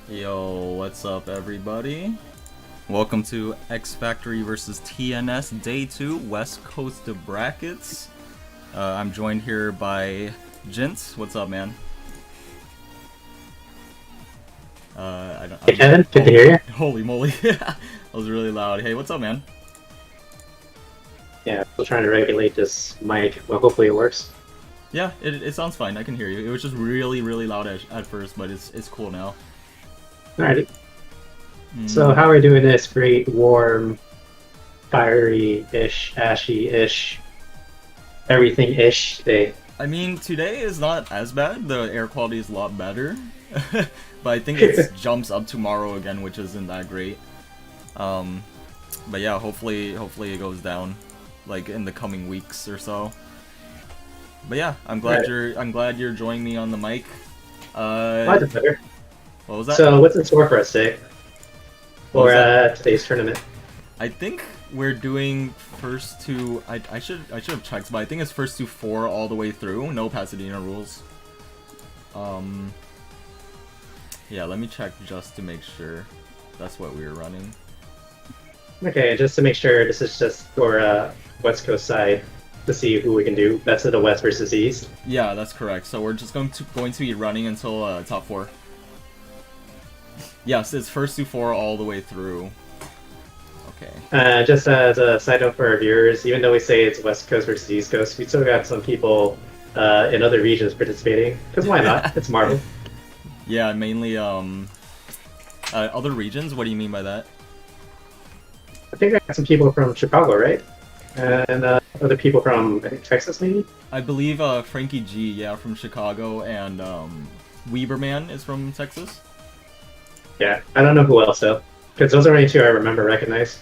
Yo, what's up, everybody? Welcome to X Factory versus TNS Day 2 West Coast of Brackets. I'm joined here by Gents. What's up, man? Hey Kevin, good to hear you. Holy moly, that was really loud. Hey, what's up, man? Yeah, still trying to regulate this mic. Well, hopefully it works. Yeah, it sounds fine. I can hear you. It was just really loud at first, but it's cool now. Alrighty. So how are we doing this great, warm, fiery-ish, ashy-ish, everything-ish day? I mean, today is not as bad. The air quality is a lot better. But I think it jumps up tomorrow again, which isn't that great. But yeah, hopefully it goes down, like in the coming weeks or so. But yeah, I'm glad you're joining me on the mic. That's better. What was that? So what's in store for us today? For today's tournament? I think we're doing first to I should have checked, but I think it's first to 4 all the way through. No Pasadena rules. Yeah, let me check just to make sure that's what we were running. Okay, just to make sure, this is just for West Coast side to see who we can do. That's the West versus East. Yeah, that's correct. So we're just going to be running until top 4. Yes, it's first to 4 all the way through. Okay. Just as a side note for our viewers, even though we say it's West Coast versus East Coast, we still got some people in other regions participating. Because why not? It's Marvel. Yeah, mainly other regions. What do you mean by that? I think I got some people from Chicago, right? And other people from, I think, Texas, maybe? I believe Frankie G, yeah, from Chicago, and Weberman is from Texas. Yeah, I don't know who else, though. Because those are only 2 I remember recognize.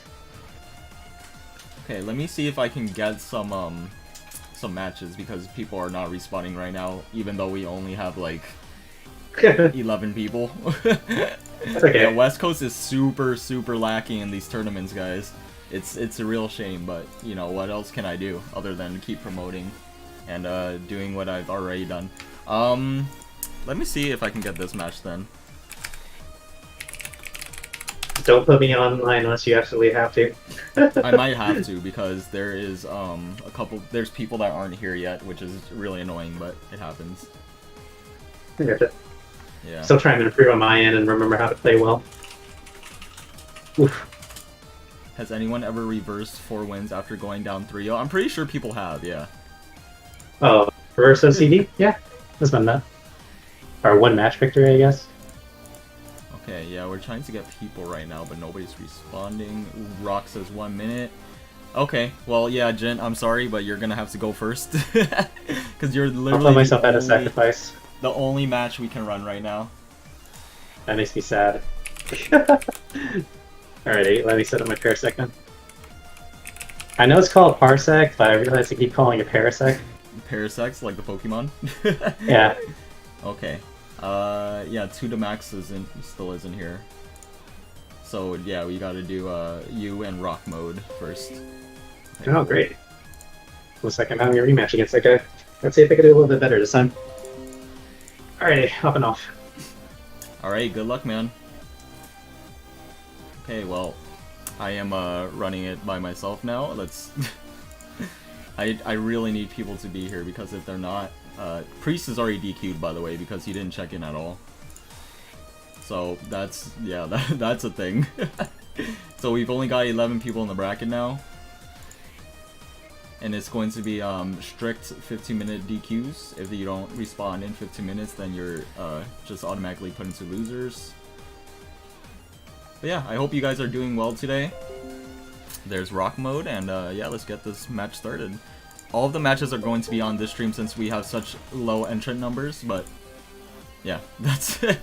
Okay, let me see if I can get some matches, because people are not respawning right now, even though we only have, like, 11 people. That's okay. Yeah, West Coast is super lacking in these tournaments, guys. It's a real shame, but you know what else can I do other than keep promoting and doing what I've already done. Let me see if I can get this match then. Don't put me online unless you absolutely have to. I might have to, because there is there's people that aren't here yet, which is really annoying, but it happens. I gotcha. Yeah. Still trying to improve on my end and remember how to play well. Oof. Has anyone ever reversed 4 wins after going down 3-0? I'm pretty sure people have, yeah. Oh, reverse OCD? Yeah, that's been that. Or 1 match victory, I guess. Okay, yeah, we're trying to get people right now, but nobody's responding. Rock says 1 minute. Okay, well, yeah, Jen, I'm sorry, but you're gonna have to go first. Because you're literally I'll put myself at a sacrifice. The only match we can run right now. That makes me sad. Alrighty, let me set up my parsec then. I know it's called parsec, but I realize I keep calling it parasec. Parasec's like the Pokemon? Yeah. Okay. Yeah, 2 to max still isn't here. So yeah, we gotta do you and rock mode first. Okay. Oh, great. Looks like I'm having a rematch against that guy. Let's see if I can do a little bit better this time. Alrighty, up and off. Alright, good luck, man. Okay, well, I am running it by myself now. Let's... I really need people to be here, because if they're not... Priest is already DQ'd, by the way, because he didn't check in at all. So, that's... yeah, that's a thing. So we've only got 11 people in the bracket now. And it's going to be strict 15-minute DQs. If you don't respawn in 15 minutes, then you're just automatically put into losers. But yeah, I hope you guys are doing well today. There's rock mode, and yeah, let's get this match started. All of the matches are going to be on this stream since we have such low entrant numbers, but yeah, that's it.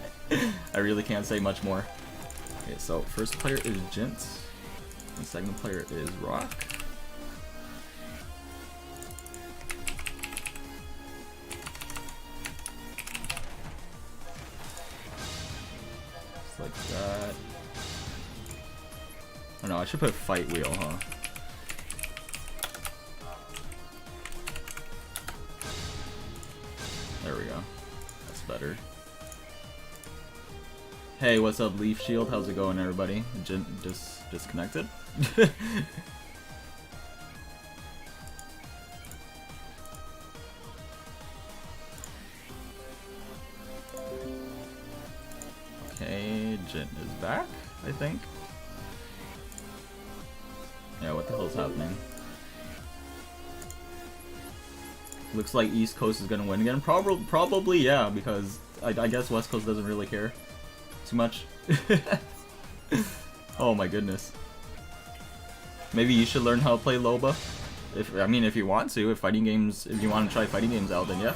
I really can't say much more. Okay, so first player is Gents, and second player is Rock. Just like that. Oh no, I should put fight wheel, huh? There we go. That's better. Hey, what's up, Leaf Shield? How's it going, everybody? Just disconnected. Okay, Gent is back, I think. Yeah, what the hell's happening? Looks like East Coast is gonna win again. Probably, yeah, because I guess West Coast doesn't really care too much. Oh my goodness. Maybe you should learn how to play Loba. I mean, if you want to, if you want to try fighting games out, then yeah.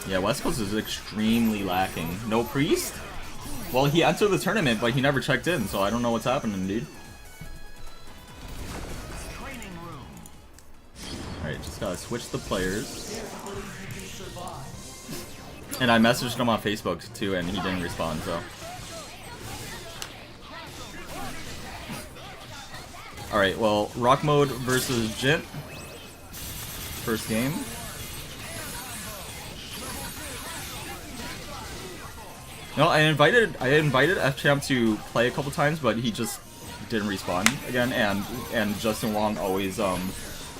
Yeah, West Coast is extremely lacking. No Priest? Well, he entered the tournament, but he never checked in, so I don't know what's happening, dude. Alright, just gotta switch the players. And I messaged him on Facebook, too, and he didn't respond, so... Alright, well, Rock Mode versus Gent. First game. No, I invited FChamp to play a couple times, but he just didn't respond again, and Justin Wong always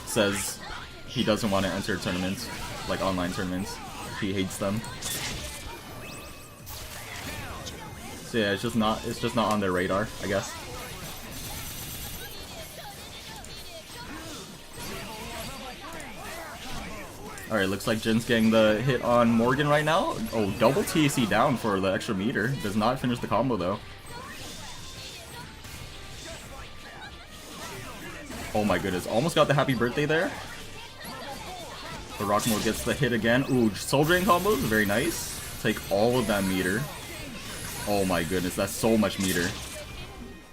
says he doesn't want to enter tournaments, like online tournaments. He hates them. So yeah, it's just not on their radar, I guess. Alright, looks like Jin's getting the hit on Morgan right now. Oh, double TAC down for the extra meter. Does not finish the combo though. Oh my goodness, almost got the happy birthday there. The Rock Mode gets the hit again. Ooh, Soul Drain combos, very nice. Take all of that meter. Oh my goodness, that's so much meter.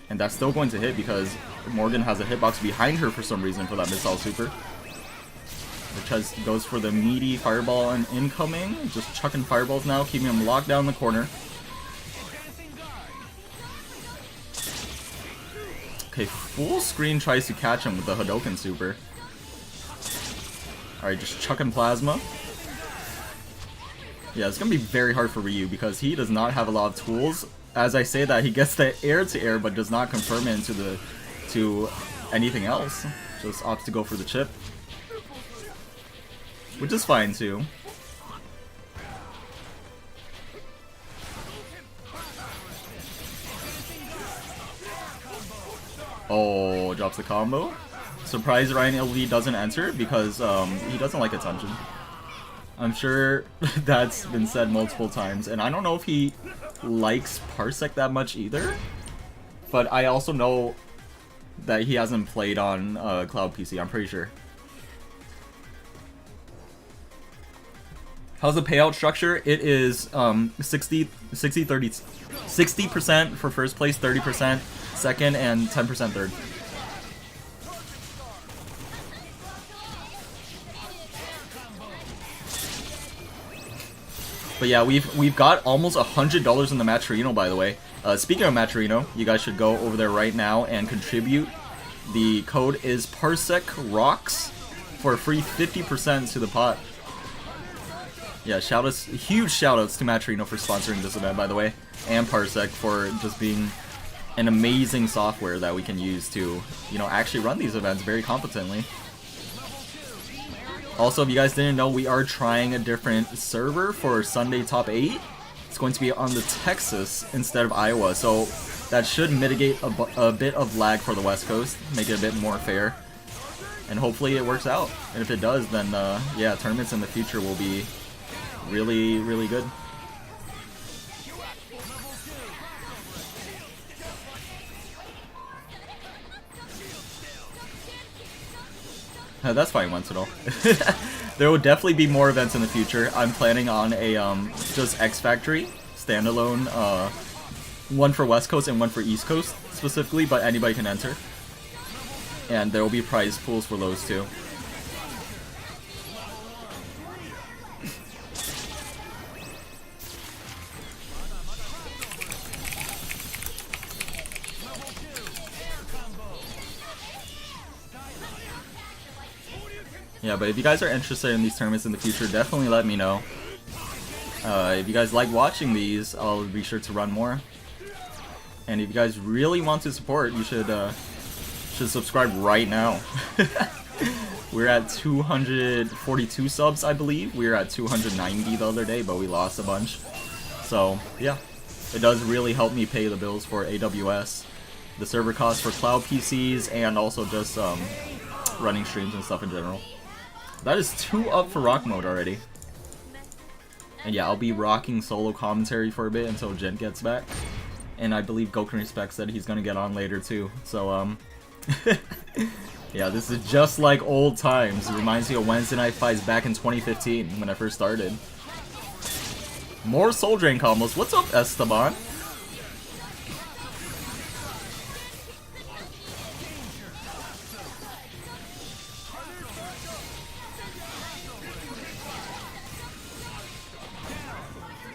And that's still going to hit because Morgan has a hitbox behind her for some reason for that missile super. Which goes for the meaty fireball and incoming. Just chucking fireballs now, keeping him locked down in the corner. Okay, full screen tries to catch him with the Hadoken super. Alright, just chucking plasma. Yeah, it's gonna be very hard for Ryu because he does not have a lot of tools. As I say that, he gets the air to air but does not confirm it to anything else. Just opts to go for the chip. Which is fine too. Oh, drops the combo. Surprised Ryan LV doesn't enter because he doesn't like attention. I'm sure that's been said multiple times, and I don't know if he likes Parsec that much either. But I also know that he hasn't played on Cloud PC, I'm pretty sure. How's the payout structure? It is 60-30, 60% for first place, 30% second, and 10% third. But yeah, we've got almost $100 in the Matcherino, by the way. Speaking of Matcherino, you guys should go over there right now and contribute. The code is ParsecRocks for a free 50% to the pot. Yeah, huge shoutouts to Matcherino for sponsoring this event, by the way, and Parsec for just being an amazing software that we can use to, actually run these events very competently. Also, if you guys didn't know, we are trying a different server for Sunday Top 8. It's going to be on the Texas instead of Iowa, so that should mitigate a bit of lag for the West Coast, make it a bit more fair, and hopefully it works out. And if it does, then yeah, tournaments in the future will be really, really good. That's fine, once at all. There will definitely be more events in the future. I'm planning on a just X Factory standalone, one for West Coast and one for East Coast specifically, but anybody can enter. And there will be prize pools for those too. Yeah, but if you guys are interested in these tournaments in the future, definitely let me know. If you guys like watching these, I'll be sure to run more. And if you guys really want to support, you should subscribe right now. We're at 242 subs, I believe. We were at 290 the other day, but we lost a bunch. So, yeah. It does really help me pay the bills for AWS, the server costs for cloud PCs, and also just running streams and stuff in general. That is 2 up for rock mode already. And yeah, I'll be rocking solo commentary for a bit until Gent gets back. And I believe Goku Respect said he's gonna get on later too. So, yeah, this is just like old times. It reminds me of Wednesday Night Fights back in 2015 when I first started. More Soul Drain combos. What's up, Esteban?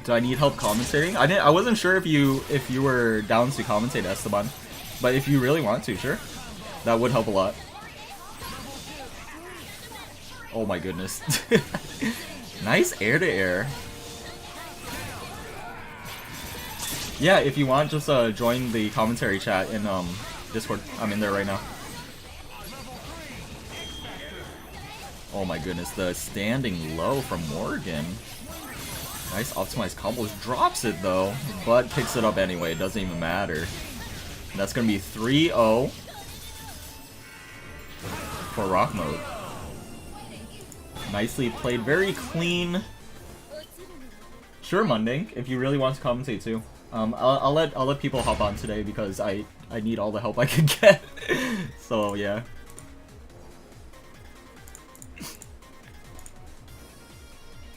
Do I need help commentating? I wasn't sure if you were down to commentate, Esteban, but if you really want to, sure, that would help a lot. Oh my goodness, nice air to air. Yeah, if you want, just join the commentary chat in Discord. I'm in there right now. Oh my goodness, the standing low from Morgan. Nice optimized combos. Drops it though, but picks it up anyway. It doesn't even matter. And that's gonna be 3-0 for rock mode. Nicely played, very clean. Sure, Munding, if you really want to commentate too. I'll let people hop on today because I need all the help I can get. So yeah.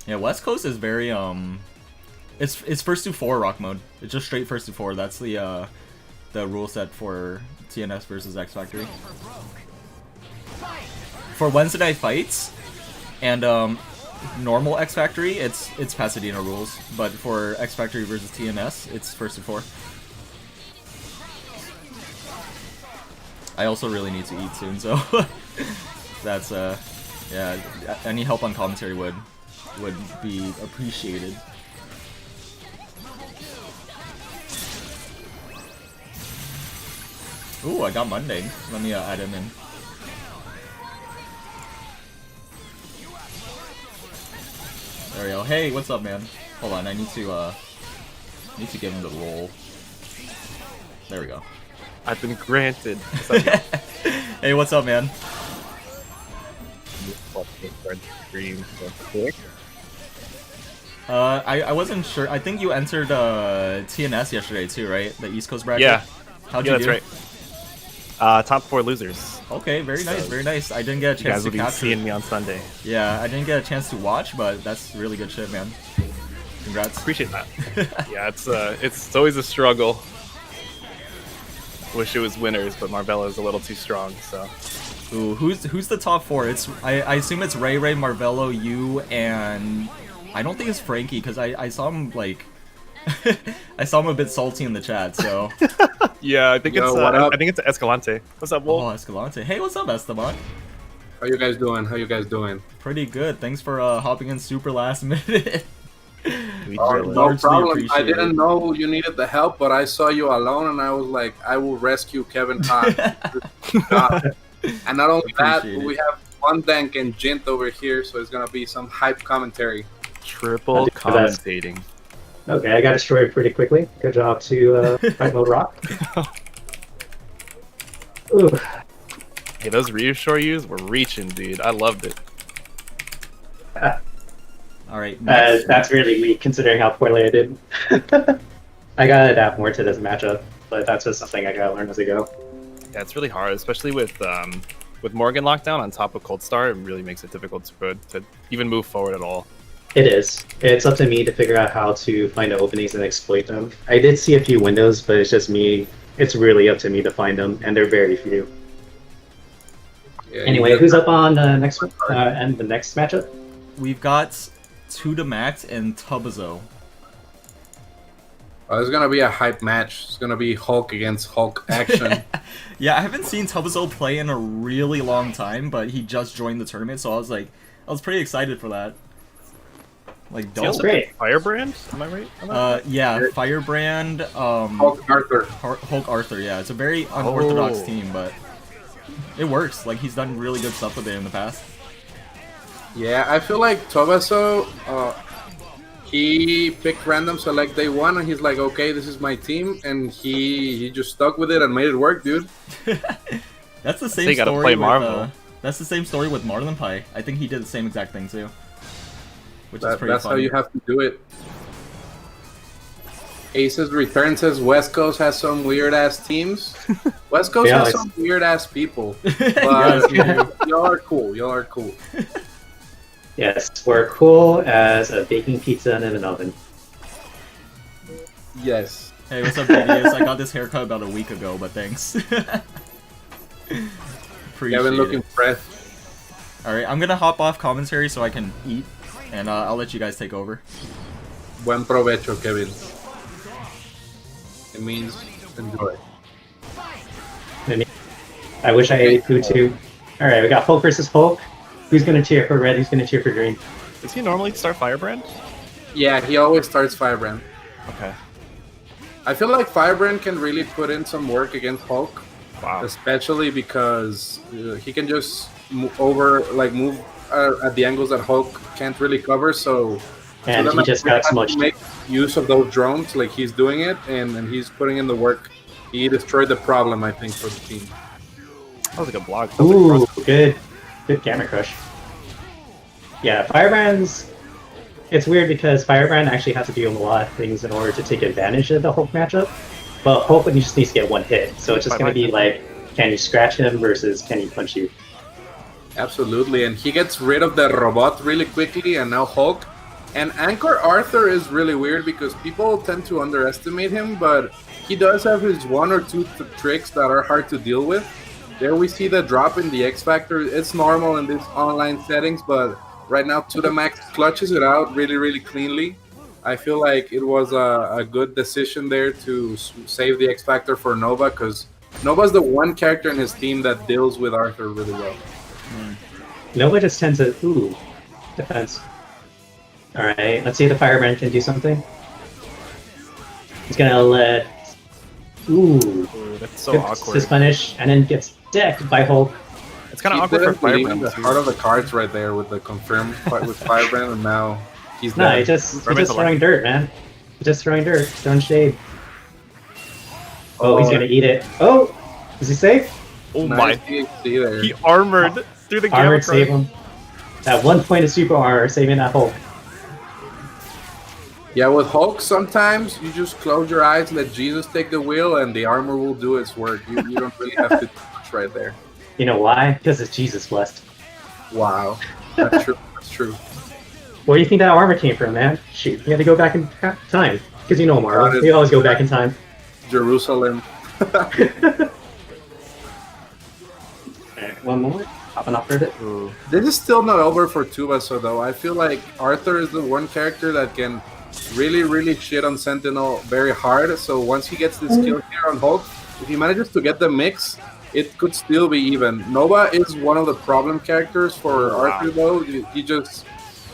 Yeah, West Coast is very it's first to 4 rock mode. It's just straight first to 4. That's the rule set for TNS versus X Factory. For Wednesday Night Fights and normal X Factory, it's Pasadena rules, but for X Factory versus TNS, it's first to 4. I also really need to eat soon, so that's yeah, any help on commentary would be appreciated. Ooh, I got Monday. Let me add him in. There we go. Hey, what's up, man? Hold on, I need to give him the roll. There we go. I've been granted. Hey, what's up, man? I wasn't sure. I think you entered TNS yesterday too, right? The East Coast bracket. Yeah. How'd you do? That's right. Top 4 losers. Okay, very nice, very nice. I didn't get a chance to capture. You guys will be seeing me on Sunday. Yeah, I didn't get a chance to watch, but that's really good shit, man. Congrats. Appreciate that. Yeah, it's always a struggle. Wish it was winners, but Marvella's a little too strong. So. Ooh, who's the top 4? It's I assume it's Ray, Marvello, you, and I don't think it's Frankie because I saw him like I saw him a bit salty in the chat. So yeah, I think it's Escalante. What's up, Wolf? Oh, Escalante. Hey, what's up, Esteban? How you guys doing? Pretty good. Thanks for hopping in super last minute. No problem. I didn't know you needed the help, but I saw you alone, and I was like, I will rescue Kevin Hart. And not only that, but we have Mondank and Gent over here, so it's gonna be some hype commentary. Triple commentating. Okay, I got a story pretty quickly. Good job to Fight Mode Rock. Ooh. Hey, those reassure yous were reaching, dude. I loved it. All right. That's really weak considering how poorly I did. I gotta adapt more to this matchup, but that's just something I gotta learn as I go. Yeah, it's really hard, especially with Morgan lockdown on top of Cold Start. It really makes it difficult to even move forward at all. It is. It's up to me to figure out how to find the openings and exploit them. I did see a few windows, but it's just me. It's really up to me to find them, and they're very few. Yeah, anyway, who's up on the next one and the next matchup? We've got Tubazo and Tubazo. It's gonna be a hype match. It's gonna be Hulk against Hulk action. Yeah, I haven't seen Tubazo play in a really long time, but he just joined the tournament, so I was pretty excited for that. Like He also dope. did Firebrand? Am I right? on that? Yeah, Firebrand, Hulk Arthur. Hulk Arthur, yeah. It's a very unorthodox Oh. team, but it works. Like, he's done really good stuff with it in the past. Yeah, I feel like Tubazo, he picked random select day one, and he's like, okay, this is my team, and he just stuck with it and made it work, dude. That's the So same you gotta story play with, Marvel. that's the same story with Marlin Pie. I think he did the same exact thing too. Which is pretty That's funny. how you have to do it. Aces Return says West Coast has some weird ass teams. West Coast Yeah, has it's- some weird ass people. Yes, But we do. y'all are cool. Y'all are cool. Yes, we're cool as a baking pizza in an oven. Yes. Hey, what's up, DDS? I got this haircut about a week ago, but thanks. Appreciate Kevin looking it. fresh. Alright, I'm gonna hop off commentary so I can eat, and I'll let you guys take over. Buen provecho, Kevin. It means enjoy. I wish I ate food too. Alright, we got Hulk versus Hulk. Who's gonna cheer for red? Who's gonna cheer for green? Does he normally start Firebrand? Yeah, he always starts Firebrand. Okay. I feel like Firebrand can really put in some work against Hulk, Wow. especially because he can just move at the angles that Hulk can't really cover. So And them he just got have to smushed. make use of those drones, like he's doing it, and he's putting in the work. He destroyed the problem, I think, for the team. That was a good block. Ooh, good camera crush. Yeah, Firebrand's... It's weird because Firebrand actually has to do a lot of things in order to take advantage of the Hulk matchup. But Hulk just needs to get one hit. So it's just going to be like, can you scratch him versus can he punch you? Absolutely, and he gets rid of the robot really quickly, and now Hulk. And Anchor Arthur is really weird because people tend to underestimate him, but he does have his one or two tricks that are hard to deal with. There we see the drop in the X Factor. It's normal in these online settings, but right now Max clutches it out really, really cleanly. I feel like it was a good decision there to save the X Factor for Nova, because Nova's the one character in his team that deals with Arthur really well. Nova just tends to... Ooh, defense. Alright, let's see if the Firebrand can do something. He's gonna let... Ooh, Ooh, that's so good awkward. assist punish, and then gets decked by Hulk. It's kind of He awkward for didn't believe in Firebrand. the too. heart of the cards right there with the confirmed fight with Firebrand, and now he's No, dead. he's just Firebrand's throwing dirt, man. He's just throwing dirt, throwing shade. Oh, he's gonna eat it. Oh! Is he safe? Oh Nice my! THC there. He armored through the Armored camera. save him. That 1 point of super armor saving that Hulk. Yeah, with Hulk, sometimes you just close your eyes, let Jesus take the wheel, and the armor will do its work. You don't really have to do much right there. You know why? Because it's Jesus blessed. Wow. That's true. That's true. Where do you think that armor came from, man? Shoot, you had to go back in time. Because you know Marvel, you always go back in time. Jerusalem. Alright, one more. Hopping off for a bit. Ooh. This is still not over for Tubazo, though. I feel like Arthur is the one character that can really, really shit on Sentinel very hard. So once he gets this kill here on Hulk, if he manages to get the mix, it could still be even. Nova is one of the problem characters for Arthur, though. He just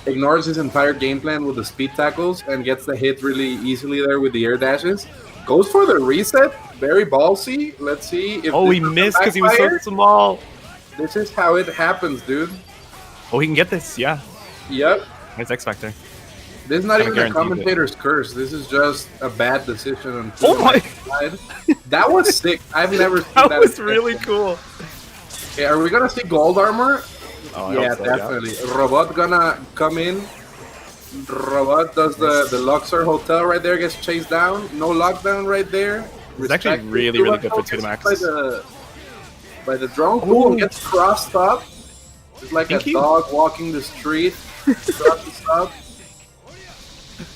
ignores his entire game plan with the speed tackles and gets the hit really easily there with the air dashes. Goes for the reset. Very ballsy. Let's see if Oh, this he doesn't missed because he was so backfire. small. This is how it happens, dude. Oh, he can get this. Yeah. Yep. Nice X Factor. This is not Kinda even a guaranteed it. commentator's curse. This is just a bad decision on Oh my! side. That was sick. I've never seen That that. was in really action. cool. Okay, are we gonna see gold armor? Oh, I Yeah, hope so, definitely. Robot gonna come in. Robot does the Luxor Hotel right there, gets chased down. No lockdown right there. It's actually Respect really, to really good for Tubazo, gets Tudamax. By the drone. Boom, Ooh. gets crossed up. It's like a Pinky? dog walking the street. Crosses up.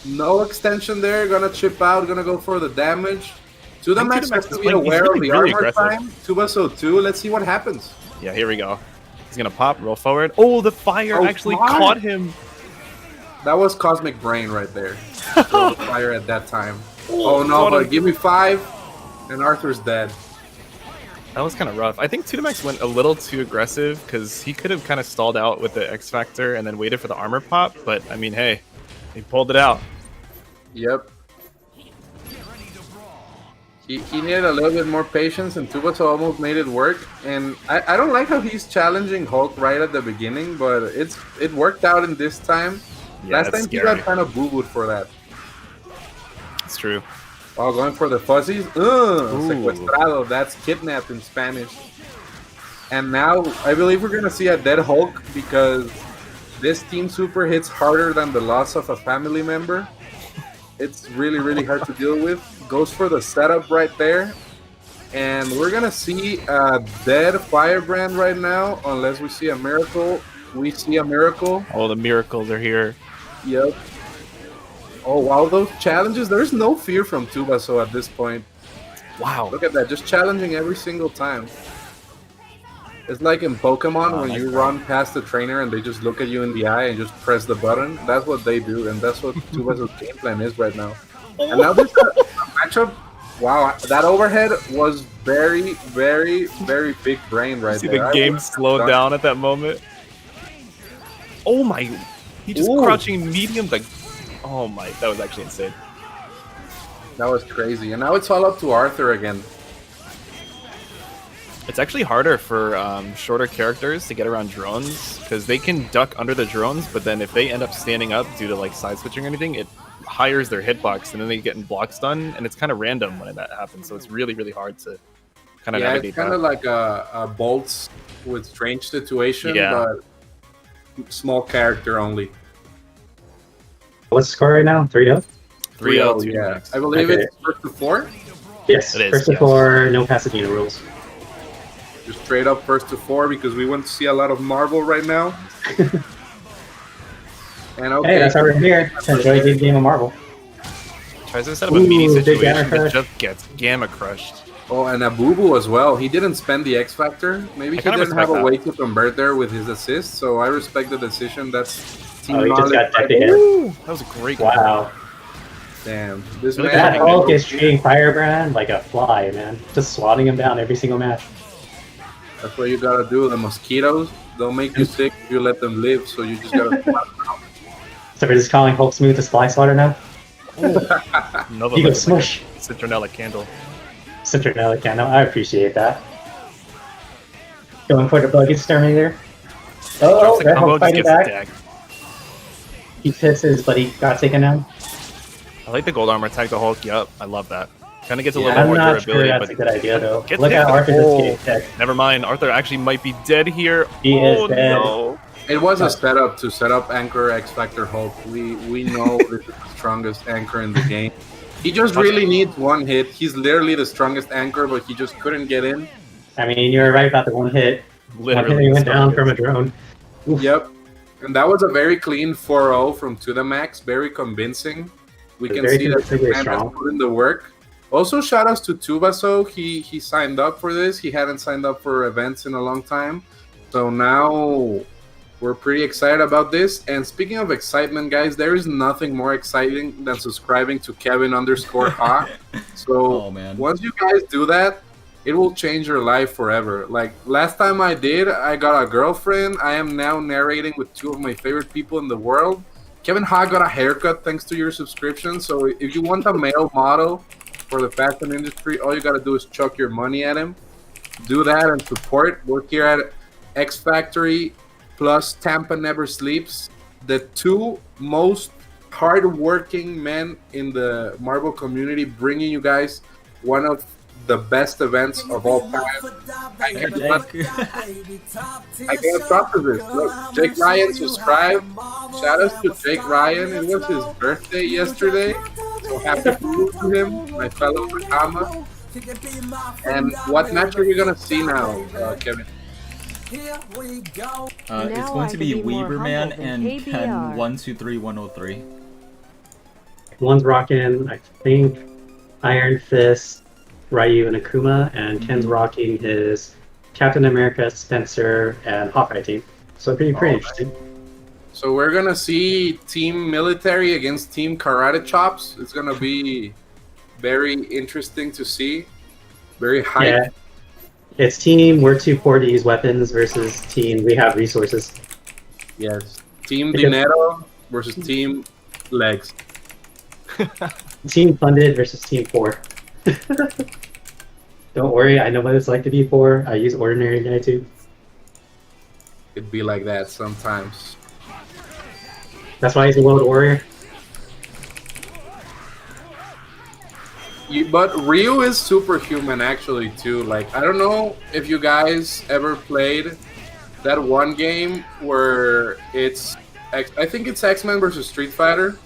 No extension there. Gonna chip out. Gonna go for the damage. Tudamax Tudamax has is to be playing- he's aware of really, the really armor aggressive. time. Tubazo 2. Let's see what happens. Yeah, here we go. He's gonna pop, roll forward. Oh, the fire Oh, actually smart. caught him. That was Cosmic Brain right there. Throw the fire at that time. Oh no, caught but him. give me 5, and Arthur's dead. That was kind of rough. I think Tudamax went a little too aggressive because he could have kind of stalled out with the X Factor and then waited for the armor pop. But I mean, hey, He pulled it out. Yep. He needed a little bit more patience, and Tubazo almost made it work. And I don't like how he's challenging Hulk right at the beginning, but it worked out in this time. Yeah, Last time he got kind of boo-booed for that. It's true. Oh, going for the fuzzies? Secuestrado. That's kidnapped in Spanish. And now I believe we're going to see a dead Hulk because this Team Super hits harder than the loss of a family member. It's really, really hard to deal with. Goes for the setup right there. And we're going to see a dead Firebrand right now, unless we see a miracle. We see a miracle. Oh, the miracles are here. Yep. Oh, wow, those challenges. There's no fear from Tubazo at this point. Wow. Look at that, just challenging every single time. It's like in Pokemon when you run past the trainer and they just look at you in the eye and just press the button. That's what they do, and that's what Tubazo's game plan is right now. And now this matchup, wow, that overhead was very, very, very big brain right See there. the game slowed down at that moment. Oh my, he just crouching medium like, oh my, that was actually insane. That was crazy. And now it's all up to Arthur again. It's actually harder for shorter characters to get around drones because they can duck under the drones, but then if they end up standing up due to like side switching or anything, it hires their hitbox and then they get in block stun, and it's kind of random when that happens. So it's really, really hard to kind of navigate. It's kind of like a bolts with strange situation, but small character only. What's the score right now? 3-0? 3-0, yeah. I believe it's first to 4. Yes, it is, first to 4, no Pasadena rules. Just straight up first to 4 because we want to see a lot of Marvel right now. And okay. Hey, that's why we're here to enjoy the game of Marvel. Tries to set up a meeting situation that just gets gamma crushed. Oh, and a boo-boo as well. He didn't spend the X Factor. Maybe he didn't have a way to convert there with his assist, so I respect the decision. That's team he just got decked again. That was a great Wow. Damn. This that Hulk is treating Firebrand like a fly, man. Just swatting him down every single match. That's what you gotta do. The mosquitoes don't make you sick if you let them live, so you just gotta swat them out. So we're just calling Hulk Smooth the Spy Swatter now? You go smush. Citronella candle. Citronella candle. I appreciate that. Going for the bug exterminator. Oh, Red Hulk fighting back. He pisses, but he got taken down. I like the gold armor tag the Hulk. Yup, I love that. Kind of gets a little more durability. Sure that's but a good idea, though. Look at Arthur just getting tech. Never mind. Arthur actually might be dead here. He is dead. No. It was a setup to set up Anchor X Factor Hulk. We know this is the strongest anchor in the game. He just really needs one hit. He's literally the strongest anchor, but he just couldn't get in. I mean, you were right about the one hit. Literally. One hit he went down from a drone. Oof. Yep. And that was a very clean 4-0 from To The Max. Very convincing. We can see that the man has put in the work. Also, shout-outs to Tubazo. He signed up for this. He hadn't signed up for events in a long time. So now we're pretty excited about this. And speaking of excitement, guys, there is nothing more exciting than subscribing to Kevin_Ha. So once you guys do that, it will change your life forever. Like last time I did, I got a girlfriend. I am now narrating with 2 of my favorite people in the world. Kevin Ha got a haircut thanks to your subscription. So if you want a male model for the fashion industry, all you got to do is chuck your money at him. Do that and support. We're here at X Factory plus Tampa Never Sleeps, the 2 most hard-working men in the Marvel community, bringing you guys one of the best events of all time. I cannot process this. Look, Jake Ryan subscribed. Shout out to Jake Ryan. It was his birthday yesterday. So happy birthday to him, my fellow Nakama. And what match are we going to see now, Kevin? It's going to be Weaverman and Ken 123-103. One's rocking, I think, Iron Fist, Ryu, and Akuma, and Ken's rocking his Captain America, Spencer, and Hawkeye team. So pretty interesting. So we're gonna see Team Military against Team Karate Chops. It's gonna be very interesting to see. Very hype. Yeah. It's team we're too poor to use weapons versus team we have resources. Yes. Team Dinero versus Team Legs. Team funded versus Team 4. Don't worry, I know what it's like to be 4. I use ordinary guy too. It'd be like that sometimes. That's why he's a world warrior. But Ryu is superhuman actually too. Like, I don't know if you guys ever played that one game where I think it's X-Men versus Street Fighter,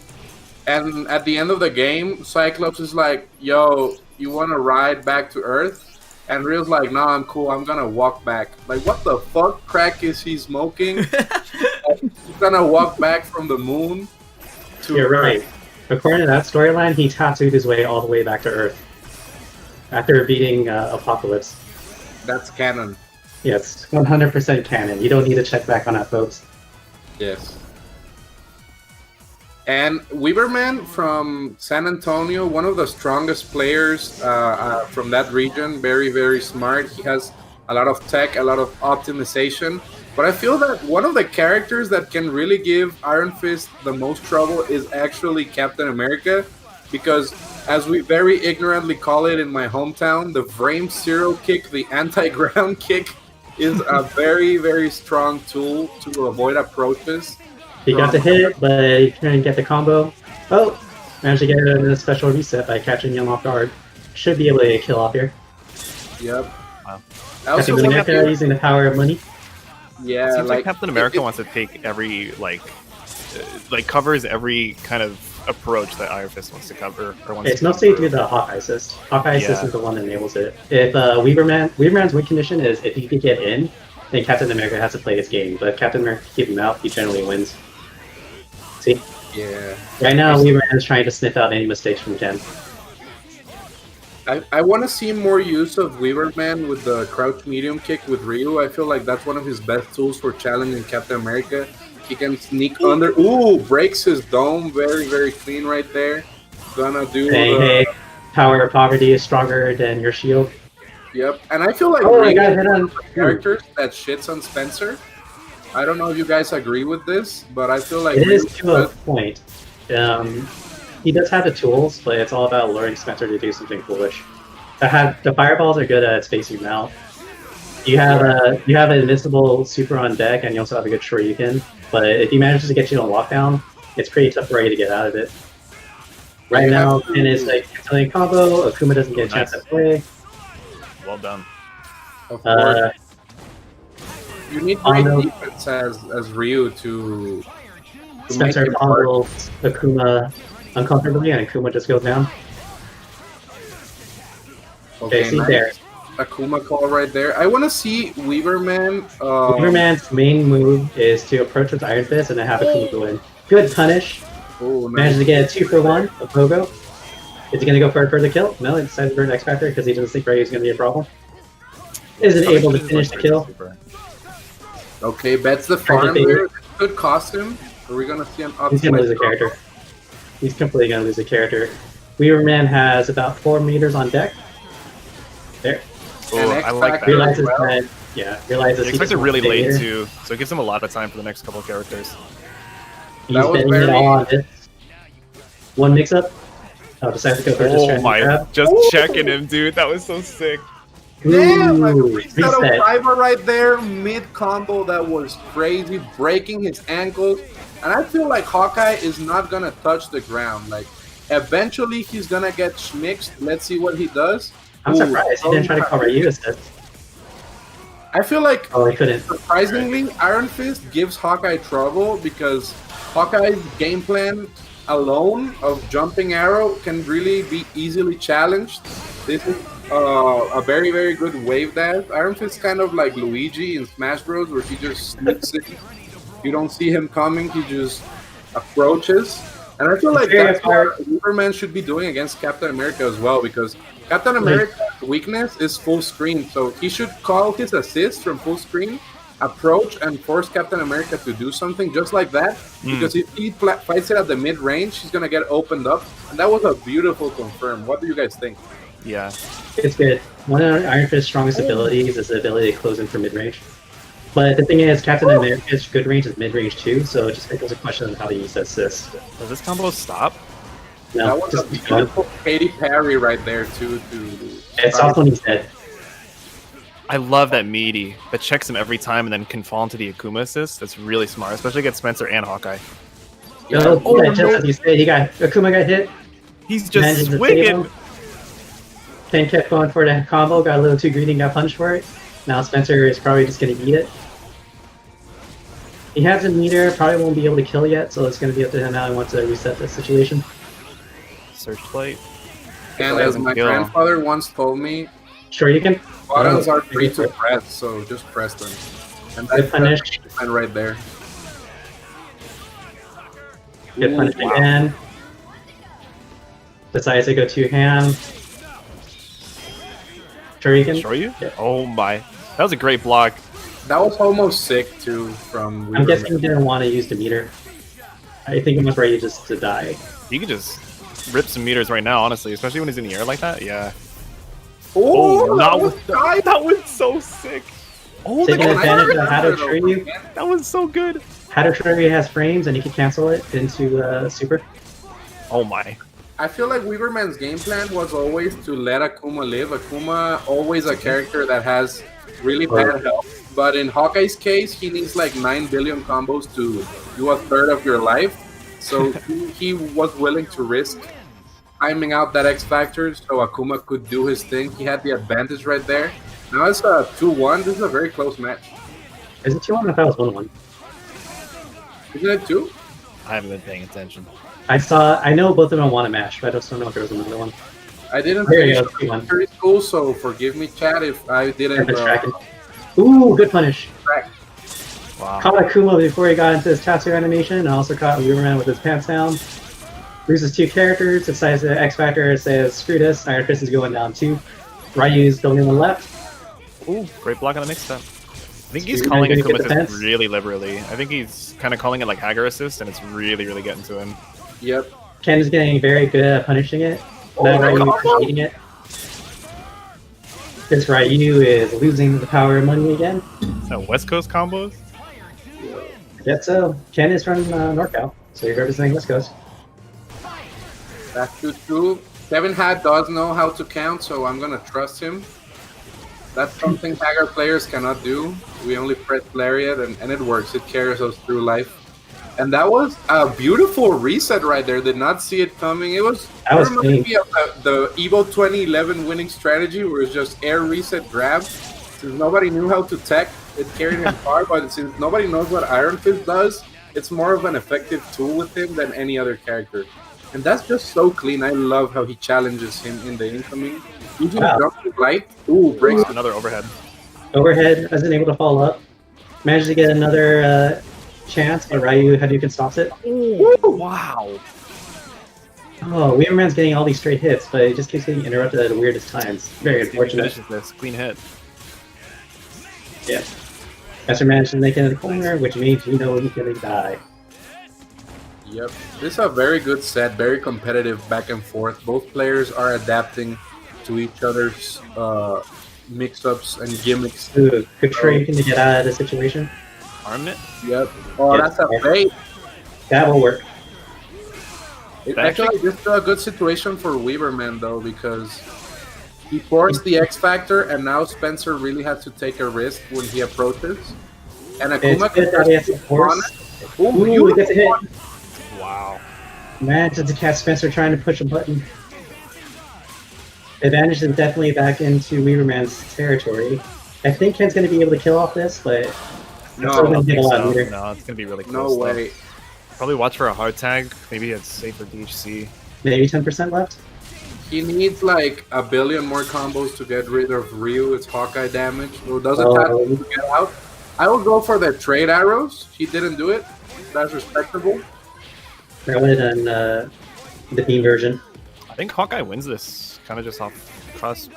and at the end of the game, Cyclops is like, "Yo, you want to ride back to Earth?" And Ryu's like, "No, I'm cool. I'm gonna walk back." Like, what the fuck crack is he smoking? He's gonna walk back from the moon to You're Earth. right. According to that storyline, he tattooed his way all the way back to Earth after beating Apocalypse. That's canon. Yes, 100% canon. You don't need to check back on that, folks. Yes. And Weaverman from San Antonio, one of the strongest players from that region, very, very smart. He has a lot of tech, a lot of optimization. But I feel that one of the characters that can really give Iron Fist the most trouble is actually Captain America, because as we very ignorantly call it in my hometown, the frame zero kick, the anti-ground kick, is a very, very strong tool to avoid approaches. He got the hit, but he couldn't get the combo. Oh, managed to get it in a special reset by catching him off guard. Should be able to get a kill off here. Yep. Wow. Captain America using the power of money. Yeah, seems like Captain America wants to take every covers every kind of approach that Iron Fist wants to cover. It's mostly due to the Hawkeye assist. Hawkeye assist is the one that enables it. If Weaverman's win condition is if he could get in, then Captain America has to play his game. But if Captain America can keep him out, he generally wins. See? Yeah. Right now, Weaverman is trying to sniff out any mistakes from Ken. I want to see more use of Weaverman with the crouch medium kick with Ryu. I feel like that's one of his best tools for challenging Captain America. He can sneak under. Ooh, breaks his dome. Very, very clean right there. Gonna do Hey, power of poverty is stronger than your shield. Yep, and I feel like I got hit on characters that shits on Spencer. I don't know if you guys agree with this, but I feel like it is to a point. He does have the tools, but it's all about luring Spencer to do something foolish. The fireballs are good at spacing him out. You have an invincible super on deck, and you also have a good Shoryuken. But if he manages to get you on lockdown, it's pretty tough for you to get out of it. Right now, Ken is like killing combo. Akuma doesn't get a chance to play. Well done. Of course. You need great defense as Ryu to Spencer combos Akuma uncomfortably, and Akuma just goes down. Okay, see nice. there. Akuma call right there. I want to see Weaverman. Weaverman's main move is to approach with Iron Fist and then have Akuma go in. Good punish. Oh, nice. Managed to get a 2-for-1 of Pogo. Is he going to go for a further kill? No, he decided to burn X Factor because he doesn't think Ryu is going to be a problem. Isn't able to finish the kill. Okay, bets the farm there. Could cost him. Are we going to see an optimal? He's going to lose a character. He's completely going to lose a character. Weaverman has about 4 meters on deck. There. Oh, I like that. Realizes that, realizes he expects it really late too, so it gives him a lot of time for the next couple of characters. He's betting it all on this. One mix-up. Oh, decides to go for just checking him, dude. That was so sick. Damn, like a reset of driver right there, mid-combo. That was crazy, breaking his ankles. And I feel like Hawkeye is not going to touch the ground. Like, eventually he's going to get schmixed. Let's see what he does. I'm surprised he didn't try to cover you instead. I feel like, he couldn't. Surprisingly, Iron Fist gives Hawkeye trouble because Hawkeye's game plan alone of jumping arrow can really be easily challenged. This is a very, very good wave dash. Iron Fist is kind of like Luigi in Smash Bros, where he just sneaks in. You don't see him coming, he just approaches. And I feel like that's what Superman should be doing against Captain America as well, because Captain America's weakness is full screen, so he should call his assist from full screen, approach, and force Captain America to do something just like that, because if he fights it at the mid-range, he's going to get opened up, and that was a beautiful confirm. What do you guys think? Yeah. It's good. One of Iron Fist's strongest abilities is the ability to close in for mid-range. But the thing is, Captain America's good range is mid range too, so it just becomes a question of how to use that assist. Does this combo stop? No, that was just a beautiful Katy Perry right there too. it's off when he's dead. I love that meaty that checks him every time and then can fall into the Akuma assist. That's really smart, especially against Spencer and Hawkeye. Just as you say, Akuma got hit. He's just swinging. Ken kept going for the combo, got a little too greedy, and got punished for it. Now Spencer is probably just going to eat it. He has a meter, probably won't be able to kill yet, so it's going to be up to him now. He wants to reset the situation. Searchlight. And as my grandfather once told me, sure you can. buttons are free to press, so just press them. And that's punish. Right there. Good punish again. Decides to go two-hand. Sure you can. Sure you? Yeah. Oh my. That was a great block. That was almost sick too from I'm guessing he didn't want to use the meter. I think it was ready just to die. You could just rip some meters right now, honestly, especially when he's in the air like that. Yeah. Oh, that was so sick. Oh, taking advantage of how to trigger you. That was so good. How to trigger has frames, and you can cancel it into super. Oh my. I feel like Weaverman's game plan was always to let Akuma live. Akuma, always a character that has really bad health. But in Hawkeye's case, he needs like 9 billion combos to do a third of your life. So he was willing to risk timing out that X Factor so Akuma could do his thing. He had the advantage right there. Now it's a 2-1. This is a very close match. Is it 2-1? I thought it was 1-1. Isn't it 2? I haven't been paying attention. I know both of them want to match, but I just don't know if there was another one. I didn't finish elementary school, so forgive me, Chad, if I didn't. Ooh, good punish. Wow. Caught Akuma before he got into his Tatsu animation, and also caught Weaverman with his pants down. Loses 2 characters, decides the X Factor, says, screw this, Iron Fist is going down 2. Ryu's the only one left. Ooh, great block on the mix step. I think he's calling Akuma assist really liberally. I think he's kind of calling it like Hagar assist, and it's really, really getting to him. Yep. Ken is getting very good at punishing it. Now Ryu is eating it. This Ryu is losing the power of money again. Is that West Coast combos? I guess so. Ken is from NorCal, so you're representing West Coast. That's true. Kevin Had does know how to count, so I'm gonna trust him. That's something Hagar players cannot do. We only press Lariat, and it works. It carries us through life. And that was a beautiful reset right there. Did not see it coming. It was maybe the Evo 2011 winning strategy, where it's just air reset grab. Since nobody knew how to tech, it carried him far. But since nobody knows what Iron Fist does, it's more of an effective tool with him than any other character. And that's just so clean. I love how he challenges him in the incoming. Using jumping light. Ooh, breaks another overhead. Overhead, wasn't able to follow up. Managed to get another chance, but Ryu Hadouken stops it. Ooh, wow. Oh, Weaverman's getting all these straight hits, but it just keeps getting interrupted at the weirdest times. Very unfortunate. This clean hit. Yeah. Master managed to make it in the corner, which means you know he's gonna die. Yep. This is a very good set, very competitive back and forth. Both players are adapting to each other's mix-ups and gimmicks. Ooh, good trade to get out of the situation. Arm it? Yep. Oh, that's a bait. That will work. Actually, this is a good situation for Weaverman, though, because he forced the X Factor, and now Spencer really had to take a risk when he approaches. And Akuma can force. Ooh, he gets a hit. Wow. Imagine to catch Spencer trying to push a button. The advantage is definitely back into Weaverman's territory. I think Ken's going to be able to kill off this, but no, it's going to be really close. No way. Though. Probably watch for a hard tag. Maybe it's safe for DHC. Maybe 10% left? He needs like 1 billion more combos to get rid of Ryu. It's Hawkeye damage. So doesn't have to get out. I will go for the trade arrows. He didn't do it. That's respectable. Throw it on the beam version. I think Hawkeye wins this, kind of just off cross.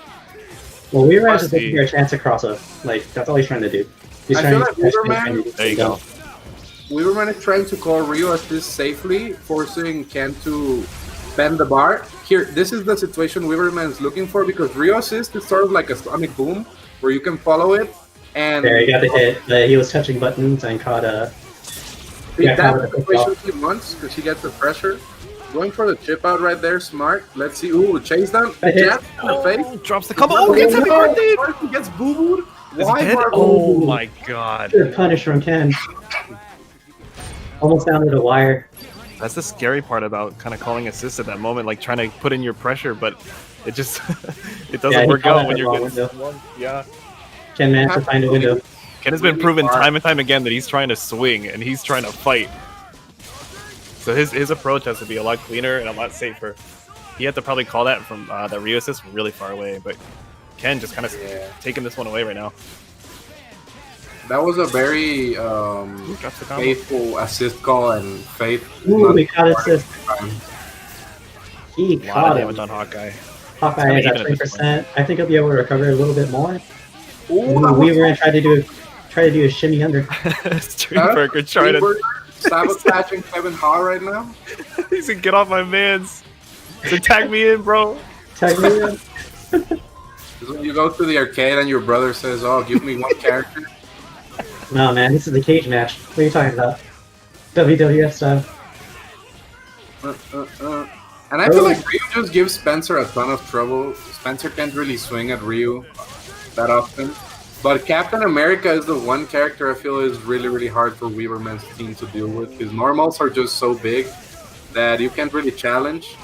Well, Weaverman's just looking for a chance to cross up. Like, that's all he's trying to do. He's I feel like Weaverman... There you go. Weaverman is trying to call Ryu assist safely, forcing Ken to bend the bar. Here, this is the situation Weaverman is looking for, because Ryu assist is sort of like a sonic boom, where you can follow it, And there, he got the hit. He was touching buttons and caught a. beat Yeah, that caught a quick situation once because he gets the pressure. Going for the chip out right there, smart. Let's see. Ooh, chase down. Jab in the face. Drops the combo. Oh, gets happy birthday. He gets boo-booed. Is he Why dead? Barbie? Oh my god. Good punish from Ken. Almost down to the wire. That's the scary part about kind of calling assists at that moment, like trying to put in your pressure, but it just it doesn't he work caught out when that you're long getting window. Yeah. Ken managed to find a window. Ken has been proven time and time again that he's trying to swing and he's trying to fight. So his approach has to be a lot cleaner and a lot safer. He had to probably call that from that Ryu assist from really far away, but Ken just kind of taking this one away right now. That was a very faithful assist call and faith. Ooh, we caught assist. He A lot of caught him. damage on Hawkeye. Hawkeye is at 20%. I think he'll be able to recover a little bit more. Ooh, We were gonna try to do a shimmy under. Steamburger trying to. sabotaging Kevin Ha right now. He's gonna get off my mans. So tag me in, bro. Tag me in. When you go to the arcade and your brother says, "Oh, give me one character." No, man, this is a cage match. What are you talking about? WWF style. And I feel like Ryu just gives Spencer a ton of trouble. Spencer can't really swing at Ryu that often. But Captain America is the one character I feel is really, really hard for Weaverman's team to deal with. His normals are just so big that you can't really challenge.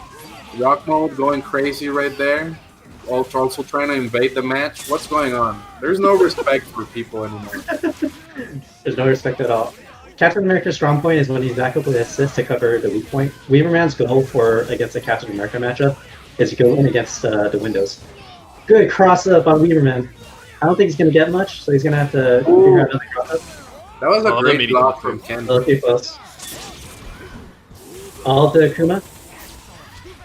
Rock mode going crazy right there. Also trying to invade the match. What's going on? There's no respect for people anymore. There's no respect at all. Captain America's strong point is when he's back up with assists to cover the weak point. Weaverman's goal for against the Captain America matchup is to go in against the windows. Good cross up on Weaverman. I don't think he's going to get much, so he's going to have to figure out another cross up. That was a great block from Ken. A little too close. All the Akuma.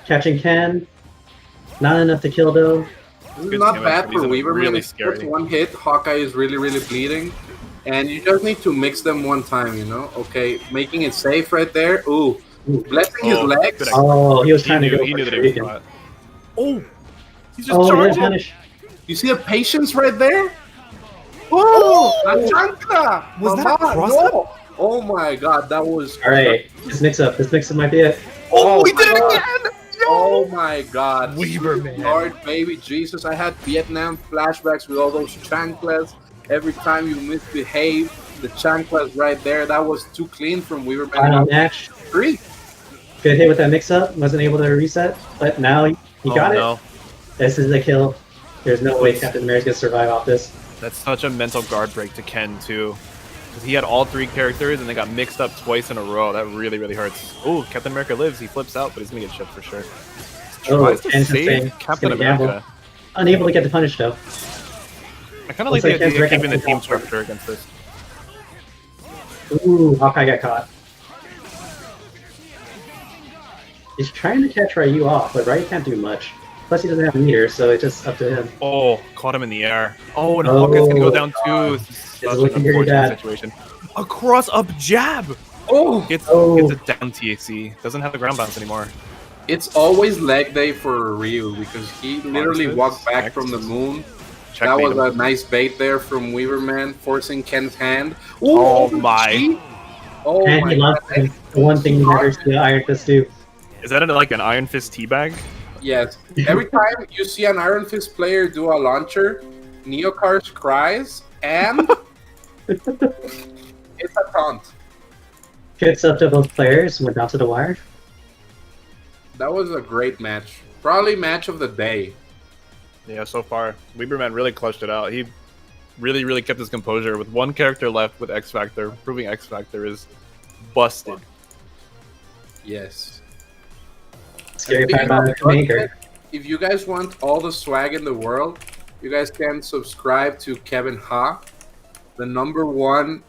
Catching Ken. Not enough to kill though. This is not bad for Weaverman. Really If scary. it's one hit, Hawkeye is really, really bleeding. And you just need to mix them one time, you know? Okay, making it safe right there. Ooh. Blessing his legs. good Oh, he was trying to go He for knew that it was Shuriken. hot. Oh! He's just Oh, yeah, charging! punish. You see the patience right there? Oh! La chancla! Was that a Mama, cross-up? no. Oh my god, that was... Alright, this mix-up might be it. Oh, we did it God. again! Oh my god. Weaverman. Lord, baby Jesus, I had Vietnam flashbacks with all those chanclas. Every time you misbehave, the chanclas right there. That was too clean from Weaverman. Final match. 3. Good hit with that mix-up. Wasn't able to reset, but now he got it. No. This is a kill. There's no way Captain America's gonna survive off this. That's such a mental guard break to Ken, too. Because he had all 3 characters and they got mixed up twice in a row. That really, really hurts. Oh, Captain America lives. He flips out, but he's going to get chipped for sure. Oh, Tries to Ken's save insane. Captain He's gonna America. Unable to get the punish though. I kind of like Looks the like Ken's idea of keeping the breaking team the structure against this. Ooh, Hawkeye got caught. He's trying to catch Ryu off, but Ryu can't do much. Plus he doesn't have meter, so it's just up to him. Oh, caught him in the air. Oh, and Hawkeye's going to go down too. Such an looking very unfortunate bad. situation. A cross-up jab! Oh! Gets a down TAC. Doesn't have the ground bounce anymore. It's always leg day for Ryu because he literally walked back from the moon. That was a nice bait there from Weaverman, forcing Ken's hand. Ooh, Oh my. Oh And my he lost god. him. The one thing you never see Iron Fist do. Is that like an Iron Fist teabag? Yes. Every time you see an Iron Fist player do a launcher, Neokarsh cries, and it's a taunt. Kicks up to both players, went down to the wire. That was a great match. Probably match of the day. Yeah, so far. Weaverman really clutched it out. He really, really kept his composure with one character left with X Factor, proving X Factor is busted. Yes. Scary part about the maker. If you guys want all the swag in the world, you guys can subscribe to Kevin Ha, the #1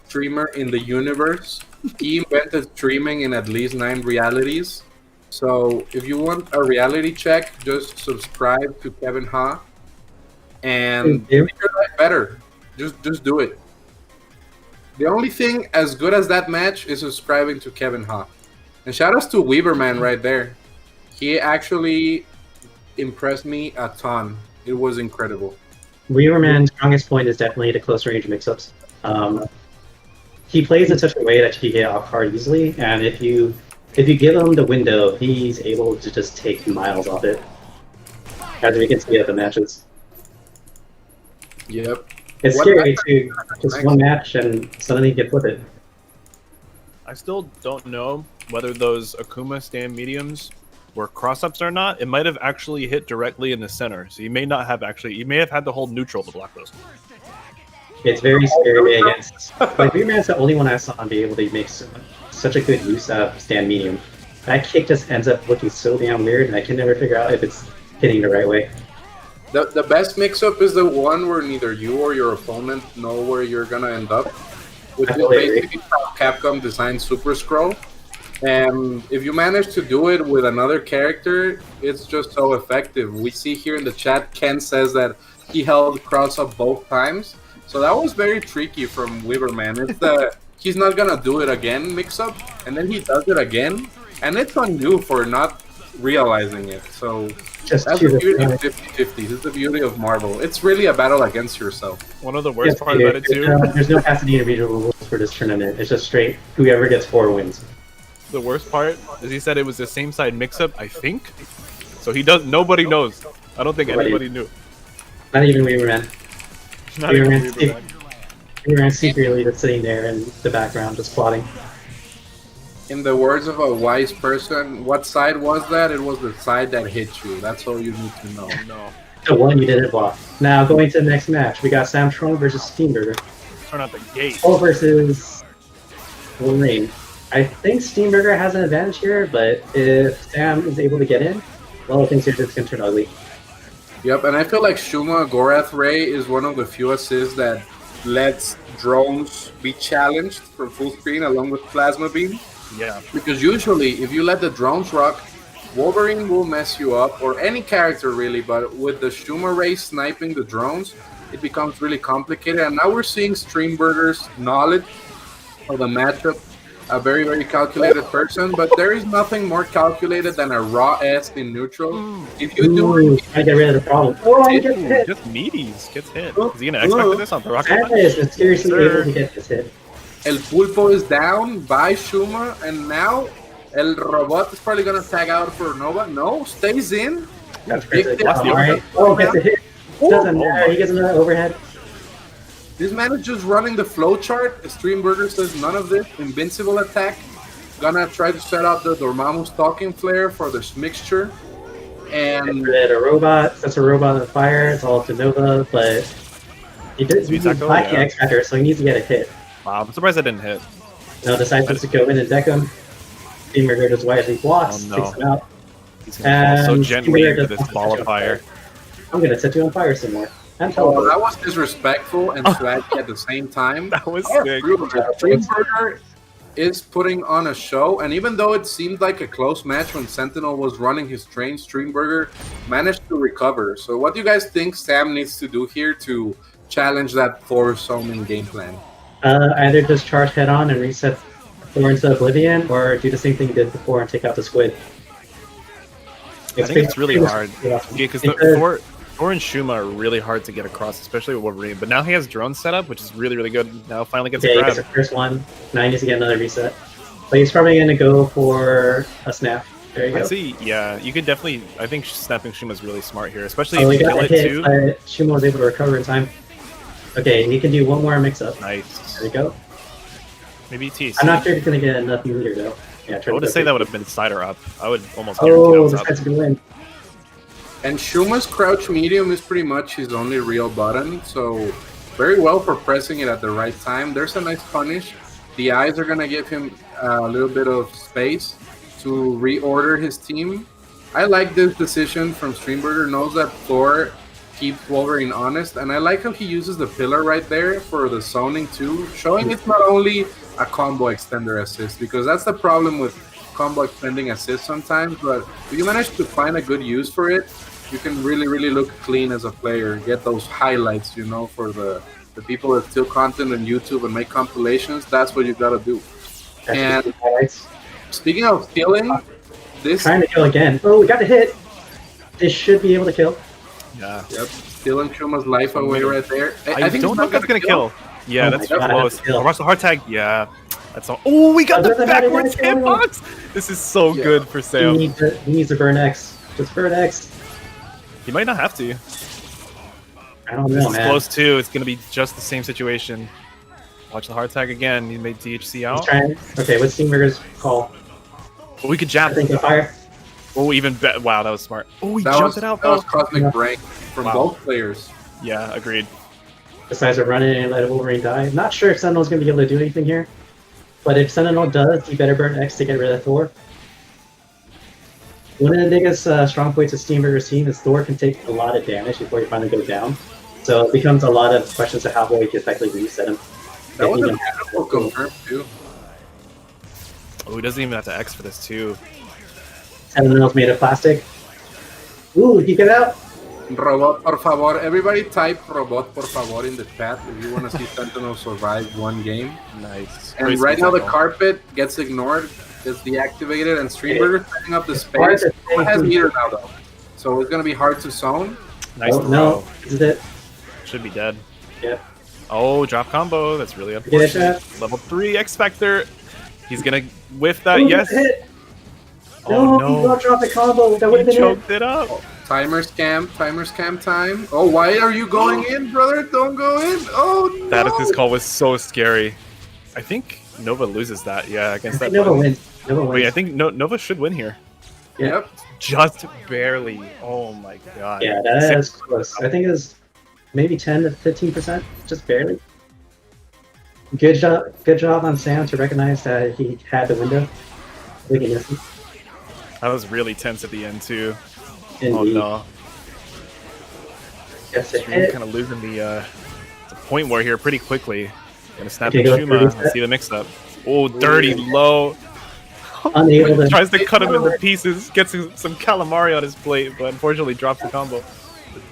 streamer in the universe. He invented streaming in at least 9 realities. So if you want a reality check, just subscribe to Kevin Ha and Thank you. make your life better. Just do it. The only thing as good as that match is subscribing to Kevin Ha. And shout outs to Weaverman right there. He actually impressed me a ton. It was incredible. Weaverman's strongest point is definitely the close range mix-ups. He plays in such a way that he can get off hard easily, and if you give him the window, he's able to just take miles off it. As we can see at the matches. Yep. It's scary too. Just one match and suddenly you get flip it. I still don't know whether those Akuma stand mediums were cross-ups or not. It might have actually hit directly in the center, so you may not have actually. You may have had to hold neutral to block those. It's very scary against. Like Weaverman's the only one I saw be able to make such a good use of stand medium. That kick just ends up looking so damn weird, and I can never figure out if it's hitting the right way. The best mix-up is the one where neither you or your opponent know where you're gonna end up. Which is basically how Capcom designed Super Scroll. And if you manage to do it with another character, it's just so effective. We see here in the chat, Ken says that he held cross-up both times. So that was very tricky from Weaverman. It's the he's not gonna do it again mix-up, and then he does it again, and it's on you for not realizing it. So that's the beauty of 50-50. This is the beauty of Marvel. It's really a battle against yourself. One of the worst parts about it too. There's no Pasadena regional rules for this tournament. It's just straight. Whoever gets 4 wins. The worst part is he said it was the same side mix-up. I think. So he does. Nobody knows. I don't think anybody knew. Not even Weaverman. Not even Weaverman. Weaverman secretly just sitting there in the background, just plotting. In the words of a wise person, what side was that? It was the side that hit you. That's all you need to know. No. The one you didn't block. Now, going to the next match, we got Sam Tron versus Steamburger. Turn out the gate. Oh, versus Wolverine. I think Steamburger has an advantage here, but if Sam is able to get in, well, things are just going to turn ugly. Yep, and I feel like Shuma Gorath Ray is one of the few assists that lets drones be challenged from full screen along with Plasma Beam. Yeah. Because usually, if you let the drones rock, Wolverine will mess you up, or any character really, but with the Shuma Ray sniping the drones, it becomes really complicated. And now we're seeing Streamburger's knowledge of the matchup, a very, very calculated person, but there is nothing more calculated than a raw S in neutral. If you do it, I get rid of the problem. Oh, I get hit. Just meaties gets hit. Is he gonna expect this on the rocket? That is seriously able to get this hit. El Pulpo is down by Shuma, and now El Robot is probably gonna tag out for Nova. No, stays in. That's crazy. Alright. Oh, gets a hit. Doesn't matter. He gets another overhead. This man is just running the flowchart. Streamburger says none of this. Invincible attack. Gonna try to set up the Dormammu Stalking Flare for this mixture. And a robot. That's a robot on fire. It's all to Nova, but he did lack the X Factor, so he needs to get a hit. Wow, I'm surprised I didn't hit. No, decides to go in and deck him. Steamburger just wisely blocks, takes him out. He's gonna fall so gently into this ball of fire. I'm gonna set you on fire some more. Oh, that was disrespectful and swaggy at the same time. That was sick. Streamburger is putting on a show, and even though it seemed like a close match when Sentinel was running his train, Streamburger managed to recover. So what do you guys think Sam needs to do here to challenge that Thor summoning game plan? Either just charge head on and reset Thor into Oblivion, or do the same thing you did before and take out the squid. I think it's really hard. Yeah, because Thor and Shuma are really hard to get across, especially with Wolverine. But now he has drone set up, which is really, really good. Now finally gets a grab. He gets the first one. Now he needs to get another reset. But he's probably going to go for a snap. There you go. I see. Yeah, you could definitely. I think snapping Shuma is really smart here, especially if you kill it too. Shuma was able to recover in time. Okay, he can do one more mix-up. Nice. There you go. Maybe TC. I'm not sure if he's going to get enough meter, though. Yeah, I would say that would have been side or up. I would almost guarantee that was up. This guy's going to win. And Shuma's crouch medium is pretty much his only real button, so very well for pressing it at the right time. There's a nice punish. The eyes are going to give him a little bit of space to reorder his team. I like this decision from Streamburger. Knows that Thor keeps Wolverine honest, and I like how he uses the pillar right there for the zoning too, showing it's not only a combo extender assist, because that's the problem with combo extending assist sometimes, but if you manage to find a good use for it, you can really, really look clean as a player, get those highlights, you know, for the people that steal content on YouTube and make compilations. That's what you gotta do. And speaking of stealing, this trying to kill again. Oh, we got the hit. This should be able to kill. Yeah. Yep. Stealing Shuma's life away right there. I think don't know if that's gonna kill. Yeah, Oh that's my God, close. that's a kill. Watch the hard tag. Yeah. That's all. Oh, we got Oh, the doesn't matter, backwards guys, go on. hitbox. This is so Yeah. good for Sam. He needs to burn X. Just burn X. He might not have to. I don't This know, is man. close too. It's gonna be just the same situation. Watch the hard tag again. He made DHC He's out. trying. Okay, what's Steamburger's call? But we could I jab. think the fire. Oh, even better. Wow, that was smart. Oh, he That jumped was, it out that was though. cosmic break from Wow. both players. Yeah, agreed. Decides to run in and let Wolverine die. I'm not sure if Sentinel's going to be able to do anything here. But if Sentinel does, he better burn X to get rid of Thor. One of the biggest strong points of Steamburger's team is Thor can take a lot of damage before he finally goes down. So it becomes a lot of questions of how well he can effectively reset him. That was Yeah, a beautiful confirm too. Oh, he doesn't even have to X for this too. Sentinel's made of plastic. Ooh, he got out. Robot, por favor. Everybody type robot, por favor, in the chat if you want to see Sentinel survive one game. Nice. And Great right now the Sentinel. carpet gets ignored, gets deactivated, and Steamburger setting up the hard space. to say It has who- meter now though, so it's gonna be hard to zone. Nice Oh, throw. no. This is it. Should be dead. Yeah. Oh, drop combo. That's really Get unfortunate. it, Level 3 X Factor. He's gonna whiff that. Ooh, Yes. hit. Oh He no. dropped the combo. That would He have been it. choked it up. Timer scam time. Oh, why are you going in, brother? Don't go in. Oh no. That assist call was so scary. I think Nova loses that. Yeah, I against think that. Nova button. wins. Nova wins. Wait, I think Nova should win here. Yep. Just barely. Oh my god. Yeah, that is close. I think it was maybe 10 to 15%, just barely. Good job on Sam to recognize that he had the window. We can miss him. That was really tense at the end too. Oh Indeed. no. Gets a Stream hit. kind of losing the point war here pretty quickly. Gonna snap Okay, the go Shuma for and see the mix up. Oh, dirty low. Unable to. Tries to cut him into pieces, gets some calamari on his plate, but unfortunately drops the combo.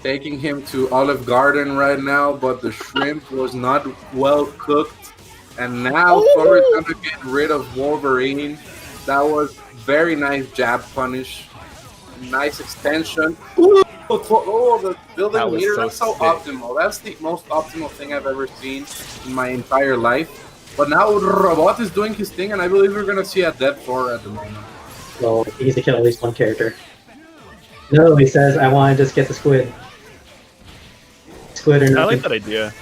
Taking him to Olive Garden right now, but the shrimp was not well cooked. And now Thor is gonna get rid of Wolverine. That was very nice jab punish. Nice extension. Ooh, the building That was meter, so that's so sick. optimal. That's the most optimal thing I've ever seen in my entire life. But now Robot is doing his thing, and I believe we're gonna see a dead Thor at the moment. Well, he needs to kill at least one character. No, he says, I want to just get the squid. Squid or I nothing. like that idea,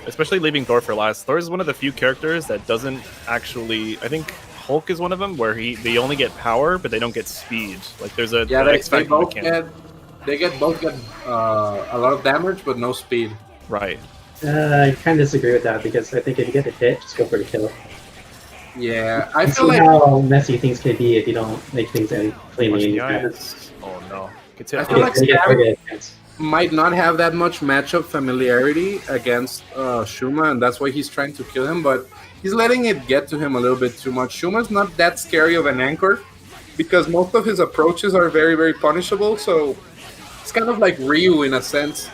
especially leaving Thor for last. Thor is one of the few characters that doesn't actually. I think Hulk is one of them where they only get power, but they don't get speed. Like there's a Yeah, an they X Factor both mechanic. both get a lot of damage, but no speed. Right. I kind of disagree with that because I think if you get the hit, just go for the kill. Yeah, I You feel see like how messy things can be if you don't make things any Watch cleanly. the eyes. Oh no. Gets hit. I feel like Sam target. might not have that much matchup familiarity against Shuma, and that's why he's trying to kill him, but he's letting it get to him a little bit too much. Shuma's not that scary of an anchor because most of his approaches are very, very punishable, so it's kind of like Ryu in a sense,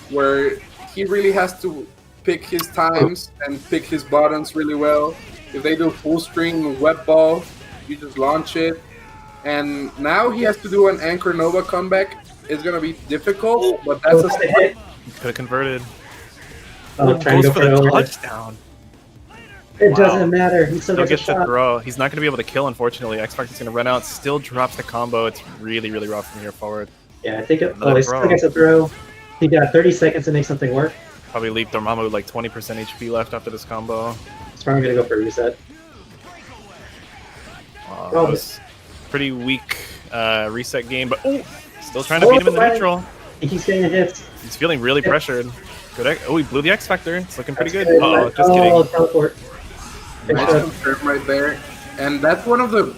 where he really has to pick his times and pick his buttons really well. If they do full string web ball, you just launch it. And now he has to do an Anchor Nova comeback. It's going to be difficult, but that's a the hit. Could have converted. Oh, trying to Goes go for for the the touchdown. It Wow. doesn't matter. He still He'll gets a get the shot. throw. He's not going to be able to kill, unfortunately. X Factor's going to run out. Still drops the combo. It's really, really rough from here forward. Yeah, I think it, Another he still throw. gets a throw. He got 30 seconds to make something work. Probably leave Dormammu with like 20% HP left after this combo. He's probably going to go for a reset. That was pretty weak reset game, but still trying to beat him in the right. neutral. He keeps getting hits. He's feeling really pressured. Good. He blew the X Factor. It's looking pretty That's good. Oh, just kidding. Teleport. nice confirm right there. And that's one of the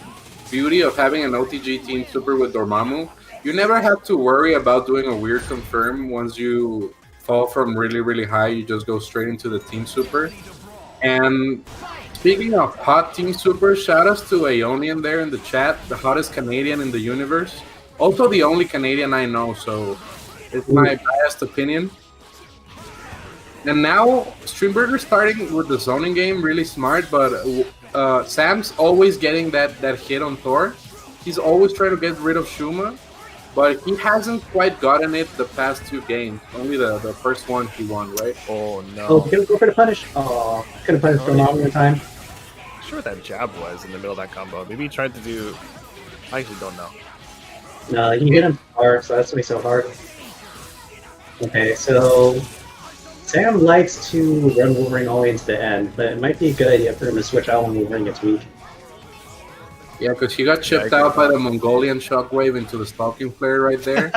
beauty of having an OTG team super with Dormammu. You never have to worry about doing a weird confirm once you fall from really, really high. You just go straight into the team super. And speaking of hot team super, shout outs to Aeonian there in the chat, the hottest Canadian in the universe. Also the only Canadian I know, so it's my biased opinion. And now Steamburger starting with the zoning game, really smart, but Sam's always getting that hit on Thor. He's always trying to get rid of Shuma, but he hasn't quite gotten it the past 2 games. Only the first one he won, right? Oh no. Oh, he go for the punish. Oh, could have punished him all the time. Not sure what that jab was in the middle of that combo. Maybe he tried to do. I actually don't know. No, he hit him hard, so that's why he's so hard. Okay, so Sam likes to run Wolverine all the way into the end, but it might be a good idea for him to switch out when Wolverine gets weak. Yeah, because he got chipped out by the Mongolian shockwave into the stalking flare right there.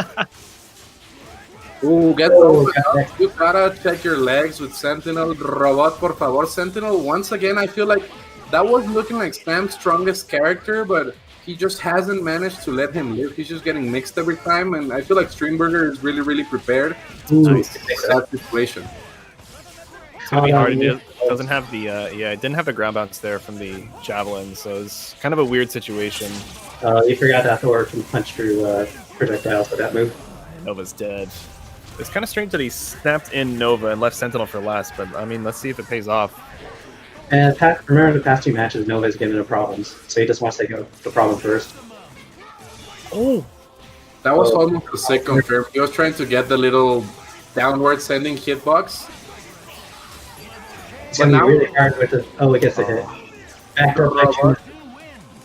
Ooh, get over up. You gotta check your legs with Sentinel. Robot, por favor. Sentinel, once again, I feel like that was looking like Sam's strongest character, but he just hasn't managed to let him live. He's just getting mixed every time, and I feel like Steamburger is really, really prepared to fix that situation. It's gonna be hard. It doesn't have the it didn't have the ground bounce there from the javelin, so it's kind of a weird situation. You forgot that Thor can punch through projectiles with that move. Nova's dead. It's kind of strange that he snapped in Nova and left Sentinel for last, but I mean, let's see if it pays off. And remember the past 2 matches, Nova's getting into problems, so he just wants to take out the problem first. Oh! That was almost a sick confirm. He was trying to get the little downward sending hitbox. It's going to be really hard with the... Oh, it gets a hit. Back up,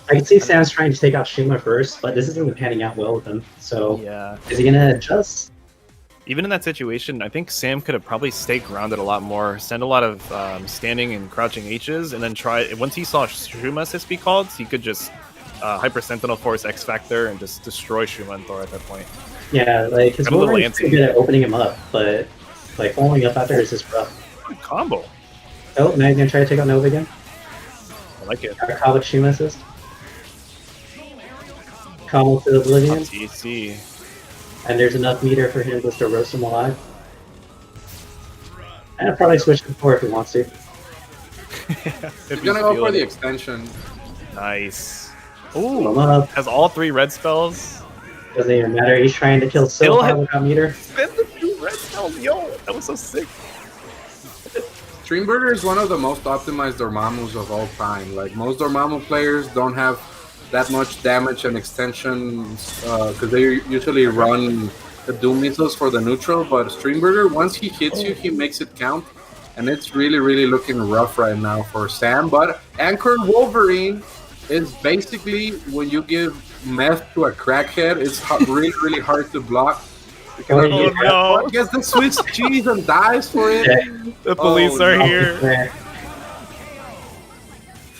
I can see Sam's trying to take out Shuma first, but this isn't panning out well with him, so... Yeah. Is he going to adjust? Even in that situation, I think Sam could have probably stayed grounded a lot more, send a lot of standing and crouching H's, and then try... Once he saw Shuma assist be called, he could just Hyper Sentinel Force X Factor and just destroy Shuma and Thor at that point. Yeah, like, his Wolverine's pretty good at opening him up, but like following up out there is just rough. Good combo. Oh, now he's going to try to take out Nova again? I like it. Combo Shuma assist. Combo to Oblivion. TC. And there's enough meter for him just to roast him alive. And I'll probably switch to Thor if he wants to. He's gonna go for the extension. Nice. Ooh, has all 3 red spells. Doesn't even matter, he's trying to kill Silva without meter. Spend the 2 red spells, yo! That was so sick. Steamburger is one of the most optimized Dormammu's of all time. Like, most Dormammu players don't have that much damage and extensions because they usually run the Doom missiles for the neutral, but Steamburger, once he hits you, he makes it count, and it's really, really looking rough right now for Sam. But Anchor Wolverine is basically when you give meth to a crackhead, it's really, really hard to block. Oh no! Gets the Swiss cheese and dies for it. Yeah. The police are here.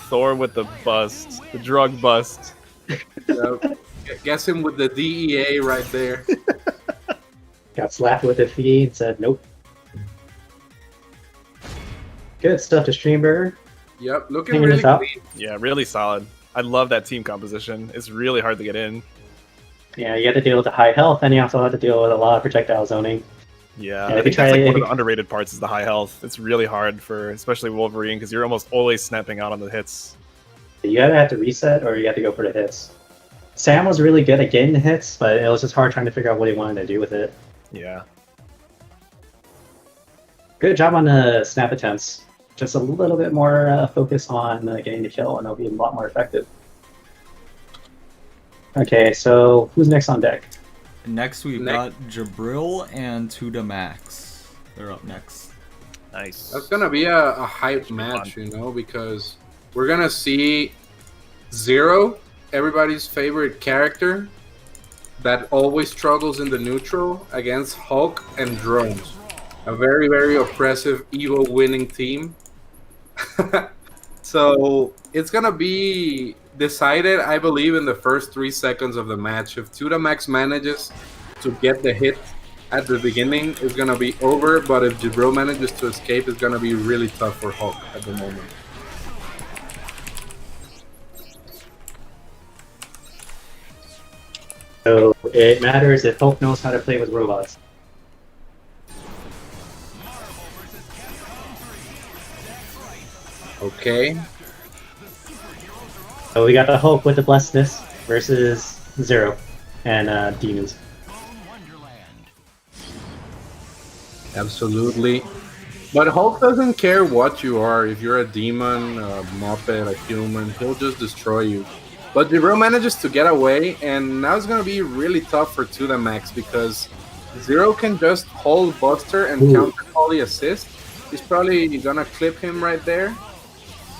Thor with the bust, the drug bust. Guess him with the DEA right there. Got slapped with a fee and said nope. Good stuff to Steamburger. Yep, looking really clean. Yeah, really solid. I love that team composition. It's really hard to get in. Yeah, you have to deal with the high health, and you also have to deal with a lot of projectile zoning. Yeah, I think that's like one of the underrated parts is the high health. It's really hard for especially Wolverine because you're almost always snapping out on the hits. You either have to reset or you have to go for the hits. Sam was really good at getting the hits, but it was just hard trying to figure out what he wanted to do with it. Yeah. Good job on the snap attempts. Just a little bit more focus on getting the kill, and it'll be a lot more effective. Okay, so who's next on deck? Next we've got Jabril and Tuda Max. They're up next. Nice. That's gonna be a hype match, you know, because we're gonna see Zero, everybody's favorite character, that always struggles in the neutral, against Hulk and drones. A very, very oppressive, evil winning team. So it's gonna be decided, I believe, in the first 3 seconds of the match. If Tudamax manages to get the hit at the beginning, it's gonna be over. But if Jabril manages to escape, it's gonna be really tough for Hulk at the moment. So it matters if Hulk knows how to play with robots. Okay. So we got the Hulk with the Blessedness versus Zero and Demons. Absolutely. But Hulk doesn't care what you are. If you're a demon, a Muppet, a human, he'll just destroy you. But Jabril manages to get away, and now it's going to be really tough for Max because Zero can just hold Buster and counter all the assist. He's probably going to clip him right there.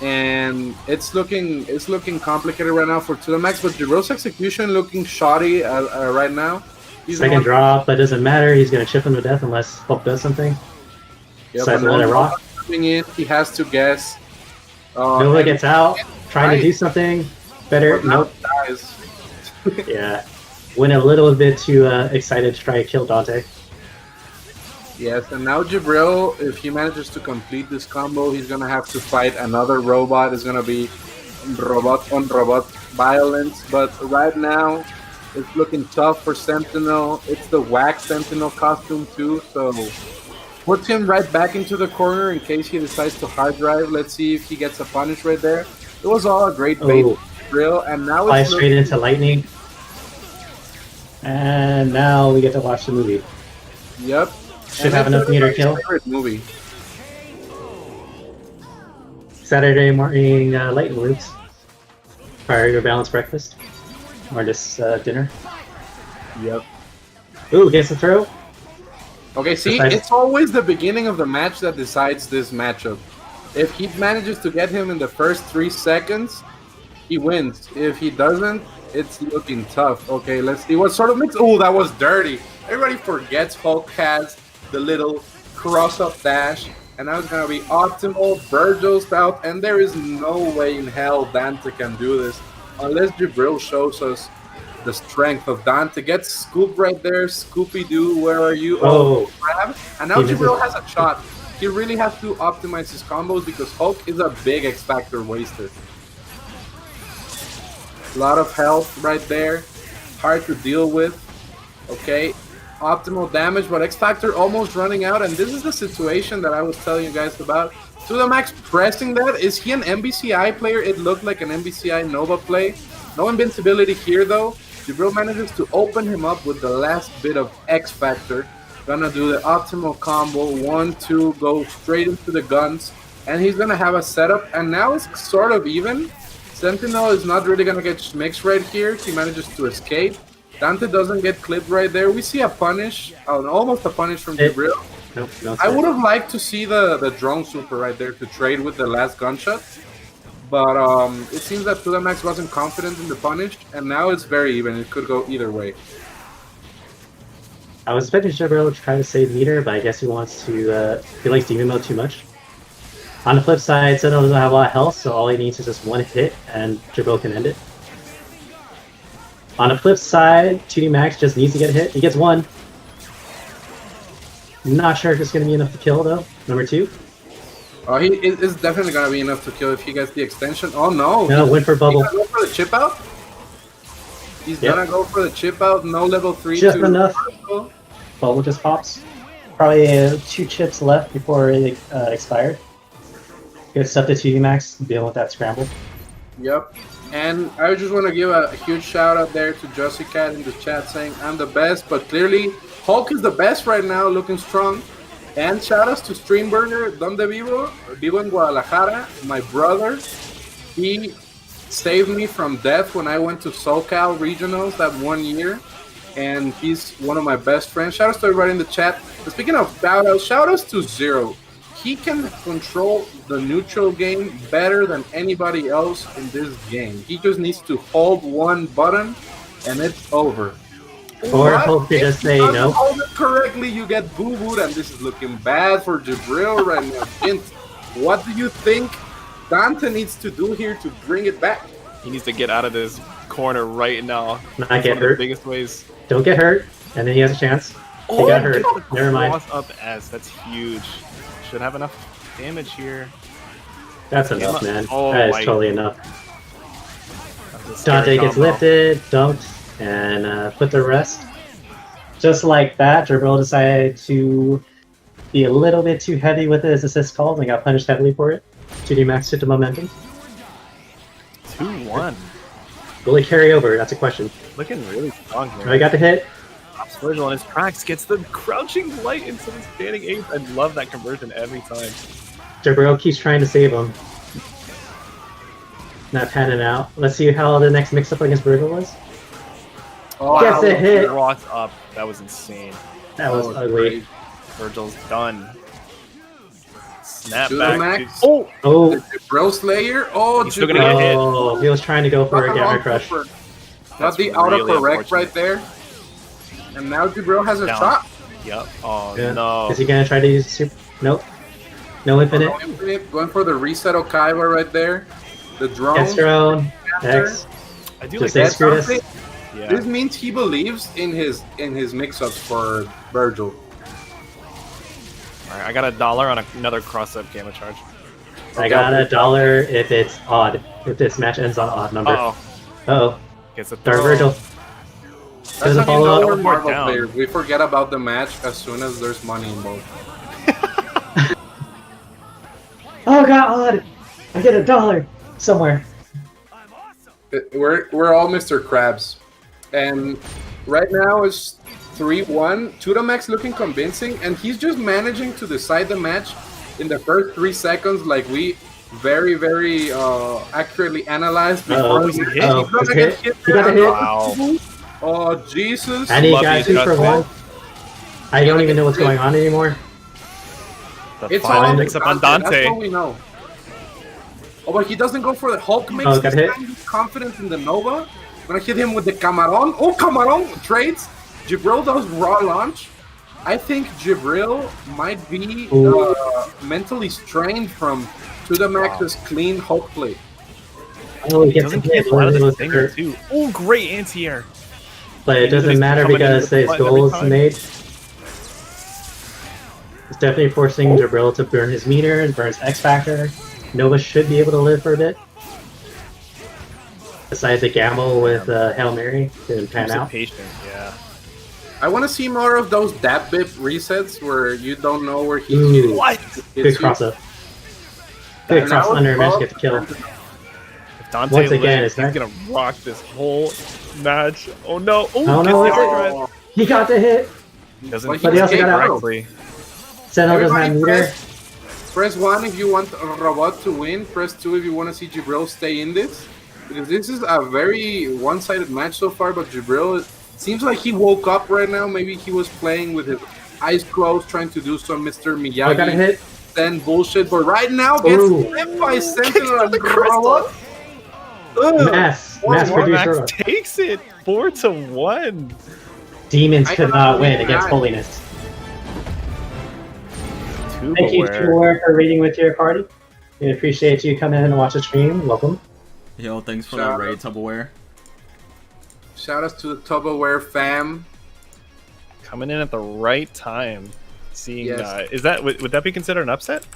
And it's looking complicated right now for Max, but Jabril's execution looking shoddy right now. Second drop, but it doesn't matter. He's going to chip him to death unless Hulk does something. Yeah, but let it rock. Coming in, he has to guess. Nova gets out, trying to do something better. Nope. Yeah. Went a little bit too excited to try to kill Dante. Yes, and now Jabril, if he manages to complete this combo, he's going to have to fight another robot. It's going to be robot on robot violence. But right now, it's looking tough for Sentinel. It's the wax Sentinel costume too, so puts him right back into the corner in case he decides to hard drive. Let's see if he gets a punish right there. It was all a great bait drill, and now it's straight into lightning. And now we get to watch the movie. Yep. Should have enough meter kill. Movie. Saturday morning lightning loops. Prior to your balanced breakfast. Or just dinner. Yep. Ooh, gets the throw. Okay, see, it's always the beginning of the match that decides this matchup. If he manages to get him in the first 3 seconds, he wins. If he doesn't, it's looking tough. Okay, let's see what sort of mix. Oh, that was dirty. Everybody forgets Hulk has the little cross-up dash, and now it's going to be optimal. Virgil's out, and there is no way in hell Dante can do this unless Jabril shows us the strength of Dante. Gets scooped right there. Scoopy-Doo, where are you? Oh, grab. And now Jabril has a shot. He really has to optimize his combos because Hulk is a big X-Factor waster. A lot of health right there. Hard to deal with. Okay. Optimal damage, but X-Factor almost running out, and this is the situation that I was telling you guys about. Max pressing that. Is he an MBCI player? It looked like an MBCI Nova play. No invincibility here, though. Jabril manages to open him up with the last bit of X-Factor. Gonna do the optimal combo. 1, 2, go straight into the guns. And he's gonna have a setup, and now it's sort of even. Sentinel is not really gonna get mixed right here. He manages to escape. Dante doesn't get clipped right there. We see a punish, almost a punish from Jabril. Nope, I would have liked to see the drone super right there to trade with the last gunshot. But it seems that Max wasn't confident in the punish, and now it's very even. It could go either way. I was expecting Jabril to try to save meter, but I guess he wants to, he likes demon mode too much. On the flip side, Sentinel doesn't have a lot of health, so all he needs is just one hit, and Jabril can end it. On the flip side, 2D Max just needs to get a hit. He gets one. Not sure if it's going to be enough to kill, though. Number 2. Oh, he is definitely going to be enough to kill if he gets the extension. Oh, no. No, went for bubble. He's going to go for the chip out? He's going to go for the chip out. No level 3. Just enough. Bubble just pops. Probably 2 chips left before it expired. Good stuff to 2D Max, dealing with that scramble. Yep. And I just want to give a huge shout out there to Josie Cat in the chat saying I'm the best, but clearly Hulk is the best right now, looking strong. And shout outs to Steamburger, Donde Vivo en Guadalajara, my brother. He saved me from death when I went to SoCal Regionals that 1 year. And he's one of my best friends. Shout outs to everybody in the chat. But speaking of shout outs to Zero. He can control the neutral game better than anybody else in this game. He just needs to hold one button, and it's over. Or hope to just say no. Hold it correctly, you get boo-booed, and this is looking bad for Jabril right now. Gents, what do you think Dante needs to do here to bring it back? He needs to get out of this corner right now. Not get hurt. Biggest ways. Don't get hurt, and then he has a chance. He got hurt. Never mind. Cross up S. That's huge. Should have enough damage here. That's enough, man. Oh, that is totally enough. Dante gets lifted, dunked, and put to rest. Just like that, Jabril decided to be a little bit too heavy with his assist calls and got punished heavily for it. 2D Max took the momentum. 2-1. Will it carry over? That's a question. Looking really strong here. I got the hit. Virgil on his tracks gets the crouching light into the standing ace. I love that conversion every time. Jabril keeps trying to save him. not panning out. Let's see how the next mix-up against Virgil was. Oh, Gets a hit. Rocked up. That was insane. That was ugly. great. Virgil's done. Snap To the back. max. Oh! Oh, Bro Slayer. Oh, He's still gonna get hit. oh, he was trying to go for a Gamma Crush. Got That's the really autocorrect right unfortunate. there. And now Jabril has a Down. shot. Yep. Oh, Yeah. no. Is he gonna try to use super? Nope. No infinite. Oh, infinite. Going for the reset Okaiba right there. The drone. Gets drone. after. X. I do Just like say that. screw this. Something- Yeah. This means he believes in his mix-ups for Virgil. Alright, I got $1 on another cross-up gamma charge. I got $1 if it's odd. If this match ends on odd number. Uh-oh. Uh-oh. Gets a Dark throw. Virgil. That's Doesn't how you follow know up. we're One more Marvel down. players. We forget about the match as soon as there's money involved. Oh god, odd! I get $1 somewhere. We're all Mr. Krabs. And right now it's 3-1. Tudamax looking convincing, and he's just managing to decide the match in the first 3 seconds like we very, very accurately analyzed before Oh, the he match. hit? Oh, He's gonna he's get hit. hit He got there. the hit. Wow. Oh, Jesus. And he Love got these 2 for guys. 1. I don't even know what's going on anymore. The It's final all mix up on That's Dante. all we know. Oh, but he doesn't go for the Hulk mix. Oh, got This hit. time he's confident in the Nova. Gonna hit him with the Camaron. Oh, Camaron trades. Jabril does raw launch. I think Jabril might be Ooh. mentally strained from Tudamax's clean Hulk play. Oh, he He gets doesn't hit. get out of the Literally stinger, hurt. too. Oh, great anti-air. But it doesn't He's matter coming in because with his the button goal every is time. made. It's definitely forcing Jabril to burn his meter and burns X Factor. Nova should be able to live for a bit. Besides the gamble with Hail Mary didn't pan Keeps it out. patient, yeah. I want to see more of those dab bip resets where you don't know where he's Ooh. hitting. What? Good cross up. Good And cross that was under, managed to well get the kill. If Dante Once again, lives, it's not- he's gonna rock this whole match. Oh no! Oh, Oh, gets no, the is it? arc red. He got the hit! Doesn't But he also hit got out. correctly. Sentinel doesn't have Everybody meter. Press 1 if you want a robot to win. Press 2 if you want to see Jabril stay in this. Because this is a very one-sided match so far, but Jabril seems like he woke up right now. Maybe he was playing with his eyes closed, trying to do some Mr. I got a Miyagi hit. then bullshit, but right now gets Ooh. hit by Sentinel and the crystal. robot. Ugh. Mass Max producer. takes it 4-1. Demons I could cannot not win believe against that. Holiness. Thank you, Tubazo. Tuber, for reading with your party. We appreciate you coming in and watch the stream. Welcome. Yo, thanks for Shout that out. raid, Tupperware. Shout out to the Tupperware fam. Coming in at the right time. Seeing Yes. is that would that be considered an upset?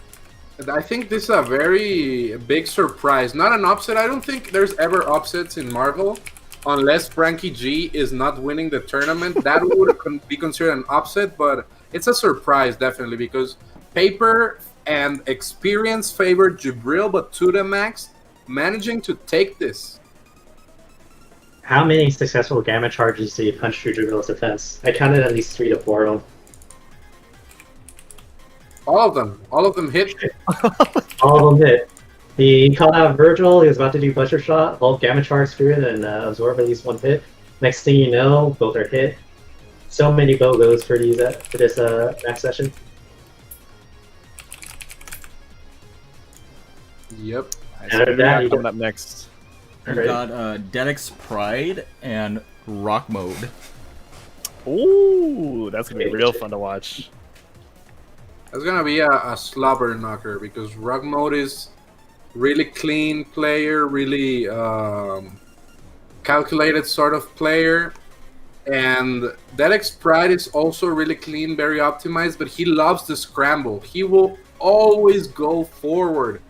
I think this is a very big surprise. Not an upset. I don't think there's ever upsets in Marvel. Unless Frankie G is not winning the tournament. That would be considered an upset, but it's a surprise, definitely, because paper and experience favored Jabril, but Tudamax managing to take this. How many successful gamma charges did you punch through Jabril's defense? I counted at least 3 to 4 of them. All of them hit. All of them hit. He called out Virgil, he was about to do Butcher Shot, Hulk Gamma Charge through it, and absorb at least 1 hit. Next thing you know, both are hit. So many BOGOs for these for this max session. Yep. After that, Coming up next. We Right. got Dedic's Pride and Rock Mode. Ooh, that's gonna be real fun to watch. That's gonna be a slobber knocker because Rug Mode is really clean player, really calculated sort of player. And Dedic's Pride is also really clean, very optimized, but he loves the scramble. He will always go forward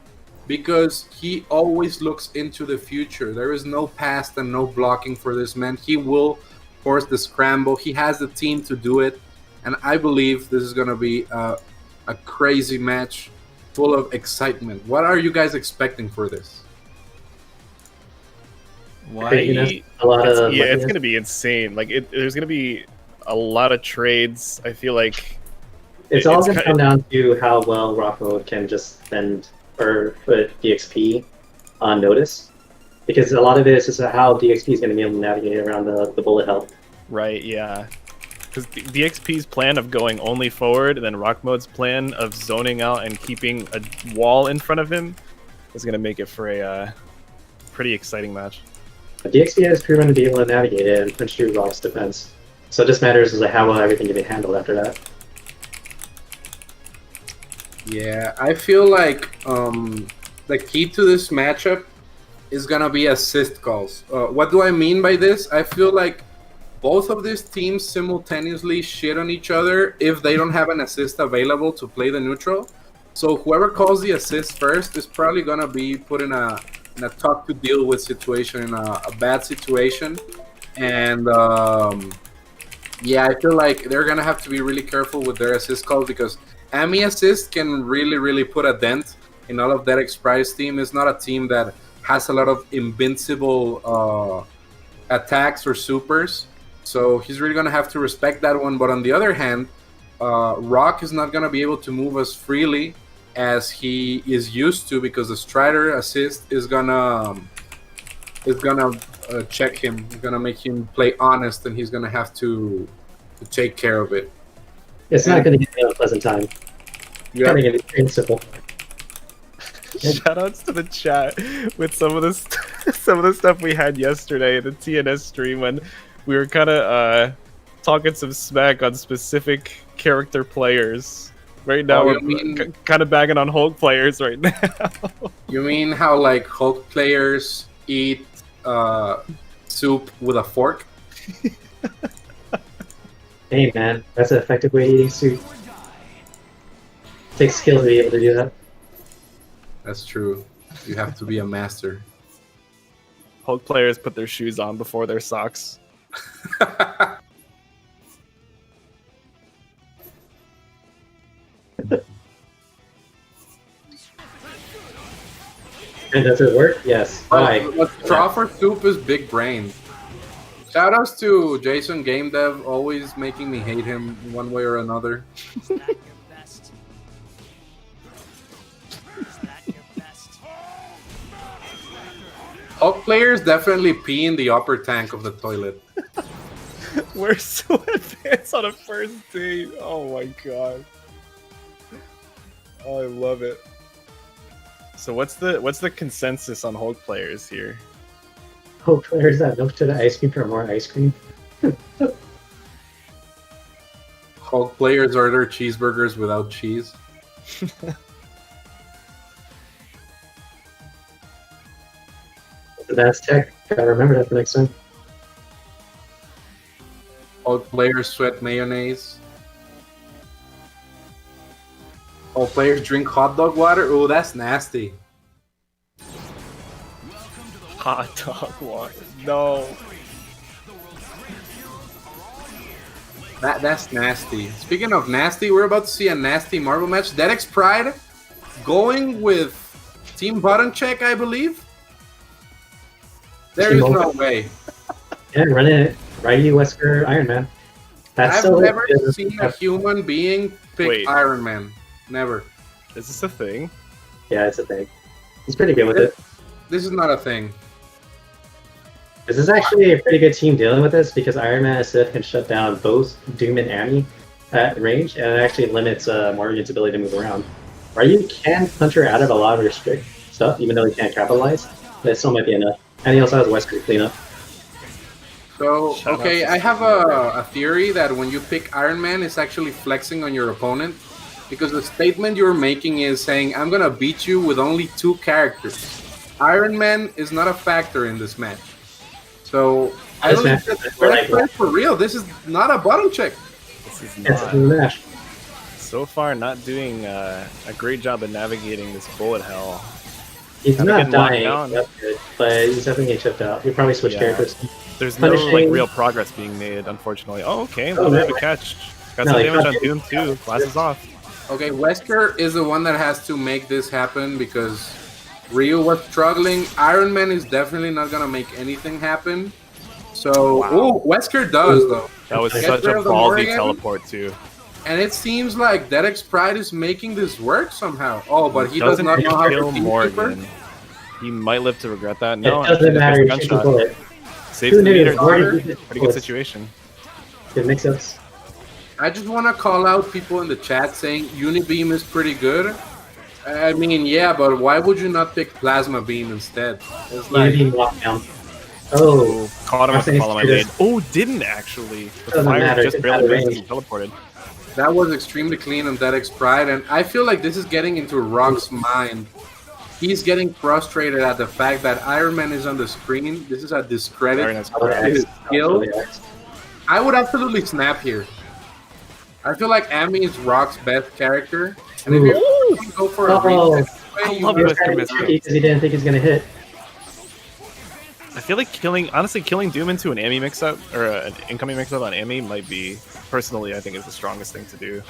because he always looks into the future. There is no past and no blocking for this man. He will force the scramble. He has the team to do it. And I believe this is going to be a crazy match full of excitement. What are you guys expecting for this? Why? Craziness. A lot of Yeah, it's luckiness. gonna be insane. Like there's gonna be a lot of trades. I feel like It's all it's going to ki- come down to how well Rock Mode can just spend or put the XP on notice. Because a lot of it is just how DXP is going to be able to navigate around the bullet hell. Right, yeah. Because DXP's plan of going only forward, and then Rock Mode's plan of zoning out and keeping a wall in front of him is going to make it for a pretty exciting match. DXP has proven to be able to navigate it and punch through Rock's defense. So it just matters is how well everything can be handled after that. Yeah, I feel like the key to this matchup is gonna be assist calls. What do I mean by this? I feel like both of these teams simultaneously shit on each other if they don't have an assist available to play the neutral. So whoever calls the assist first is probably gonna be put in a tough to deal with situation, in a bad situation, and yeah, I feel like they're gonna have to be really careful with their assist calls because Ami assist can really put a dent in all of Dedic's prize team. It's not a team that has a lot of invincible attacks or supers, so he's really gonna have to respect that one. But on the other hand, Rock is not gonna be able to move as freely as he is used to because the Strider assist is gonna check him. It's gonna make him play honest, and he's gonna have to take care of it. It's not going to give me a pleasant time. Yeah. Turning it simple. Shoutouts to the chat with some of the stuff we had yesterday in the TNS stream when we were kind of talking some smack on specific character players. Right now we're kind of bagging on Hulk players right now. You mean how like Hulk players eat soup with a fork? Hey man, that's an effective way of eating soup. Takes skill to be able to do that. That's true. You have to be a master. Hulk players put their shoes on before their socks. And does it work? Yes. Why? What's draw for soup is big brain. Shoutouts to Jason Game Dev, always making me hate him one way or another. Hulk players definitely pee in the upper tank of the toilet. We're so advanced on a first date. Oh my god. Oh, I love it. So what's the consensus on Hulk players here? Hulk players that milk to the ice cream for more ice cream. Hulk players order cheeseburgers without cheese. That's tech. Gotta remember that for next time. Hulk players sweat mayonnaise. Hulk players drink hot dog water. Oh, that's nasty. Hot dog water. No. That's nasty. Speaking of nasty, we're about to see a nasty Marvel match. Dedic's Pride going with Team Button Check, I believe. There is no way. Yeah, run it. Ryu, Wesker, Iron Man. I've never seen a human being pick Iron Man. Never. Is this a thing? Yeah, it's a thing. He's pretty good with it. This is not a thing. This is actually a pretty good team dealing with this because Iron Man and Sith can shut down both Doom and Ami at range, and it actually limits Morgan's ability to move around. Ryu can punch her out of a lot of restrict stuff, even though he can't capitalize, but it still might be enough. And he also has Wesker to clean up. So, okay, I have a theory that when you pick Iron Man, it's actually flexing on your opponent. Because the statement you're making is saying, I'm going to beat you with only 2 characters. Iron Man is not a factor in this match. So, I don't think that's for real. This is not a button check. This is not. It's a match. So far, not doing a great job of navigating this bullet hell. He's not dying, that's good, but he's definitely getting chipped out. He'll probably switch characters. There's no real progress being made, unfortunately. Oh, okay, a little bit of a catch. Got some damage on Doom too. Glasses off. Okay, Wesker is the one that has to make this happen because Ryu was struggling. Iron Man is definitely not gonna make anything happen. So, ooh, Wesker does though. That was such a ballsy teleport too. And it seems like Dedic's Pride is making this work somehow. Oh, but he does not know how to kill Morgan. He might live to regret that. No, it doesn't matter. there's a You shoot the gunshot. bullet. Saves the Who knew? meter. Already Pretty good situation. Good mix-ups. I just want to call out people in the chat saying Unibeam is pretty good. I mean, yeah, but why would you not pick Plasma Beam instead? It's like, Unibeam lockdown. Oh, Caught him with the follow I made. Nothing. Oh, didn't actually. The Doesn't fire matter, just it's barely out of missed range. and teleported. that was extremely clean on Dedic's Pride, and I feel like this is getting into Rock's mind. He's getting frustrated at the fact that Iron Man is on the screen. This is a discredit Very nice. to his skill. I would absolutely snap here. I feel like Amy is Rock's best character. And if you're going to go for a reset, I you love would- it. Because he didn't think he's gonna hit. I feel like honestly, killing Doom into an Amy mix-up, or an incoming mix-up on Amy might be, personally, I think is the strongest thing to do.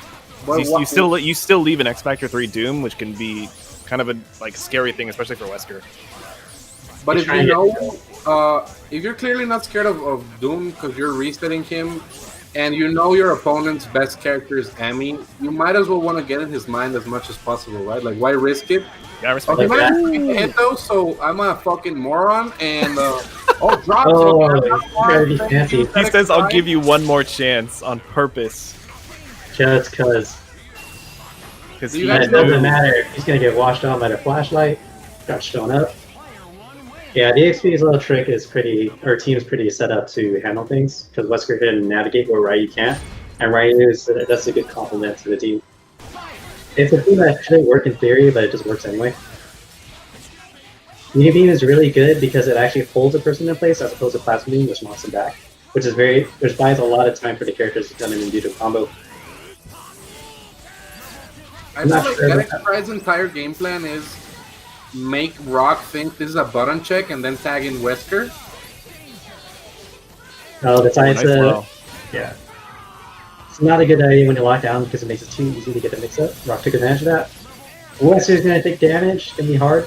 But You still leave an X Factor 3 Doom, which can be kind of a scary thing, especially for Wesker. But if you know, if you're clearly not scared of Doom because you're resetting him, and you know your opponent's best character is Amy, you might as well want to get in his mind as much as possible, right? Like, why risk it? Yeah, I respect Okay, that. might hit though, so I'm a fucking moron, and drop. Gotta be fancy. He says, "I'll give you one more chance on purpose." Just cause. Because You he guys It doesn't matter. He's gonna get washed out by the flashlight. Got shown up. Yeah, DXP's little trick is team's pretty set up to handle things, because Wesker can navigate where Ryu can't, and Ryu that's a good compliment to the team. It's a team that shouldn't work in theory, but it just works anyway. Unibeam is really good because it actually holds a person in place as opposed to Plasma Beam, which knocks them back, which buys a lot of time for the characters to come in and do the combo. I feel like Dedic's Pride's entire game plan is make Rock think this is a button check and then tag in Wesker. Oh, besides, nice blow. yeah. It's not a good idea when you lock down because it makes it too easy to get the mix-up. Rock took advantage of that. Wesker's gonna take damage, it's gonna be hard.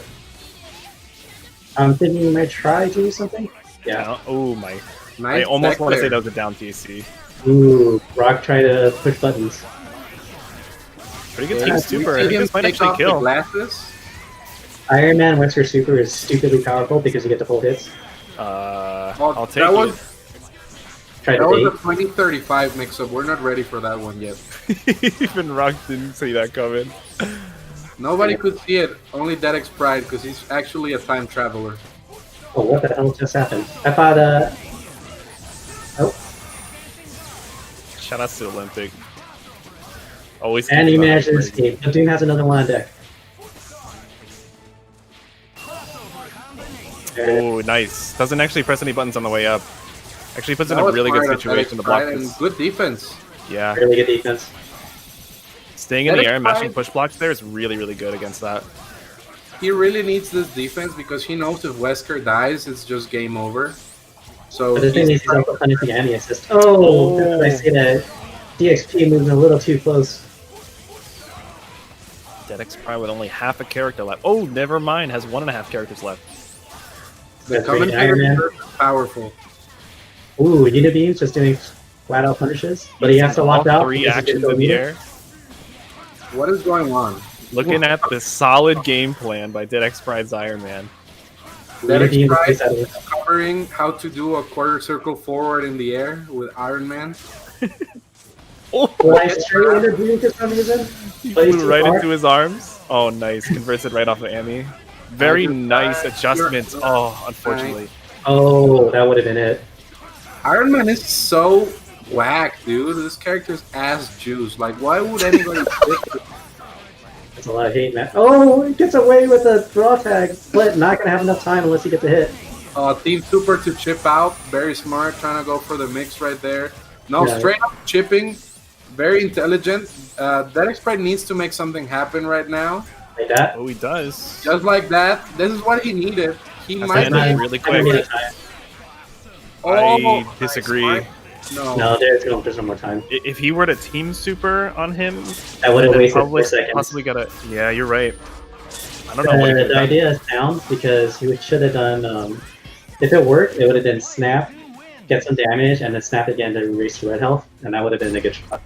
I'm thinking he might try to do something. Yeah. Oh my. Nice I almost tech want to say there. that was a down TC. Ooh, Rock tried to push buttons. Pretty good Yeah, team we super. I See think him this might take actually off the kill. glasses. Iron Man Wesker Super is stupidly powerful because you get the full hits. I'll take that it. was Try that to was a bait. 2035 mix-up. We're not ready for that one yet. Even Rock didn't see that coming. Nobody could see it. Only Dedic's Pride because he's actually a time traveler. Oh, what the hell just happened? I thought, oh, Shout out to Olympic. Always. and he thinking about managed to it. escape. But Doom has another one on deck. Oh, nice. Doesn't actually press any buttons on the way up. Actually puts in That a was really good smart of situation to Dedic's block Pride, and this. good defense. Yeah. Really good defense. Staying in the Dedic's air and mashing Pride- push blocks there is really, really good against that. He really needs this defense because he knows if Wesker dies, it's just game over. So But the thing he's is, he's also punishing Annie assist. Oh, that's what I say that DXP moving a little too close. Dedic's Pride with only half a character left. Oh, never mind. Has 1.5 characters left. the That's really commentator Iron Man. is powerful. Ooh, Unibeam's just doing flat out punishes, but he has to lock All out. 3 because he actions didn't in the go air. What is going on? Looking at the solid game plan by Dedic's Pride's Iron Man. Dedic's Unibeam Pride is out of it. covering how to do a quarter circle forward in the air with Iron Man. Oh, Well, I straight interviewing for some reason. he But he's flew too right far. into his arms. Oh, nice. Converted right off of Amy. Very nice adjustments. Oh, unfortunately. Oh, that would have been it. Iron Man is so whack, dude. This character's ass juice. Like, why would anybody pick it? That's a lot of hate, man. Oh, he gets away with a draw tag, but not gonna have enough time unless he gets a hit. Team Super to chip out. Very smart. Trying to go for the mix right there. No, Yeah. straight up chipping. Very intelligent. Dedic's Pride needs to make something happen right now. Like that. Oh, he does. Just like that. This is what he needed. He That's might the end be. really I don't quick. get time. I disagree. nice. No. No, there's no more time. If he were to team super on him, That would have then wasted probably 4 seconds. possibly gotta. Yeah, you're right. I don't know what he The could've done. idea is sound because he should have done. If it worked, it would have been snap, get some damage, and then snap again to erase the red health, and that would have been a good shot.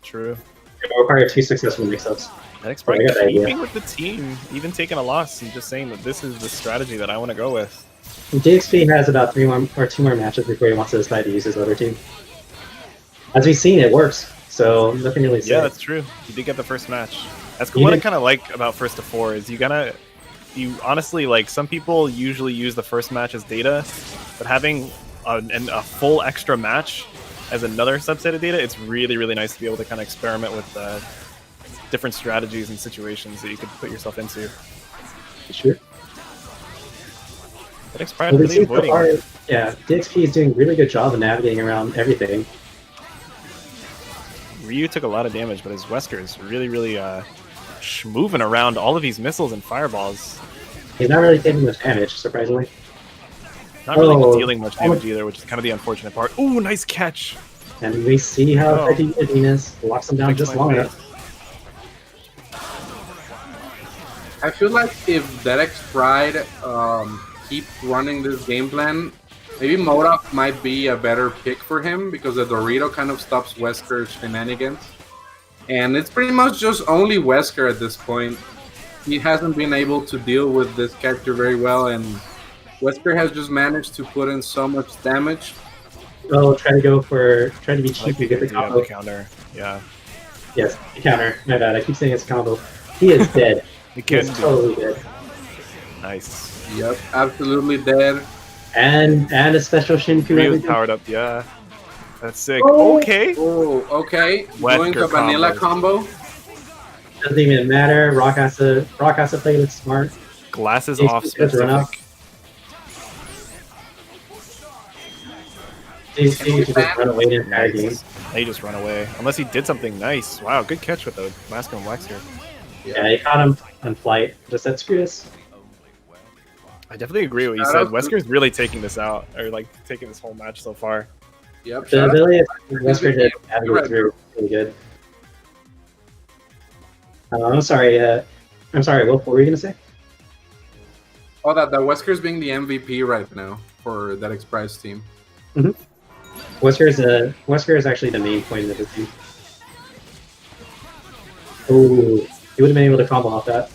True. It would require 2 successful mix-ups. Dedic's probably I got that keeping with the team, even taking a loss and just saying that this is the strategy that I want to go with. DXP has about 2 more matches before he wants to decide to use his other team. As we've seen, it works, so nothing really safe. Yeah, that's true. You did get the first match. That's what I kind of like about first to 4 is you honestly, like, some people usually use the first match as data, but having a full extra match as another subset of data, it's really, really nice to be able to kind of experiment with different strategies and situations that you could put yourself into. Sure. Dedic's probably really avoiding. Yeah, DXP is doing a really good job of navigating around everything. Ryu took a lot of damage, but his Wesker is really, really moving around all of these missiles and fireballs. He's not really taking much damage, surprisingly. Not really dealing much damage either, which is kind of the unfortunate part. Ooh, nice catch! And we see how effective Venus locks him down just long enough. I feel like if Dedic's Pride keep running this game plan, maybe Modok might be a better pick for him because the Dorito kind of stops Wesker's shenanigans. And it's pretty much just only Wesker at this point. He hasn't been able to deal with this character very well, and Wesker has just managed to put in so much damage. Oh, try to be cheap to get the combo. Counter, yeah. Yes, the counter. My bad, I keep saying it's a combo. He is dead. He is totally dead. Nice. Yep, absolutely dead. And a special Shinku. Ryu's powered up, yeah. That's sick. Oh. Okay. Oh, okay. Going to vanilla combo. Doesn't even matter. Rock has to play it smart. Glasses off specific. He just run away the entire game. He just run away. Unless he did something nice. Wow, good catch with the Mask and Wax here. Yeah, he caught him on flight. Just said, screw this. I definitely agree with what you said. Wesker's really taking this out, or like taking this whole match so far. Yep. The ability Wesker did was really good. I'm sorry. What were you gonna say? Oh, that Wesker's being the MVP right now for that Express team. Mm-hmm. Wesker is actually the main point of the team. Oh, he would have been able to combo off that.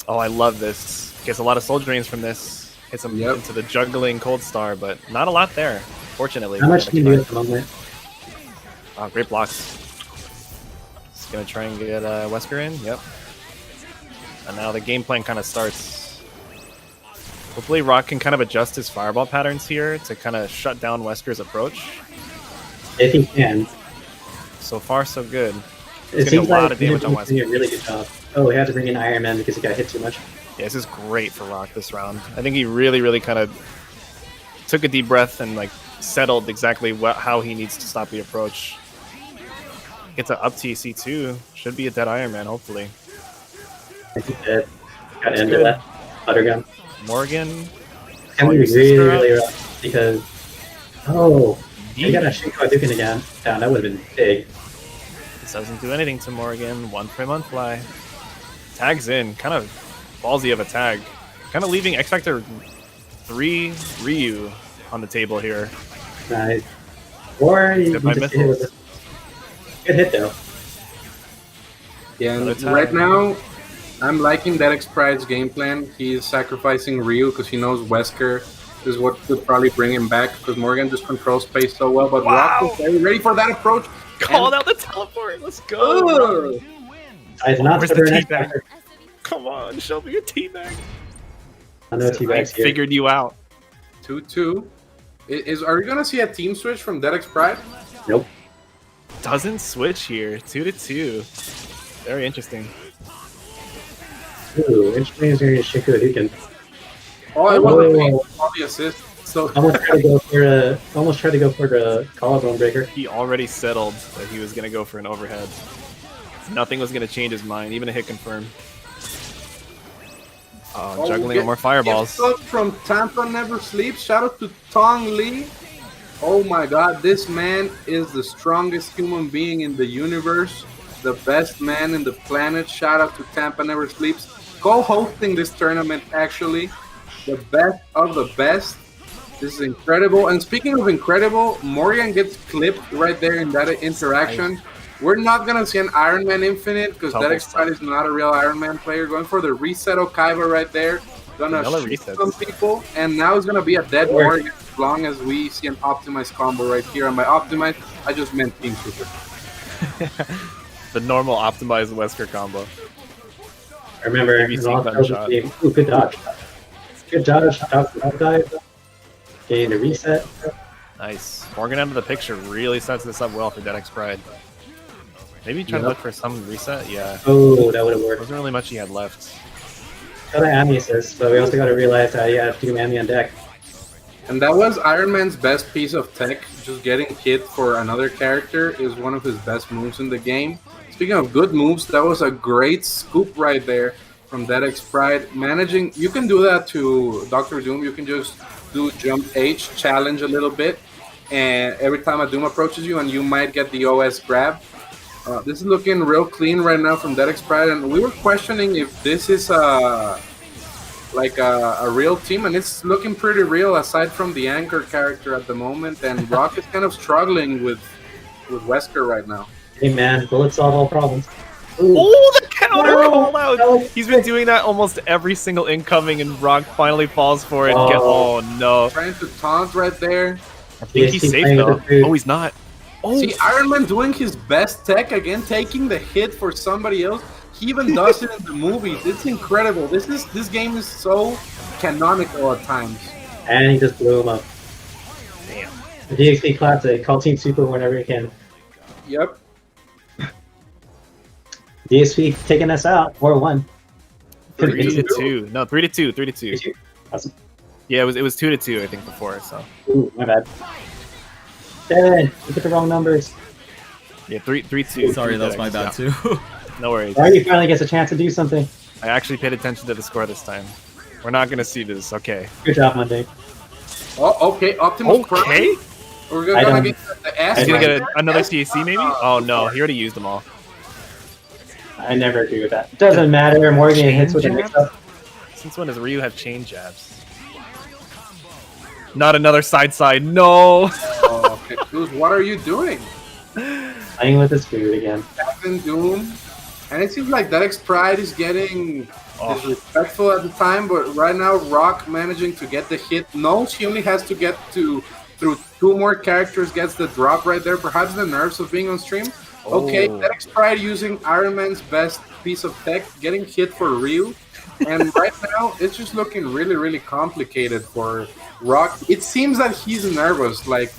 Oh, I love this. Gets a lot of soul drains from this. Hits him into the juggling Cold Star, but not a lot there, fortunately. How much can you do at the moment? Oh, great blocks. Just gonna try and get Wesker in. Yep. And now the game plan kind of starts. Hopefully Rock can kind of adjust his fireball patterns here to kind of shut down Wesker's approach. If he can. So far, so good. It seems like a lot of damage on Wesker. Doing a really good job. Oh, he had to bring in Iron Man because he got hit too much. Yeah, this is great for Rock this round. I think he really, really kind of took a deep breath and like settled exactly how he needs to stop the approach. Gets an up TC too. Should be a dead Iron Man, hopefully. I think he did. Got into that butter gun. Morgan. It's gonna be really rough because they got a Shinko Hadouken again. Down, that would have been big. This doesn't do anything to Morgan. 1 frame on fly. Tags in. Kind of ballsy of a tag. Kind of leaving X Factor 3 Ryu on the table here. Nice. Or you can just hit with a good hit though. Yeah, and right now I'm liking Dedic's Pride's game plan. He's sacrificing Ryu because he knows Wesker is what could probably bring him back because Morgan just controls space so well. But Rock is very ready for that approach. Called out the teleport. Let's go. Where's the teabag? Come on, show me your teabag. I know teabag's here. Figured you out. 2-2. Are we gonna see a team switch from Dedic's Pride? Nope. Doesn't switch here. 2-2. Very interesting. Ooh, interesting is going to Shinku Hadouken. Oh, I wasn't all the assists. So almost tried to go for the collarbone breaker. He already settled that he was gonna go for an overhead. Nothing was gonna change his mind, even a hit confirm. Juggling more fireballs. From Tampa Never Sleeps. Shout out to Tong Lee. Oh my god, this man is the strongest human being in the universe. The best man in the planet. Shout out to Tampa Never Sleeps. Co-hosting this tournament, actually. The best of the best. This is incredible. And speaking of incredible, Morgan gets clipped right there in that interaction. We're not gonna see an Iron Man Infinite because Double Dedic Pride is not a real Iron Man player. Going for the reset Okaiba right there. Gonna shoot some people, and now it's gonna be a dead Morgan as long as we see an optimized combo right here. And by optimized, I just meant Team Super. The normal optimized Wesker combo. I remember good dodge. Good dodge, dive. Getting the reset. Nice. Morgan out of the picture really sets this up well for Dedic's Pride. Maybe try to look for some reset? Yeah. Oh, that would have worked. Wasn't really much he had left. Got an Ami assist, but we also got to realize that you have to do Ami on deck. And that was Iron Man's best piece of tech. Just getting hit for another character is one of his best moves in the game. Speaking of good moves, that was a great scoop right there from Dedic's Pride. Managing, you can do that to Dr. Doom. You can just do jump H, challenge a little bit, and every time a Doom approaches you, and you might get the OS grab. This is looking real clean right now from Dedic's Pride, and we were questioning if this is a real team, and it's looking pretty real aside from the anchor character at the moment, and Rock is kind of struggling with Wesker right now. Hey man, bullets solve all problems. Ooh. Oh, the counter all out! He's been doing that almost every single incoming, and Rock finally falls for it. Oh no. Trying to taunt right there. I think he's safe though. Oh, he's not. Oh. See, Iron Man doing his best tech again, taking the hit for somebody else. He even does it in the movies. It's incredible. This game is so canonical at times. And he just blew him up. Damn. The DXP classic. Call Team Super whenever you can. Yep. DSP taking us out 4-1. 3-2. No, 3-2. 3-2. Awesome. Yeah, it was 2-2 I think before. So. Ooh, my bad. Dang, you get the wrong numbers. Yeah, 3-2. Sorry, that was my bad too. No worries. He finally gets a chance to do something. I actually paid attention to the score this time. We're not gonna see this. Okay. Good job, Monday. Oh, okay. Optimus Prime. We're gonna get the ass. He's gonna get another CAC maybe? Oh no, he already used them all. I never agree with that. Doesn't matter. Morgan hits with a mix-up. Since when does Ryu have chain jabs? Not another side. No. Oh, okay. Dude, what are you doing? Playing with his food again. Captain Doom. And it seems like Dedic's Pride is getting disrespectful at the time, but right now Rock managing to get the hit. Knows he only has to get through 2 more characters, gets the drop right there. Perhaps the nerves of being on stream. Okay, Dedic's Pride using Iron Man's best piece of tech, getting hit for Ryu. And right now, it's just looking really, really complicated for Rock. It seems that he's nervous. Like,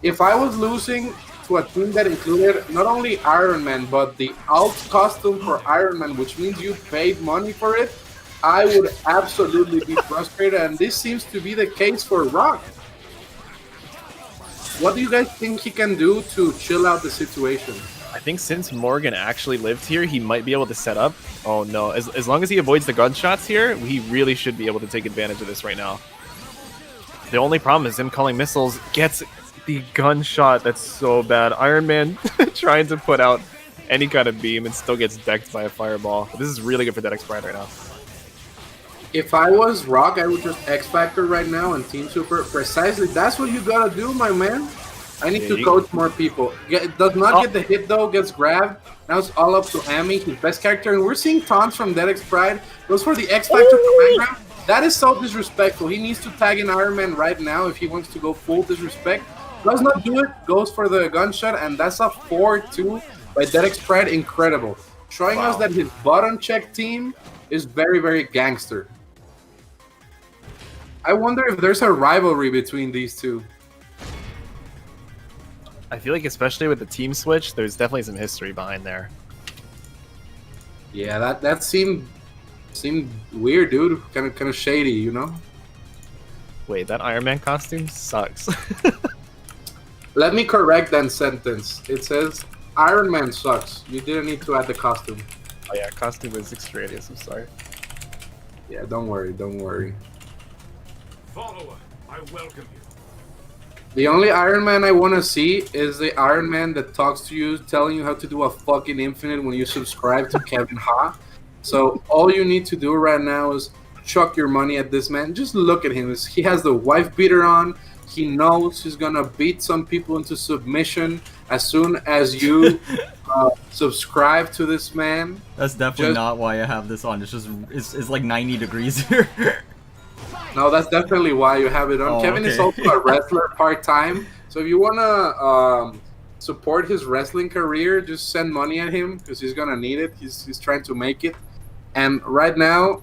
if I was losing to a team that included not only Iron Man, but the alt costume for Iron Man, which means you paid money for it, I would absolutely be frustrated. And this seems to be the case for Rock. What do you guys think he can do to chill out the situation? I think since Morgan actually lived here, he might be able to set up. Oh no, as long as he avoids the gunshots here, he really should be able to take advantage of this right now. The only problem is him calling missiles gets the gunshot. That's so bad. Iron Man trying to put out any kind of beam and still gets decked by a fireball. This is really good for Dedic's Pride right now. If I was Rock, I would just X Factor right now and Team Super. Precisely, that's what you gotta do, my man. I need to coach more people. Does not get the hit though, gets grabbed. Now it's all up to Ami, his best character. And we're seeing taunts from Dedic's Pride. Goes for the X Factor command. That is so disrespectful. He needs to tag in Iron Man right now if he wants to go full disrespect. Does not do it, goes for the gunshot, and that's a 4-2 by Dedic's Pride. Incredible. Showing us that his button check team is very, very gangster. I wonder if there's a rivalry between these two. I feel like especially with the team switch, there's definitely some history behind there. Yeah, that seemed weird, dude. Kind of shady, you know? Wait, that Iron Man costume sucks. Let me correct that sentence. It says Iron Man sucks. You didn't need to add the costume. Oh yeah, costume is extraneous. I'm sorry. Yeah, don't worry, don't worry. Follower, I welcome you. The only Iron Man I want to see is the Iron Man that talks to you, telling you how to do a fucking infinite when you subscribe to Kevin Ha. So all you need to do right now is chuck your money at this man. Just look at him. He has the wife beater on. He knows he's gonna beat some people into submission as soon as you subscribe to this man. That's definitely not why I have this on. It's just it's like 90 degrees here. No, that's definitely why you have it on. Kevin is also a wrestler part-time, so if you wanna support his wrestling career, just send money at him because he's gonna need it. He's trying to make it. And right now,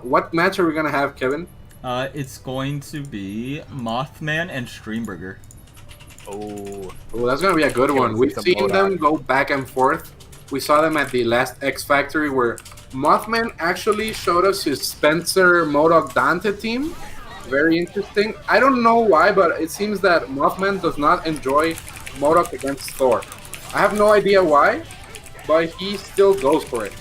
what match are we gonna have, Kevin? It's going to be Mothman and Steamburger. Oh, that's gonna be a good one. We've seen them go back and forth. We saw them at the last X Factory where Mothman actually showed us his Spencer MODOK Dante team. Very interesting. I don't know why, but it seems that Mothman does not enjoy MODOK against Thor. I have no idea why, but he still goes for it.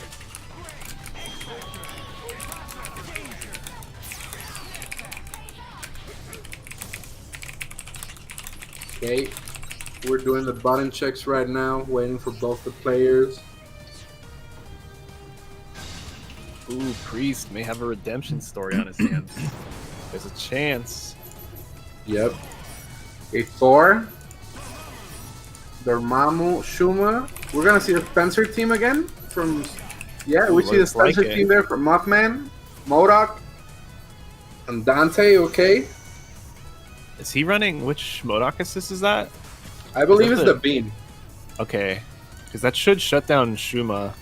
Okay, we're doing the button checks right now, waiting for both the players. Ooh, Priest may have a redemption story on his hands. There's a chance. Yep. Okay, Thor, Dormammu, Shuma. We're gonna see the Spencer team again from. Yeah, we see the Spencer team there from Mothman, MODOK, and Dante. Okay. Is he running? Which MODOK assist is that? I believe it's the beam. Okay, because that should shut down Shuma.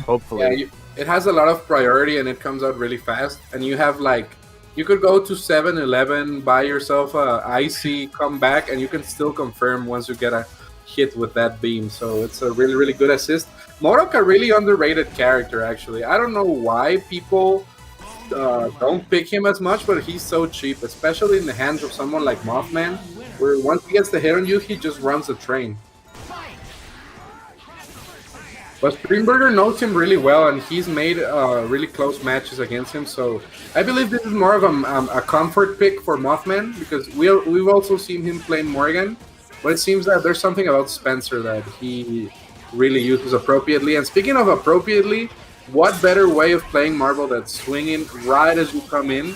Hopefully. Yeah, it has a lot of priority and it comes out really fast. And you have like, you could go to 7-Eleven, buy yourself a icy, come back, and you can still confirm once you get a hit with that beam. So it's a really, really good assist. MODOK, a really underrated character, actually. I don't know why people don't pick him as much, but he's so cheap, especially in the hands of someone like Mothman, where once he gets the hit on you, he just runs the train. But Steamburger knows him really well, and he's made really close matches against him, so I believe this is more of a comfort pick for Mothman, because we've also seen him play Morgan, but it seems that there's something about Spencer that he really uses appropriately. And speaking of appropriately, what better way of playing Marvel than swinging right as you come in?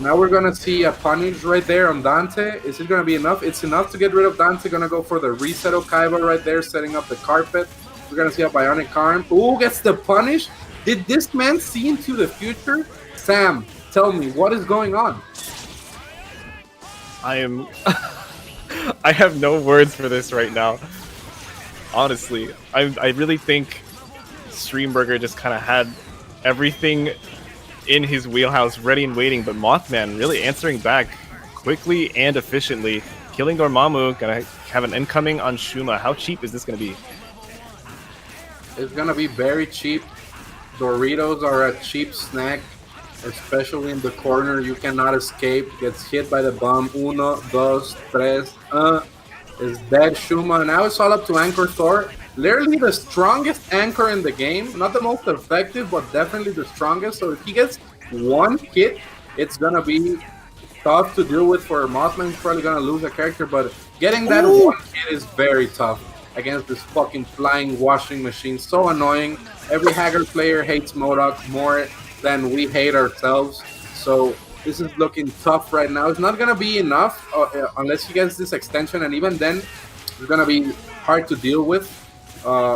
Now we're going to see a punish right there on Dante. Is it going to be enough? It's enough to get rid of Dante. Going to go for the reset Okaiba right there, setting up the carpet. We're going to see a bionic arm. Ooh, gets the punish. Did this man see into the future? Sam, tell me, what is going on? I am... I have no words for this right now. Honestly, I really think Steamburger just kind of had everything in his wheelhouse ready and waiting, but Mothman really answering back quickly and efficiently. Killing Dormammu, gonna have an incoming on Shuma. How cheap is this gonna be? It's gonna be very cheap. Doritos are a cheap snack, especially in the corner. You cannot escape. Gets hit by the bomb. Uno, dos, tres. Is dead Shuma. Now it's all up to Anchor Thor. Literally the strongest anchor in the game. Not the most effective, but definitely the strongest. So if he gets one hit, it's gonna be tough to deal with for Mothman. He's probably gonna lose a character, but getting that one hit is very tough against this fucking flying washing machine. So annoying. Every Haggard player hates MODOK more than we hate ourselves. So this is looking tough right now. It's not gonna be enough unless he gets this extension, and even then, it's gonna be hard to deal with.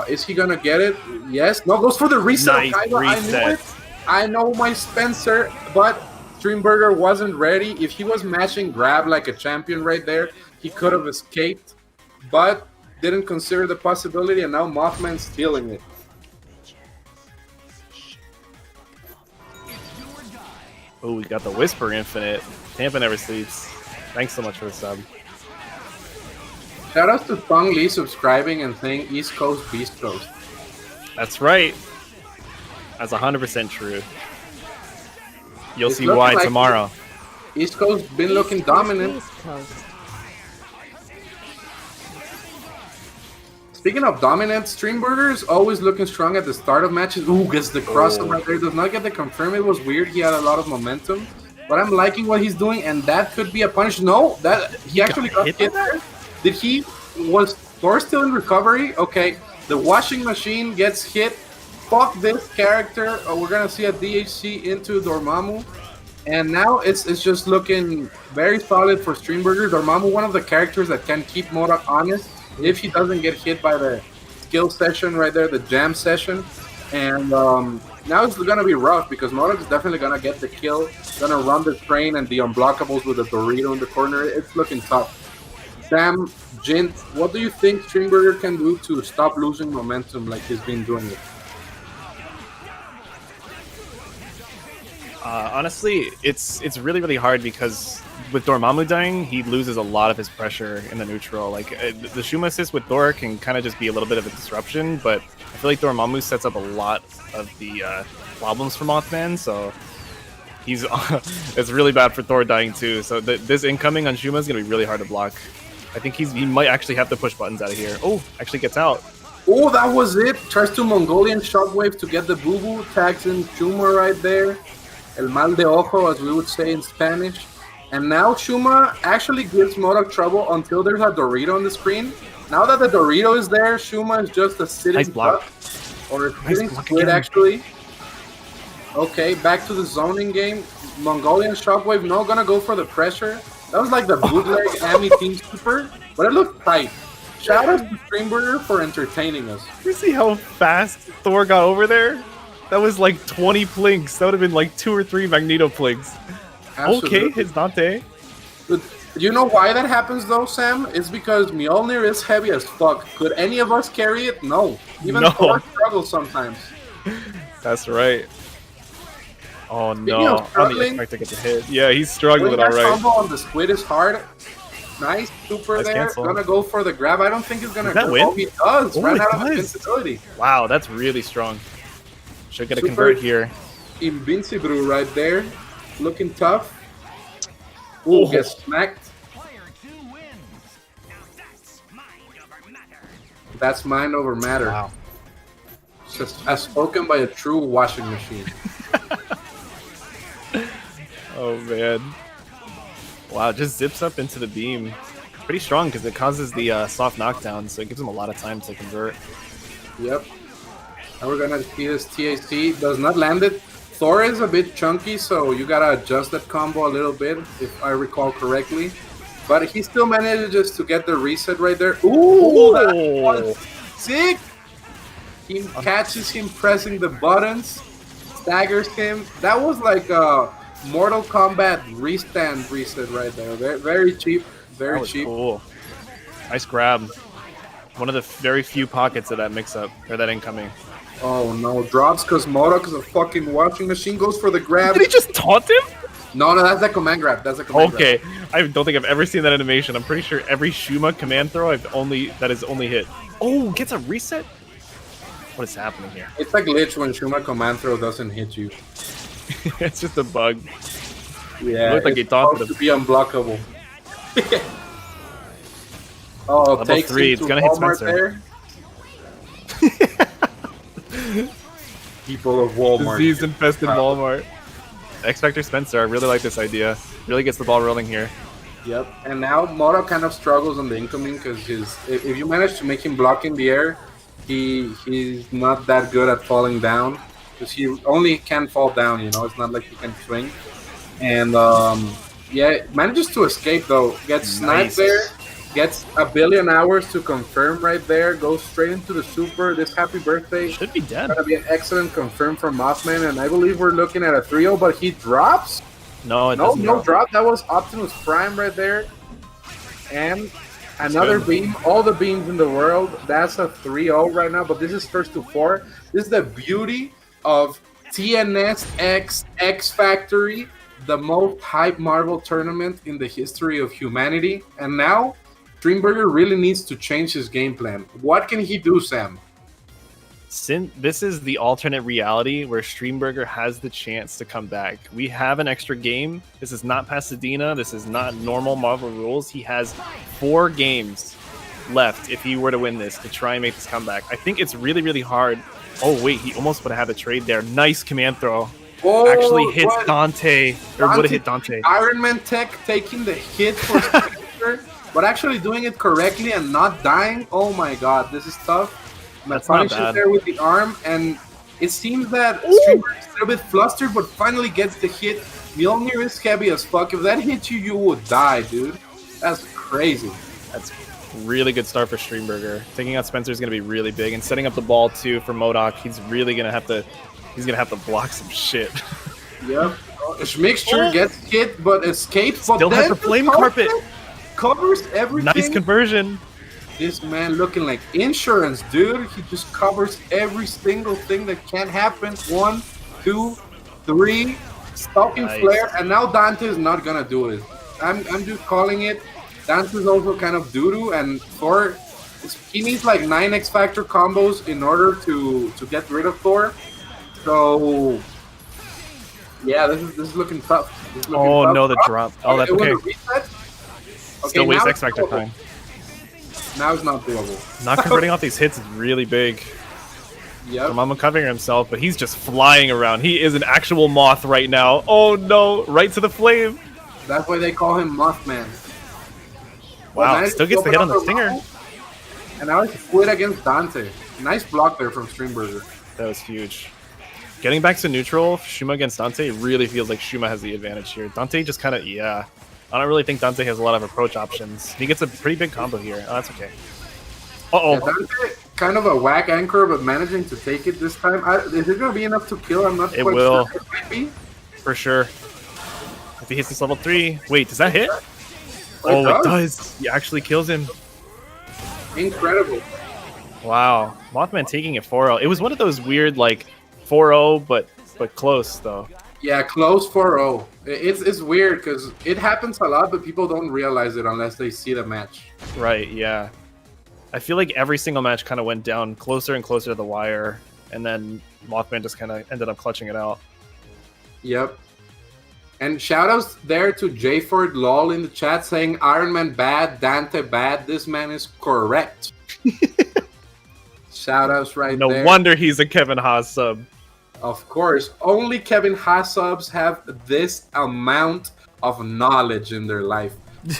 Is he gonna get it? Yes. No, goes for the reset. Nice I knew it. I know my Spencer, but Steamburger wasn't ready. If he was matching grab like a champion right there, he could have escaped, but didn't consider the possibility, and now Mothman's stealing it. Oh, we got the Whisper Infinite. Tampa never sleeps. Thanks so much for the sub. Shout out to Thong Lee subscribing and saying East Coast Beast Coast. That's right. That's 100% true. You'll It's see looking why like tomorrow. East Coast been looking dominant. East Coast. Speaking of dominant, Steamburger is always looking strong at the start of matches. Ooh, gets the crossover right there. Does not get the confirm. It was weird. He had a lot of momentum. But I'm liking what he's doing, and that could be a punish. No, that he actually got hit there. Did he? Was Thor still in recovery? Okay, the washing machine gets hit. Fuck this character. We're gonna see a DHC into Dormammu. And now it's just looking very solid for Steamburger. Dormammu, one of the characters that can keep MODOK honest if he doesn't get hit by the skill session right there, the jam session. And now it's going to be rough because Modoc is definitely going to get the kill, going to run the train and the unblockables with the Dorito in the corner. It's looking tough. Sam, Gents, what do you think Steamburger can do to stop losing momentum like he's been doing it? Honestly, it's really, really hard because with Dormammu dying, he loses a lot of his pressure in the neutral. Like, the Shuma assist with Thor can kind of just be a little bit of a disruption, but I feel like Dormammu sets up a lot of the problems for Mothman, so he's it's really bad for Thor dying too. So this incoming on Shuma is going to be really hard to block. I think he might actually have to push buttons out of here. Oh, actually gets out. Oh, that was it. Tries to Mongolian Shockwave to get the boo-boo. Tags in Shuma right there. El mal de ojo, as we would say in Spanish. And now Shuma actually gives Modoc trouble until there's a Dorito on the screen. Now that the Dorito is there, Shuma is just a sitting duck. Or a sitting squid, actually. Okay, back to the zoning game. Mongolian Shockwave, no, gonna go for the pressure. That was like the bootleg Ami Team Super, but it looked tight. Shout out to Steamburger for entertaining us. You see how fast Thor got over there? That was like 20 plinks. That would have been like 2 or 3 Magneto plinks. Absolutely. Okay, hits Dante. But you know why that happens though, Sam? It's because Mjolnir is heavy as fuck. Could any of us carry it? No. Even Thor struggles sometimes. That's right. Oh no, I'm the expect to get the hit. Yeah, he's struggling that alright. Combo on the squid is hard. Nice super nice there. Cancel. Gonna go for the grab. I don't think he's gonna go. Win? Oh, he does. Ran out of does. invincibility. Wow, that's really strong. Should get a convert here. Invincible right there. Looking tough. Ooh, gets smacked. That's mind over matter. Wow. Just as spoken by a true washing machine. Oh man. Wow, just zips up into the beam. Pretty strong because it causes the soft knockdown, so it gives him a lot of time to convert. Yep. Now we're gonna see this TAC. Does not land it. Thor is a bit chunky, so you gotta adjust that combo a little bit, if I recall correctly. But he still manages to get the reset right there. Ooh, that was sick! He catches him pressing the buttons, staggers him. That was like a Mortal Kombat restand reset right there. Very, very cheap. Very cheap. Cool. Nice grab. One of the very few pockets of that mix-up, or that incoming. Oh no, drops because Modoc is a fucking washing machine. Goes for the grab. Did he just taunt him? No, that's a command grab. That's a command grab. Okay, I don't think I've ever seen that animation. I'm pretty sure every Shuma command throw that is only hit. Oh, gets a reset? What is happening here? It's a glitch when Shuma command throw doesn't hit you. It's just a bug. Yeah, it looked like it's he taunted him. supposed to be unblockable. Oh, Level takes 3, him it's to gonna hit Walmart Spencer. there. People of Walmart. Disease-infested Walmart. X-Factor Spencer, I really like this idea. Really gets the ball rolling here. Yep, and now Moto kind of struggles on the incoming because if you manage to make him block in the air, he's not that good at falling down because he only can fall down. You know, it's not like he can swing. And yeah, manages to escape though. Gets sniped there. Gets a billion hours to confirm right there. Goes straight into the super. This happy birthday should be dead. Gonna be an excellent confirm from Mothman, and I believe we're looking at a 3-0, but he drops. No, no drop. That was Optimus Prime right there. And another beam. All the beams in the world. That's a 3-0 right now, but this is first to 4. This is the beauty of TNS X Factory, the most hype Marvel tournament in the history of humanity. And now, Steamburger really needs to change his game plan. What can he do, Sam? This is the alternate reality where Steamburger has the chance to come back. We have an extra game. This is not Pasadena. This is not normal Marvel rules. He has 4 games left if he were to win this to try and make this comeback. I think it's really, really hard. Oh, wait, he almost would have had the trade there. Nice command throw. Oh, actually hits Dante, or would have hit Dante. Iron Man tech taking the hit for Steamburger, but actually doing it correctly and not dying. Oh my god, this is tough. That's not bad. There with the arm, and it seems that Steamburger is a little bit flustered, but finally gets the hit. Mjolnir is heavy as fuck. If that hits you, you would die, dude. That's crazy. That's Really good start for Steamburger. Taking out Spencer is going to be really big, and setting up the ball too for MODOK. He's really going to have to. He's going to have to block some shit. Yep. Schmixture gets hit, but escapes. But Still then has the flame carpet. Covers everything. Nice conversion. This man looking like insurance, dude. He just covers every single thing that can happen. 1, 2, 3. Stalking flare, and now Dante is not gonna do it. I'm just calling it. Dante is also kind of doo-doo, and Thor, he needs like 9 X Factor combos in order to get rid of Thor. So yeah, this is looking tough. This is looking tough. No, the drop. Oh, that's okay. Still waste X Factor time. Now it's not doable. Not converting off these hits is really big. Yep. Mama covering himself, but he's just flying around. He is an actual moth right now. Oh no, right to the flame. That's why they call him Mothman. Wow, still gets the hit on the stinger. And now it's split against Dante. Nice block there from Steamburger. That was huge. Getting back to neutral, Shuma against Dante really feels like Shuma has the advantage here. Dante just kind of, yeah. I don't really think Dante has a lot of approach options. He gets a pretty big combo here. Oh, that's okay. Uh-oh. Yeah, Dante, kind of a whack anchor, but managing to take it this time. Is it going to be enough to kill? I'm not quite will. sure. It might be. For sure. If he hits this level 3. Wait, does that hit? Oh, it does. He actually kills him. Incredible. Wow. Mothman taking it 4-0. It was one of those weird, like, 4-0, but close, though. Yeah, close 4-0. It's weird because it happens a lot, but people don't realize it unless they see the match. Right, yeah. I feel like every single match kind of went down closer and closer to the wire, and then Mothman just kind of ended up clutching it out. Yep. And shoutouts there to Jford Lol in the chat saying Iron Man bad, Dante bad. This man is correct. Shoutouts right there. No wonder he's a Kevin Haas sub. Of course. Only Kevin Haas subs have this amount of knowledge in their life.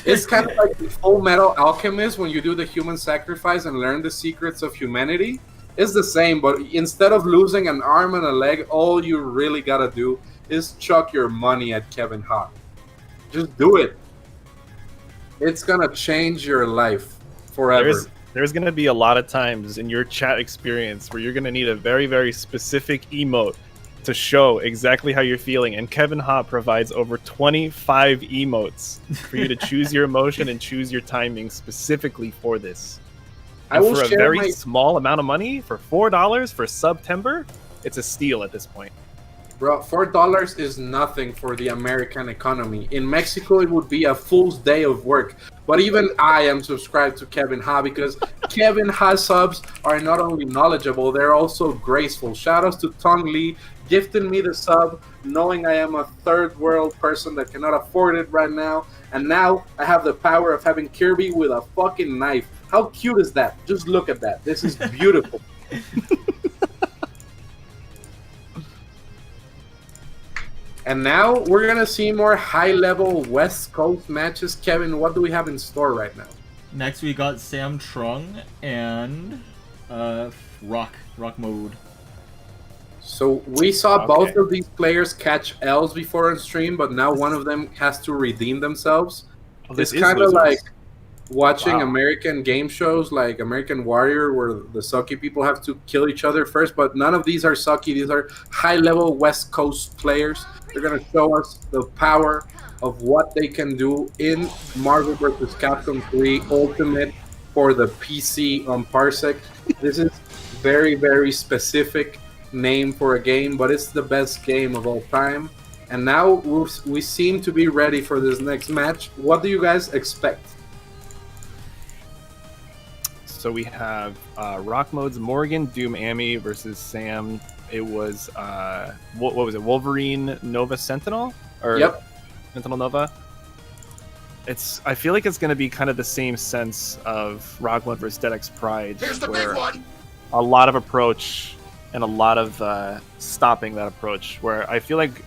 It's kind of like the Full Metal Alchemist when you do the human sacrifice and learn the secrets of humanity. It's the same, but instead of losing an arm and a leg, all you really gotta do is chuck your money at Kevin Haas. Just do it. It's gonna change your life forever. There's gonna be a lot of times in your chat experience where you're gonna need a very, very specific emote to show exactly how you're feeling, and Kevin Haas provides over 25 emotes for you to choose your emotion and choose your timing specifically for this. And for a very small amount of money, for $4 for September, it's a steal at this point. Bro, $4 is nothing for the American economy. In Mexico, it would be a full day of work. But even I am subscribed to Kevin Haas because Kevin Haas subs are not only knowledgeable, they're also graceful. Shoutouts to Tong Lee, gifting me the sub, knowing I am a third world person that cannot afford it right now. And now I have the power of having Kirby with a fucking knife. How cute is that? Just look at that. This is beautiful. And now we're going to see more high-level West Coast matches. Kevin, what do we have in store right now? Next we got Sam Trung and Rock Mode. So we saw both of these players catch L's before on stream, but now one of them has to redeem themselves. Oh, it's kind of like watching American game shows like American Warrior where the sucky people have to kill each other first, but none of these are sucky. These are high-level West Coast players. They're going to show us the power of what they can do in Marvel vs. Capcom 3 Ultimate for the PC on Parsec. This is very, very specific name for a game, but it's the best game of all time. And now we seem to be ready for this next match. What do you guys expect? So we have Rock Mode's Morgan Doom Amy versus Sam. It was what was it? Wolverine Nova Sentinel or Sentinel Nova. I feel like it's going to be kind of the same sense of Rock Mode versus Dedic's Pride, where a lot of approach and a lot of stopping that approach. Where I feel like,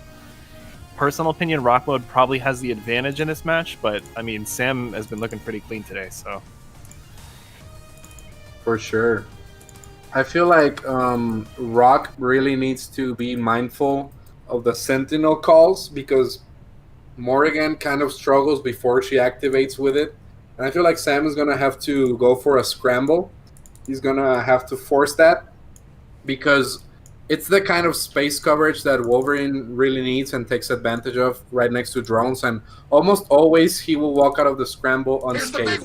personal opinion, Rock Mode probably has the advantage in this match, but I mean Sam has been looking pretty clean today, so. For sure. I feel like Rock really needs to be mindful of the Sentinel calls because Morrigan kind of struggles before she activates with it. And I feel like Sam is going to have to go for a scramble. He's going to have to force that because it's the kind of space coverage that Wolverine really needs and takes advantage of right next to drones. And almost always he will walk out of the scramble unscathed.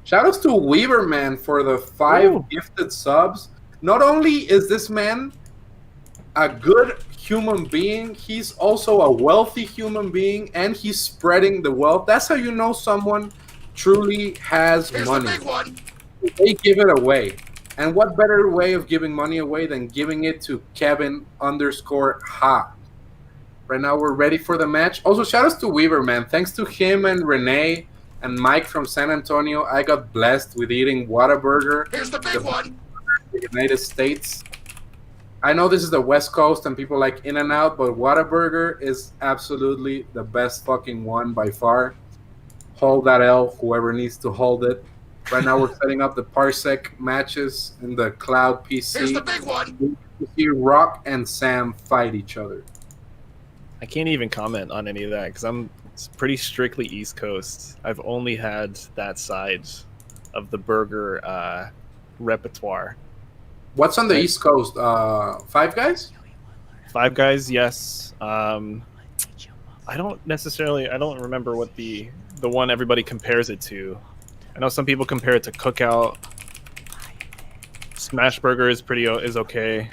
Shoutouts to Weaver Man for the 5 gifted subs. Not only is this man a good human being, he's also a wealthy human being, and he's spreading the wealth. That's how you know someone truly has money. They give it away. And what better way of giving money away than giving it to Kevin_Ha. Right now we're ready for the match. Also, shoutouts to Weaver, man. Thanks to him and Renee and Mike from San Antonio, I got blessed with eating Whataburger. Here's the big one. The United States. I know this is the West Coast and people like In-N-Out, but Whataburger is absolutely the best fucking one by far. Hold that L, whoever needs to hold it. Right now we're setting up the Parsec matches in the Cloud PC. Here's the big one. You see Rock and Sam fight each other. I can't even comment on any of that because I'm pretty strictly East Coast. I've only had that side of the burger repertoire. What's on the East Coast? Five Guys? Five Guys, yes. I don't remember what the one everybody compares it to. I know some people compare it to Cookout. Smashburger is okay.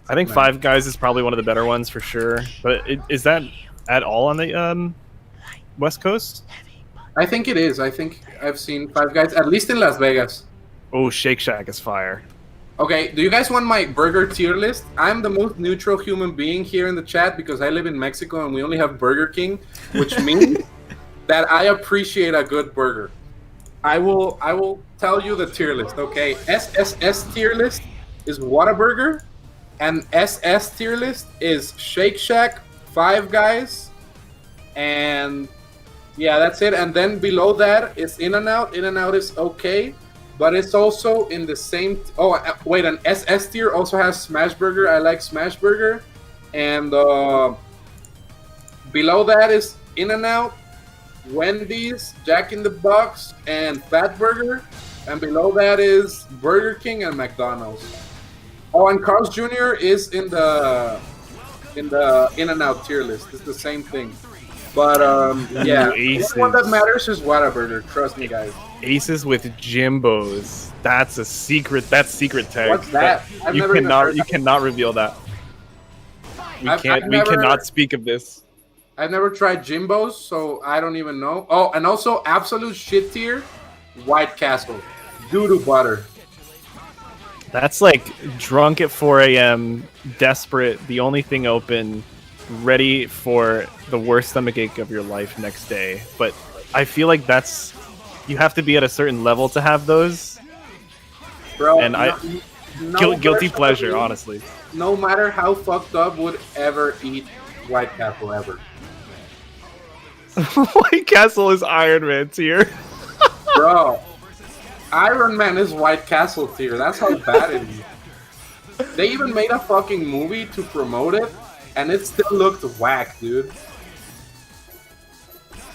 I think Five Guys is probably one of the better ones for sure. But is that at all on the West Coast? I think it is. I think I've seen Five Guys, at least in Las Vegas. Oh, Shake Shack is fire. Okay, do you guys want my burger tier list? I'm the most neutral human being here in the chat because I live in Mexico and we only have Burger King, which means that I appreciate a good burger. I will tell you the tier list, okay? SSS tier list is Whataburger, and SS tier list is Shake Shack, Five Guys, and yeah, that's it. And then below that is In-N-Out. In-N-Out is okay, but it's also in the same... wait, an SS tier also has Smashburger. I like Smashburger. And below that is In-N-Out, Wendy's, Jack in the Box, and Fatburger. And below that is Burger King and McDonald's. Oh, and Carl's Jr. is in the In-N-Out tier list. It's the same thing. But yeah, the one that matters is Whataburger. Trust me, guys. Aces with Jimbos. That's a secret. That's secret tag. What's that? You cannot reveal that. We cannot speak of this. I've never tried Jimbos, so I don't even know. Oh, and also absolute shit tier, White Castle, doo-doo butter. That's like drunk at 4 a.m., desperate, the only thing open, ready for the worst stomachache of your life next day. But I feel like you have to be at a certain level to have those. Bro, and guilty pleasure, honestly. No matter how fucked up would ever eat White Castle ever. White Castle is Iron Man tier. Bro, Iron Man is White Castle tier. That's how bad it is. They even made a fucking movie to promote it, and it still looked whack, dude.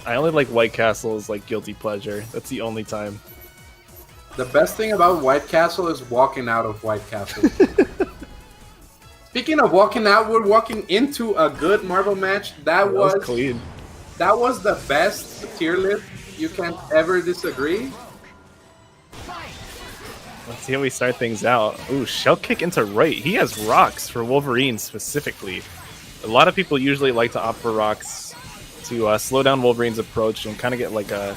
I only like White Castle as like guilty pleasure. That's the only time. The best thing about White Castle is walking out of White Castle. Speaking of walking out, we're walking into a good Marvel match. That was clean. That was the best tier list. You can't ever disagree. Let's see how we start things out. Ooh, shell kick into right. He has rocks for Wolverine specifically. A lot of people usually like to opt for rocks to slow down Wolverine's approach and kind of get like a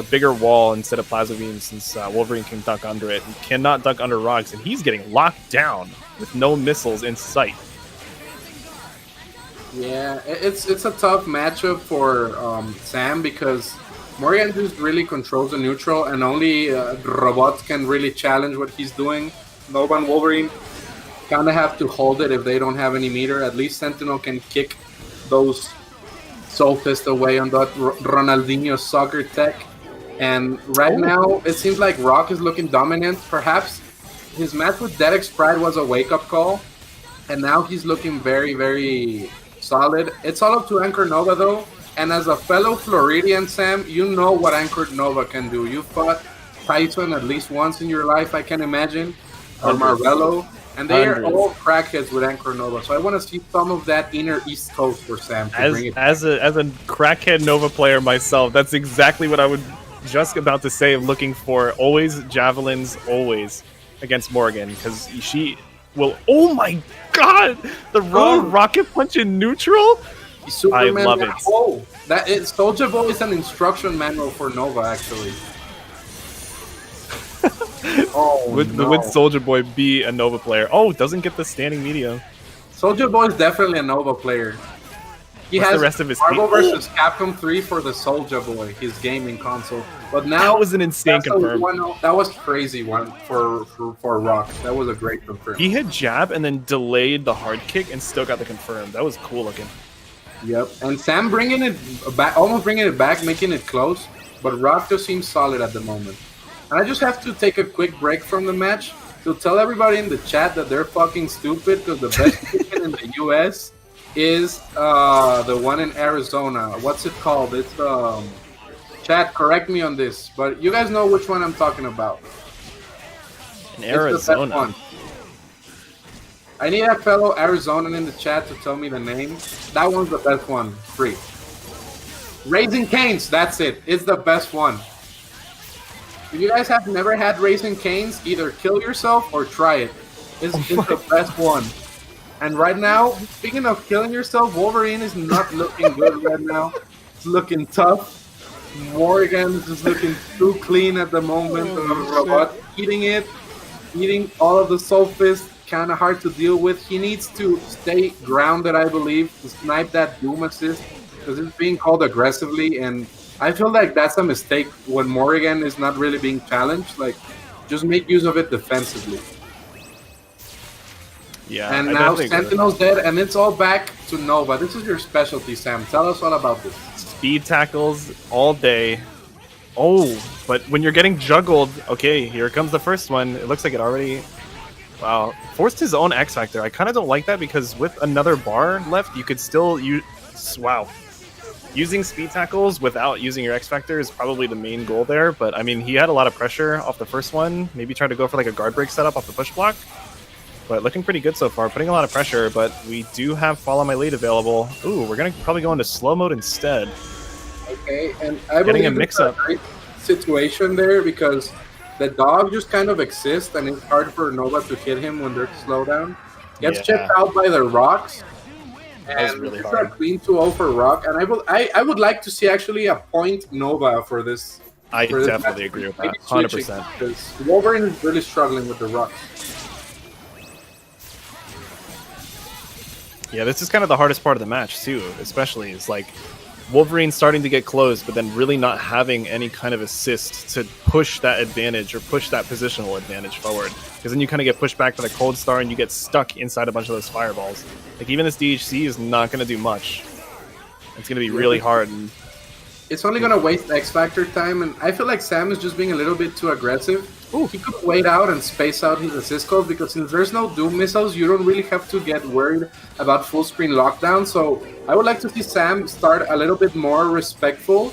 bigger wall instead of plasma beams, since Wolverine can duck under it. He cannot duck under rocks, and he's getting locked down with no missiles in sight. Yeah, it's a tough matchup for Sam because Morgan just really controls the neutral, and only robots can really challenge what he's doing. Nova and Wolverine kind of have to hold it if they don't have any meter. At least Sentinel can kick those Soul Fist away on that Ronaldinho soccer tech. And right now, it seems like Rock is looking dominant. Perhaps his match with Dedic's Pride was a wake-up call, and now he's looking very, very solid. It's all up to Anchor Nova, though. And as a fellow Floridian, Sam, you know what Anchored Nova can do. You fought Tyson at least once in your life, I can imagine, or Marvello, and they are all crackheads with Anchored Nova. So I want to see some of that inner East Coast for Sam. As a crackhead Nova player myself, that's exactly what I would just about to say. Looking for always javelins, always against Morgan, because she will. Oh my God, the raw rocket punch in neutral. Superman, I love it. Oh, that is Soulja Boy is an instruction manual for Nova, actually. Would Soulja Boy be a Nova player? Oh, doesn't get the standing medium. Soulja Boy is definitely a Nova player. He What's has the rest of his Marvel vs. Capcom 3 for the Soulja Boy, his gaming console. But now that was an insane confirm. That was crazy one for Rock. That was a great confirm. He hit jab and then delayed the hard kick and still got the confirm. That was cool looking. Yep, and Sam bringing it back, almost bringing it back, making it close. But Rock just seems solid at the moment. And I just have to take a quick break from the match to tell everybody in the chat that they're fucking stupid because the best chicken in the US is the one in Arizona. What's it called? It's chat, correct me on this, but you guys know which one I'm talking about. In Arizona. One. I need a fellow Arizonan in the chat to tell me the name. That one's the best one. Free. Raising Cane's, that's it. It's the best one. If you guys have never had Raising Cane's, either kill yourself or try it. It's the best one. And right now, speaking of killing yourself, Wolverine is not looking good right now. It's looking tough. Morgan is just looking too clean at the moment. Robot eating all of the soul fist. Kind of hard to deal with. He needs to stay grounded, I believe, to snipe that Doom assist because it's being called aggressively, and I feel like that's a mistake when Morrigan is not really being challenged. Like, just make use of it defensively. Yeah. And now Sentinel's dead, and it's all back to Nova. This is your specialty, Sam. Tell us all about this. Speed tackles all day. Oh, but when you're getting juggled, okay, here comes the first one. It looks like it already... Wow, forced his own X Factor. I kind of don't like that because with another bar left, you could still use... Wow. Using speed tackles without using your X Factor is probably the main goal there, but I mean, he had a lot of pressure off the first one. Maybe try to go for like a guard break setup off the push block. But looking pretty good so far, putting a lot of pressure, but we do have Follow My Lead available. Ooh, we're going to probably go into slow mode instead. Okay, and I believe it's a great situation there because the dog just kind of exists, and it's hard for Nova to hit him when they're slowed down. Gets checked out by the rocks, and really it's a clean 2-0 for Rock. And I would like to see actually a point Nova for this. I definitely agree with that, 100%. Because Wolverine is really struggling with the rocks. Yeah, this is kind of the hardest part of the match too, especially is like Wolverine starting to get close, but then really not having any kind of assist to push that advantage or push that positional advantage forward. Because then you kind of get pushed back to the Cold Star and you get stuck inside a bunch of those fireballs. Like even this DHC is not going to do much. It's going to be really hard. And it's only going to waste X Factor time, and I feel like Sam is just being a little bit too aggressive. Ooh. He could wait out and space out his assist codes because since there's no Doom missiles, you don't really have to get worried about full screen lockdown. So I would like to see Sam start a little bit more respectful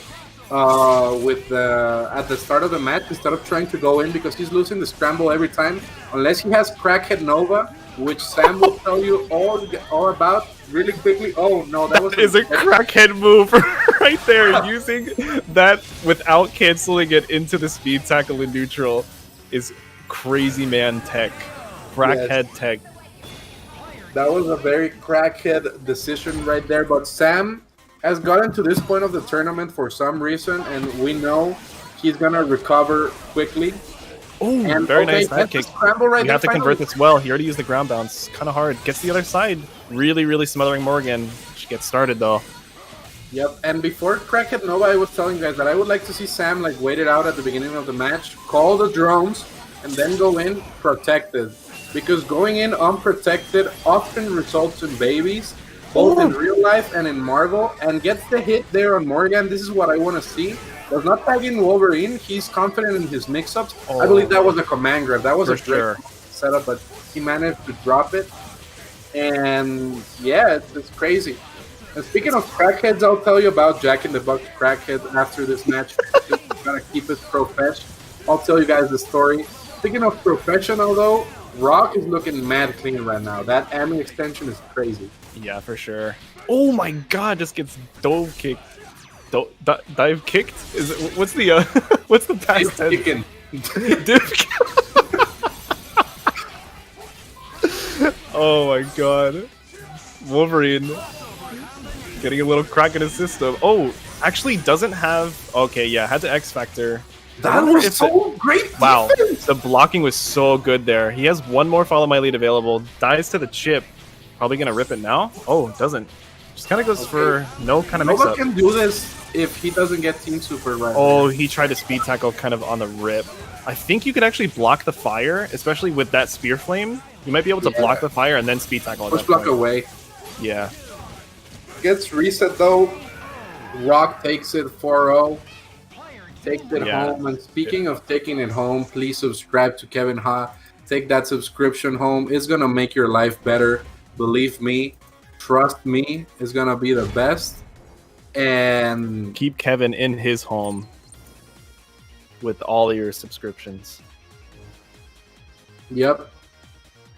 at the start of the match instead of trying to go in because he's losing the scramble every time. Unless he has Crackhead Nova, which Sam will tell you all about really quickly. Oh no, that is a crackhead move right there. Using that without canceling it into the speed tackle in neutral is crazy man tech. Crackhead tech. That was a very crackhead decision right there. But Sam has gotten to this point of the tournament for some reason, and we know he's gonna recover quickly. Oh, very nice head kick. Right, you have to convert this well. He already used the ground bounce. Kind of hard. Gets the other side. Really, really smothering Morgan. She gets started, though. Yep, and before Crackhead Nova, I was telling you guys that I would like to see Sam like wait it out at the beginning of the match, call the drones, and then go in protected. Because going in unprotected often results in babies, both in real life and in Marvel, and gets the hit there on Morgan. This is what I want to see. Does not tag in Wolverine. He's confident in his mix-ups. I believe that was a command grab. That was a great setup, but he managed to drop it. And yeah, it's crazy. And speaking of crackheads, I'll tell you about Jack in the Box crackhead after this match. Just gotta keep it profesh. I'll tell you guys the story. Speaking of professional though, Rock is looking mad clean right now. That ammo extension is crazy. Yeah, for sure. Oh my god, just gets dove kicked. Dive kicked? Is it, what's the what's the past tense? Kicking. Dive kick. Oh my god. Wolverine getting a little crack in his system. Oh, actually doesn't have... Okay, yeah, had the X Factor. That was so great. Wow, defense. the blocking was so good there. He has one more follow my lead available. Dies to the chip. Probably gonna rip it now. Oh, doesn't. Just kind of goes for no kind of mix Nova up. can do this if he doesn't get Team Super right. Oh, there. he tried to speed tackle kind of on the rip. I think you could actually block the fire, especially with that spear flame. You might be able to block the fire and then speed tackle. Push block away. Yeah. Gets reset though. Rock takes it 4-0. Takes it home. And speaking of taking it home, please subscribe to Kevin Ha. Take that subscription home. It's gonna make your life better. Believe me. Trust me. It's gonna be the best. And Keep Kevin in his home with all your subscriptions. Yep.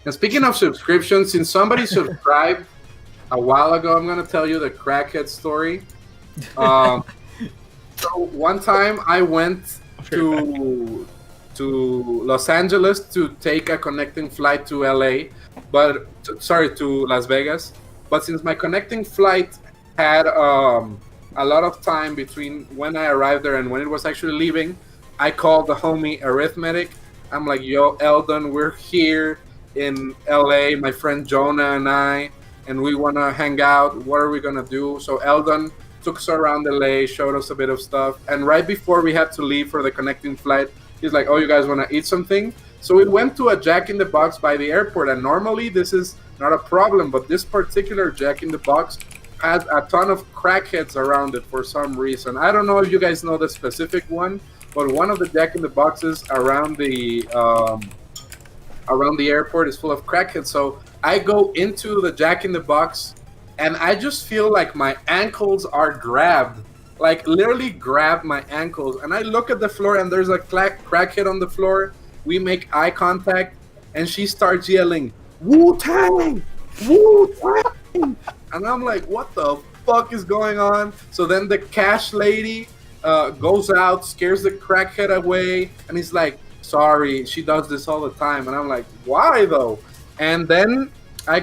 And speaking of subscriptions, since somebody subscribed a while ago, I'm gonna tell you the crackhead story. So one time I went to Los Angeles to take a connecting flight to LA, to Las Vegas. But since my connecting flight had a lot of time between when I arrived there and when it was actually leaving, I called the homie Arithmetic. I'm like, yo, Eldon, we're here in LA, my friend Jonah and I, and we want to hang out. What are we going to do? So Eldon took us around LA, showed us a bit of stuff. And right before we had to leave for the connecting flight, he's like, oh, you guys want to eat something? So we went to a Jack in the Box by the airport. And normally this is not a problem, but this particular Jack in the Box has a ton of crackheads around it for some reason. I don't know if you guys know the specific one, but one of the Jack in the Boxes around the airport is full of crackheads. So I go into the Jack in the Box, and I just feel like my ankles are grabbed, like literally grabbed my ankles. And I look at the floor, and there's a crackhead on the floor. We make eye contact, and she starts yelling, "Wu-Tang! Wu-Tang!" And I'm like, what the fuck is going on? So then the cash lady goes out, scares the crackhead away, and he's like, sorry, she does this all the time. And I'm like, why though? And then I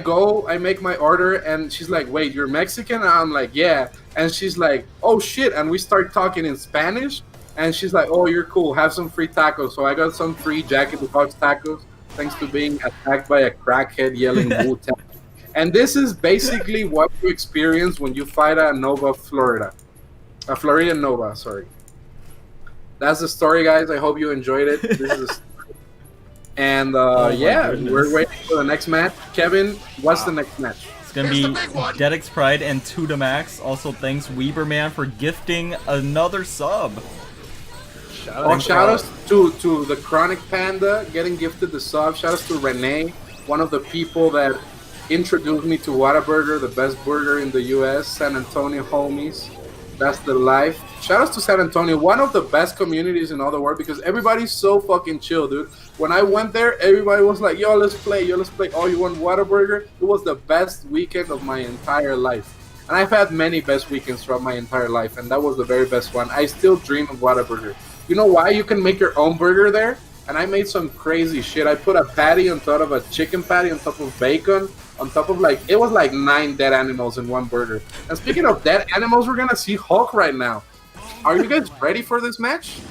make my order, and she's like, wait, you're Mexican? And I'm like, yeah. And she's like, oh shit. And we start talking in Spanish, and she's like, oh, you're cool, have some free tacos. So I got some free Jack in the Box tacos, thanks to being attacked by a crackhead yelling Wu-Tang. And this is basically what you experience when you fight a Nova Florida. A Florida Nova, sorry. That's the story, guys. I hope you enjoyed it. This is and we're waiting for the next match. Kevin, what's the next match? It's gonna be Dedic's Pride and Max. Also, thanks Weberman for gifting another sub. Shout out to the Chronic Panda getting gifted the sub. Shout out to Renee, one of the people that introduced me to Whataburger, the best burger in the US. San Antonio homies. That's the life. Shout out to San Antonio, one of the best communities in all the world, because everybody's so fucking chill, dude. When I went there, everybody was like, yo, let's play. Oh, you want Whataburger? It was the best weekend of my entire life. And I've had many best weekends throughout my entire life, and that was the very best one. I still dream of Whataburger. You know why? You can make your own burger there, and I made some crazy shit. I put a patty on top of a chicken patty on top of bacon, on top of it was like 9 dead animals in one burger. And speaking of dead animals, we're gonna see Hulk right now. Are you guys ready for this match?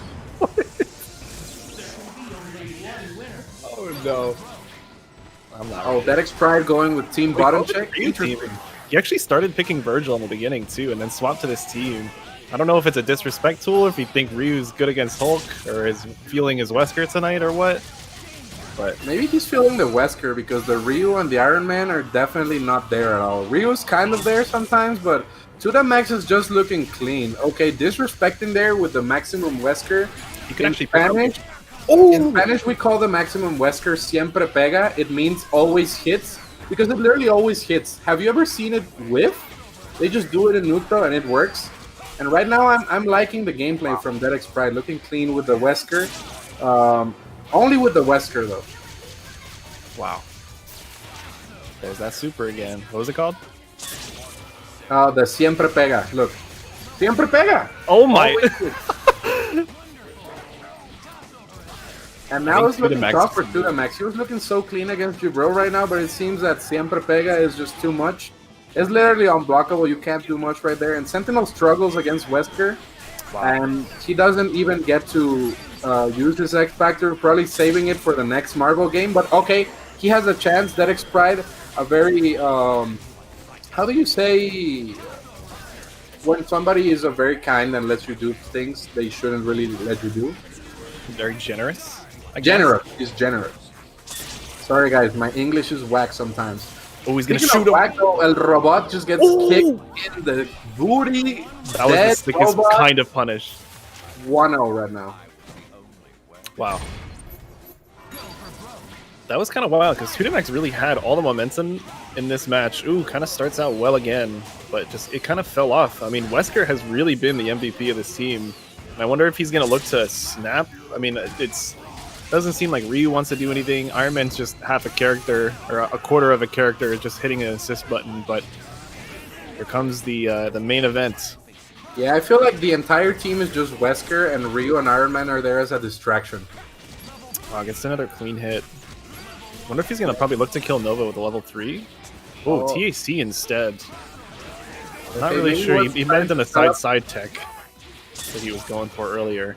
Oh no. I'm not. Oh, Dedic's Pride going with Team Bottom Check. Interesting. He actually started picking Virgil in the beginning too, and then swapped to this team. I don't know if it's a disrespect tool, or if you think Ryu's good against Hulk, or is feeling his Wesker tonight, or what. But maybe he's feeling the Wesker, because the Ryu and the Iron Man are definitely not there at all. Ryu's kind of there sometimes, but Max is just looking clean. Okay, disrespecting there with the Maximum Wesker. you can actually Spanish. In Spanish, we call the Maximum Wesker siempre pega. It means always hits, because it literally always hits. Have you ever seen it whiff? They just do it in neutral and it works. And right now I'm liking the gameplay from Dedic's Pride, looking clean with the Wesker. Only with the Wesker though. Wow. There's that super again. What was it called? The Siempre Pega. Look. Siempre Pega! Oh my! And now it's looking tough for Tubazo. He was looking so clean against Jabril right now, but it seems that Siempre Pega is just too much. It's literally unblockable. You can't do much right there. And Sentinel struggles against Wesker. Wow. And he doesn't even get to use his X Factor, probably saving it for the next Marvel game. But okay, he has a chance. Dedic's Pride, a very, how do you say, when somebody is very kind and lets you do things they shouldn't really let you do? Very generous? Generous. He's generous. Sorry guys, my English is whack sometimes. Oh, he's gonna shoot him. Whack, though, El Robot just gets kicked in the booty. That was the sickest kind of punish. 1-0 right now. Wow. That was kind of wild because Tubazo really had all the momentum in this match. Ooh, kind of starts out well again, but just it kind of fell off. I mean, Wesker has really been the MVP of this team. And I wonder if he's gonna look to snap. I mean, it's doesn't seem like Ryu wants to do anything. Iron Man's just half a character, or a quarter of a character, just hitting an assist button. But here comes the main event. Yeah, I feel like the entire team is just Wesker, and Ryu and Iron Man are there as a distraction. Wow, gets another clean hit. Wonder if he's gonna probably look to kill Nova with a level 3. Oh, TAC instead. I'm not really sure. He might have done a side tech that he was going for earlier.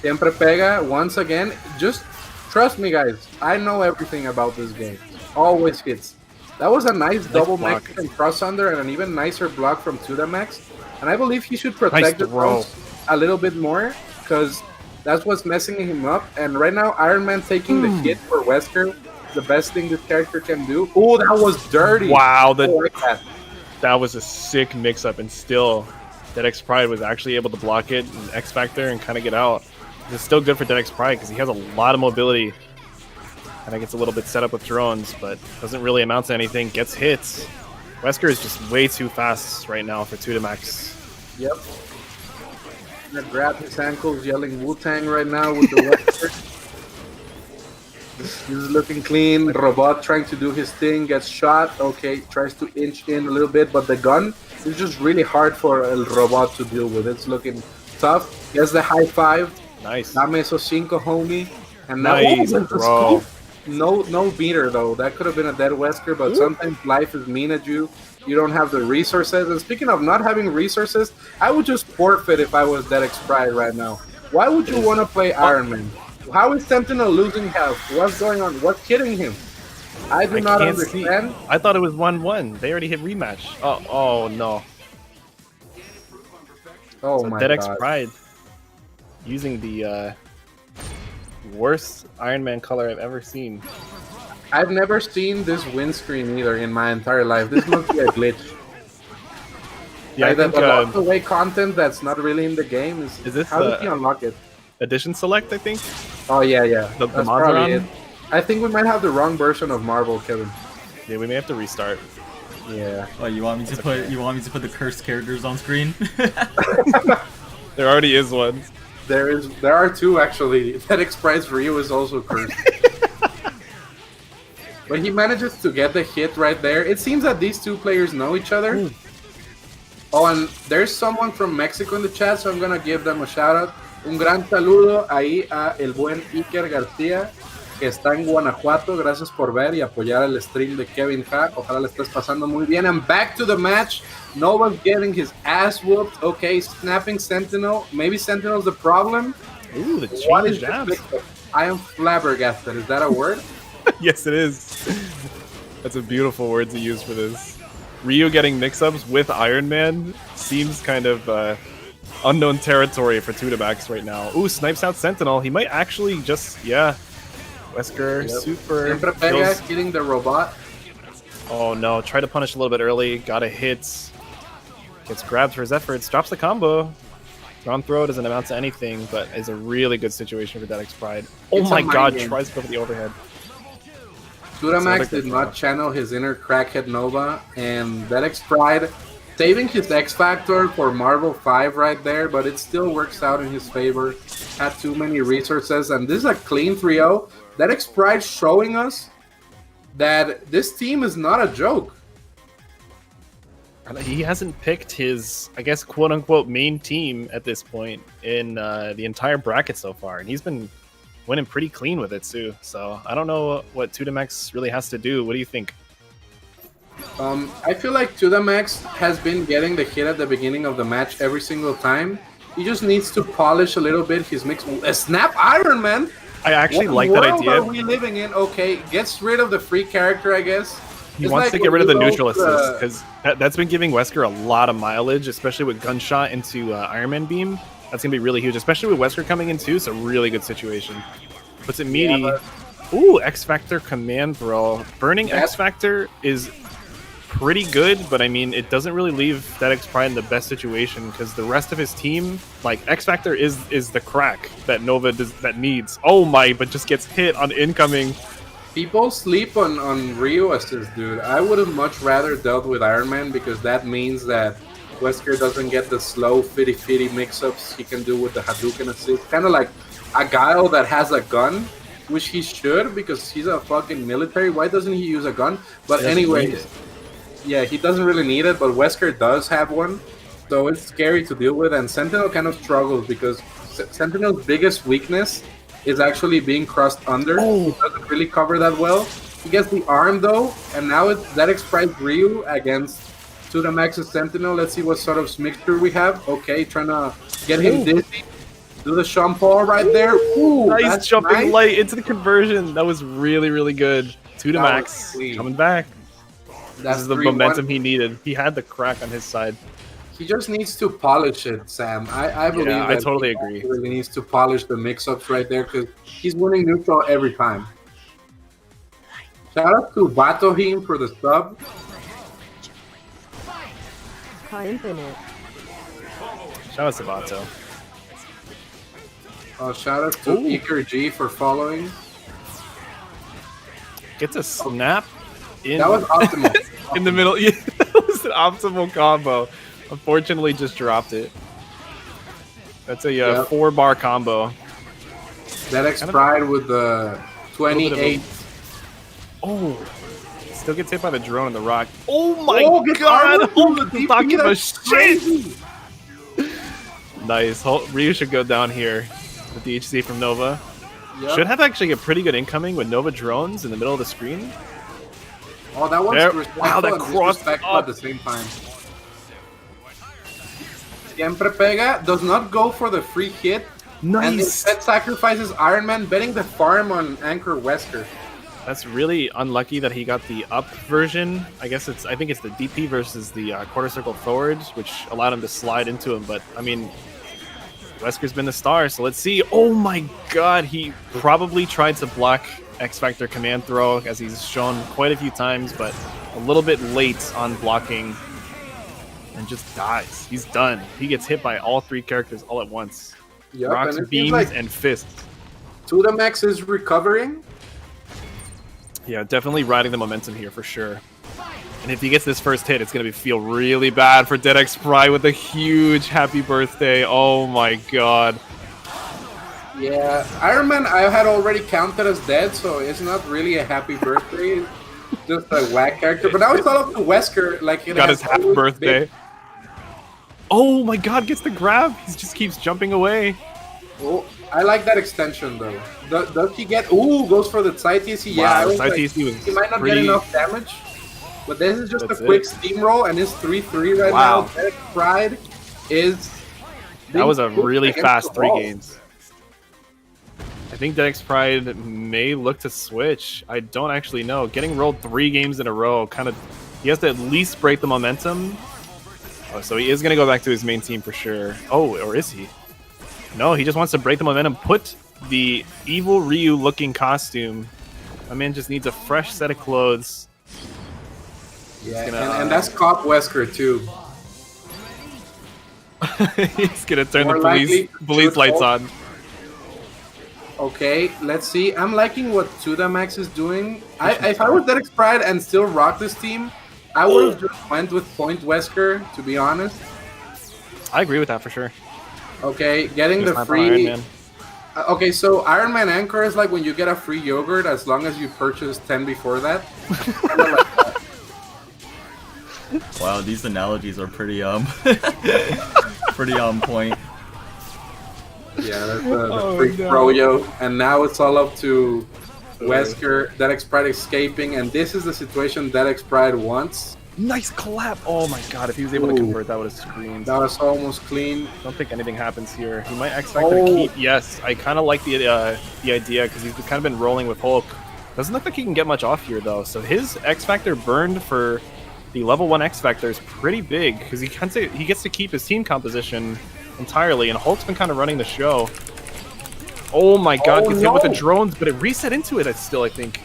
Siempre Pega, once again, just trust me guys, I know everything about this game. Always hits. That was a nice double Mexican cross under and an even nicer block from Tubazo. And I believe he should protect the throws a little bit more, because that's what's messing him up. And right now, Iron Man taking the hit for Wesker, the best thing this character can do. Oh, that was dirty. Wow, that was a sick mix-up, and still, Dedic's Pride was actually able to block it and X Factor and kind of get out. It's still good for Dedic's Pride because he has a lot of mobility. And I gets a little bit set up with drones, but doesn't really amount to anything. Gets hits. Wesker is just way too fast right now for Tubazo. Yep. Gonna grab his ankles, yelling Wu-Tang right now with the Wesker. This is looking clean. Robot trying to do his thing, gets shot. Okay, tries to inch in a little bit, but the gun is just really hard for El Robot to deal with. It's looking tough. Gets the high five. Nice. Dame esos cinco, homie. And now nice, bro. No beater though. That could have been a dead Wesker, but sometimes life is mean at you. You don't have the resources. And speaking of not having resources, I would just forfeit if I was Dedic's Pride right now. Why would you want to play Iron Man? How is Sentinel losing health? What's going on? What's killing him? I do not understand. See. I thought it was 1-1. They already hit rematch. Oh no. Oh so my Dedic's God. Pride using the worst Iron Man color I've ever seen. I've never seen this windscreen either in my entire life. This must be a glitch. Yeah, like I think the way content that's not really in the game is this how did he unlock it? Edition select, I think. Oh yeah. The That's probably it. I think we might have the wrong version of Marvel, Kevin. Yeah, we may have to restart. Yeah. Oh, you want me to put the cursed characters on screen? There already is one. There are two actually. Dedic's Pride's Ryu is also cursed. But he manages to get the hit right there. It seems that these two players know each other. Ooh. Oh, and there's someone from Mexico in the chat, so I'm gonna give them a shout out. Un gran saludo ahí a el buen Iker García, que está en Guanajuato. Gracias por ver y apoyar el stream de Kevin Ha. Ojalá le estés pasando muy bien. And back to the match. Nova's getting his ass whooped. Okay, snapping Sentinel. Maybe Sentinel's the problem. Ooh, the change jabs. I am flabbergasted. Is that a word? Yes, it is. That's a beautiful word to use for this. Ryu getting mix-ups with Iron Man seems kind of unknown territory for Tubazo right now. Ooh, snipes out Sentinel. He might actually just, yeah. Wesker, super. Siempre Pega hitting the robot. Oh no, try to punish a little bit early. Got a hit. Gets grabbed for his efforts. Drops the combo. Ground throw doesn't amount to anything, but is a really good situation for Dedic's Pride. Oh my God, tries to go for the overhead. Tudamax did not channel his inner crackhead Nova, and Dedic's Pride saving his X Factor for Marvel 5 right there, but it still works out in his favor. Had too many resources, and this is a clean 3-0. Dedic's Pride showing us that this team is not a joke. He hasn't picked his, I guess, quote-unquote main team at this point in the entire bracket so far, and he's been winning pretty clean with it too. So I don't know what Tudamax really has to do. What do you think? I feel like Tudamax has been getting the hit at the beginning of the match every single time. He just needs to polish a little bit his mix. Snap Iron Man! I actually like that idea. What world are we living in? Okay, gets rid of the free character, I guess. He wants to get rid of the neutral assist, because that's been giving Wesker a lot of mileage, especially with Gunshot into Iron Man Beam. That's going to be really huge, especially with Wesker coming in too. It's a really good situation. Puts it meaty. Yeah, ooh, X Factor command throw. Burning X Factor is pretty good, but I mean, it doesn't really leave Dedic's Pride in the best situation, because the rest of his team, like X Factor is the crack that Nova that needs. Oh my, but just gets hit on incoming. People sleep on Ryu assist, dude. I would have much rather dealt with Iron Man, because that means that Wesker doesn't get the slow fitty mix-ups he can do with the Hadouken assist. Kind of like a Guile that has a gun, which he should, because he's a fucking military. Why doesn't he use a gun? But anyways, yeah, he doesn't really need it, but Wesker does have one, so it's scary to deal with. And Sentinel kind of struggles, because Sentinel's biggest weakness is actually being crossed under. He doesn't really cover that well. He gets the arm though, and now it's Dedic's Pride Ryu against Tudamax's Sentinel. Let's see what sort of mixture we have. Okay, trying to get him dizzy. Do the Sean Paul right there. Ooh, nice jumping light into the conversion. That was really, really good. Tudamax coming back. This is the momentum he needed. He had the crack on his side. He just needs to polish it, Sam. I believe that I totally agree. He really needs to polish the mix-ups right there, because he's winning neutral every time. Shout out to Batohim for the sub. Infinite. Shout out to Bato. Shout out to Iker G for following. Gets a snap in. That was optimal. In the middle. Yeah, that was an optimal combo. Unfortunately, just dropped it. That's a 4-bar combo. Dedic's Pride with the 28. Oh, still gets hit by the drone and the rock. Oh my god! Talking about shit. Nice. Ryu should go down here with the HC from Nova. Yep. Should have actually a pretty good incoming with Nova drones in the middle of the screen. Oh, that was respectful. Wow, that crossed at the same time. Siempre Pega does not go for the free hit. Nice. And instead sacrifices Iron Man, betting the farm on Anchor Wesker. That's really unlucky that he got the up version. I think it's the DP versus the quarter circle forward, which allowed him to slide into him. But I mean, Wesker's been the star, so let's see. Oh my god, he probably tried to block X Factor command throw, as he's shown quite a few times, but a little bit late on blocking, and just dies. He's done. He gets hit by all 3 characters all at once. Yep, Rocks, beams, and fists. Tudamax is recovering. Yeah, definitely riding the momentum here for sure. And if he gets this first hit, it's going to feel really bad for Dedic's Pride with a huge happy birthday. Oh my god. Yeah, Iron Man I had already counted as dead, so it's not really a happy birthday. It's just a whack character. But now it's all up to Wesker. Like, got his half birthday. Oh my god, gets the grab. He just keeps jumping away. Oh, I like that extension though. Does he get... Ooh, goes for the side TC. Wow, Yeah, side TC was he might not get enough damage. But this is just a quick steamroll, and it's 3-3 right now. Dedic's Pride is... That was a really fast 3 games. I think Dedic's Pride may look to switch. I don't actually know. Getting rolled 3 games in a row, kind of... He has to at least break the momentum. Oh, so he is going to go back to his main team for sure. Oh, or is he? No, he just wants to break the momentum. Put the evil Ryu-looking costume. My man just needs a fresh set of clothes. Yeah, and that's Cop Wesker too. He's gonna turn the police lights on. Okay, let's see. I'm liking what Tudamax is doing. If I was Dedic Pride and still rock this team, I would have just went with Point Wesker, to be honest. I agree with that for sure. Okay, getting Just the not free... Iron Man. Okay, so Iron Man Anchor is like when you get a free yogurt as long as you purchase 10 before that. Kinda like that. Wow, these analogies are pretty pretty on point. Yeah, that's the free froyo. And now it's all up to Wesker, Dedic Pride escaping, and this is the situation Dedic Pride wants. Nice collab! Oh my god, if he was able to convert, that would have screamed. That was almost clean. Don't think anything happens here. He might X Factor keep. Yes, I kind of like the idea because he's kind of been rolling with Hulk. Doesn't look like he can get much off here though. So his X Factor burned for the level 1 X Factor is pretty big because he gets to keep his team composition entirely, and Hulk's been kind of running the show. Oh my god, gets hit with the drones, but it reset into it still, I think.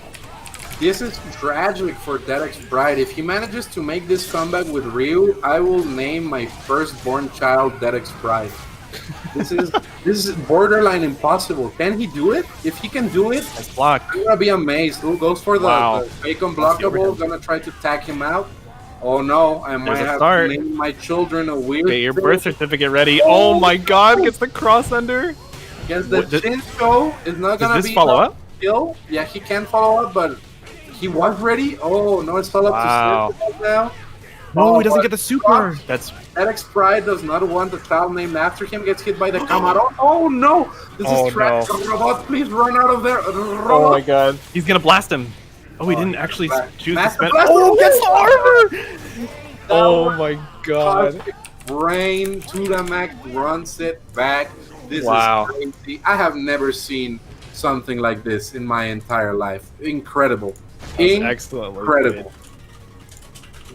This is tragic for Dedic's Pride. If he manages to make this comeback with Ryu, I will name my firstborn child Dedic's Pride. This is borderline impossible. Can he do it? If he can do it, Nice block. I'm gonna be amazed. Who goes for Wow. the fake unblockable? Gonna try to tag him out. Oh no, I might have to name my children a weird Get your thing. birth certificate ready. Oh my god, gets the cross under. Against the Shincho is not gonna Does be this follow up? Kill. Yeah, he can follow up, but he was ready. Oh no, it's follow up to Slip now. Oh, he doesn't get the super. That's Dedic's Pride does not want the child named after him. Gets hit by the Camaro. Oh no! This is trash. no. Robot, please run out of there. oh my god. He's gonna blast him. Oh, he didn't actually choose to Master spend. Blaster. Oh, gets the armor. Oh my god. Brain to the max runs it back. This Wow. is crazy. I have never seen something like this in my entire life. Incredible. Excellent. Incredible.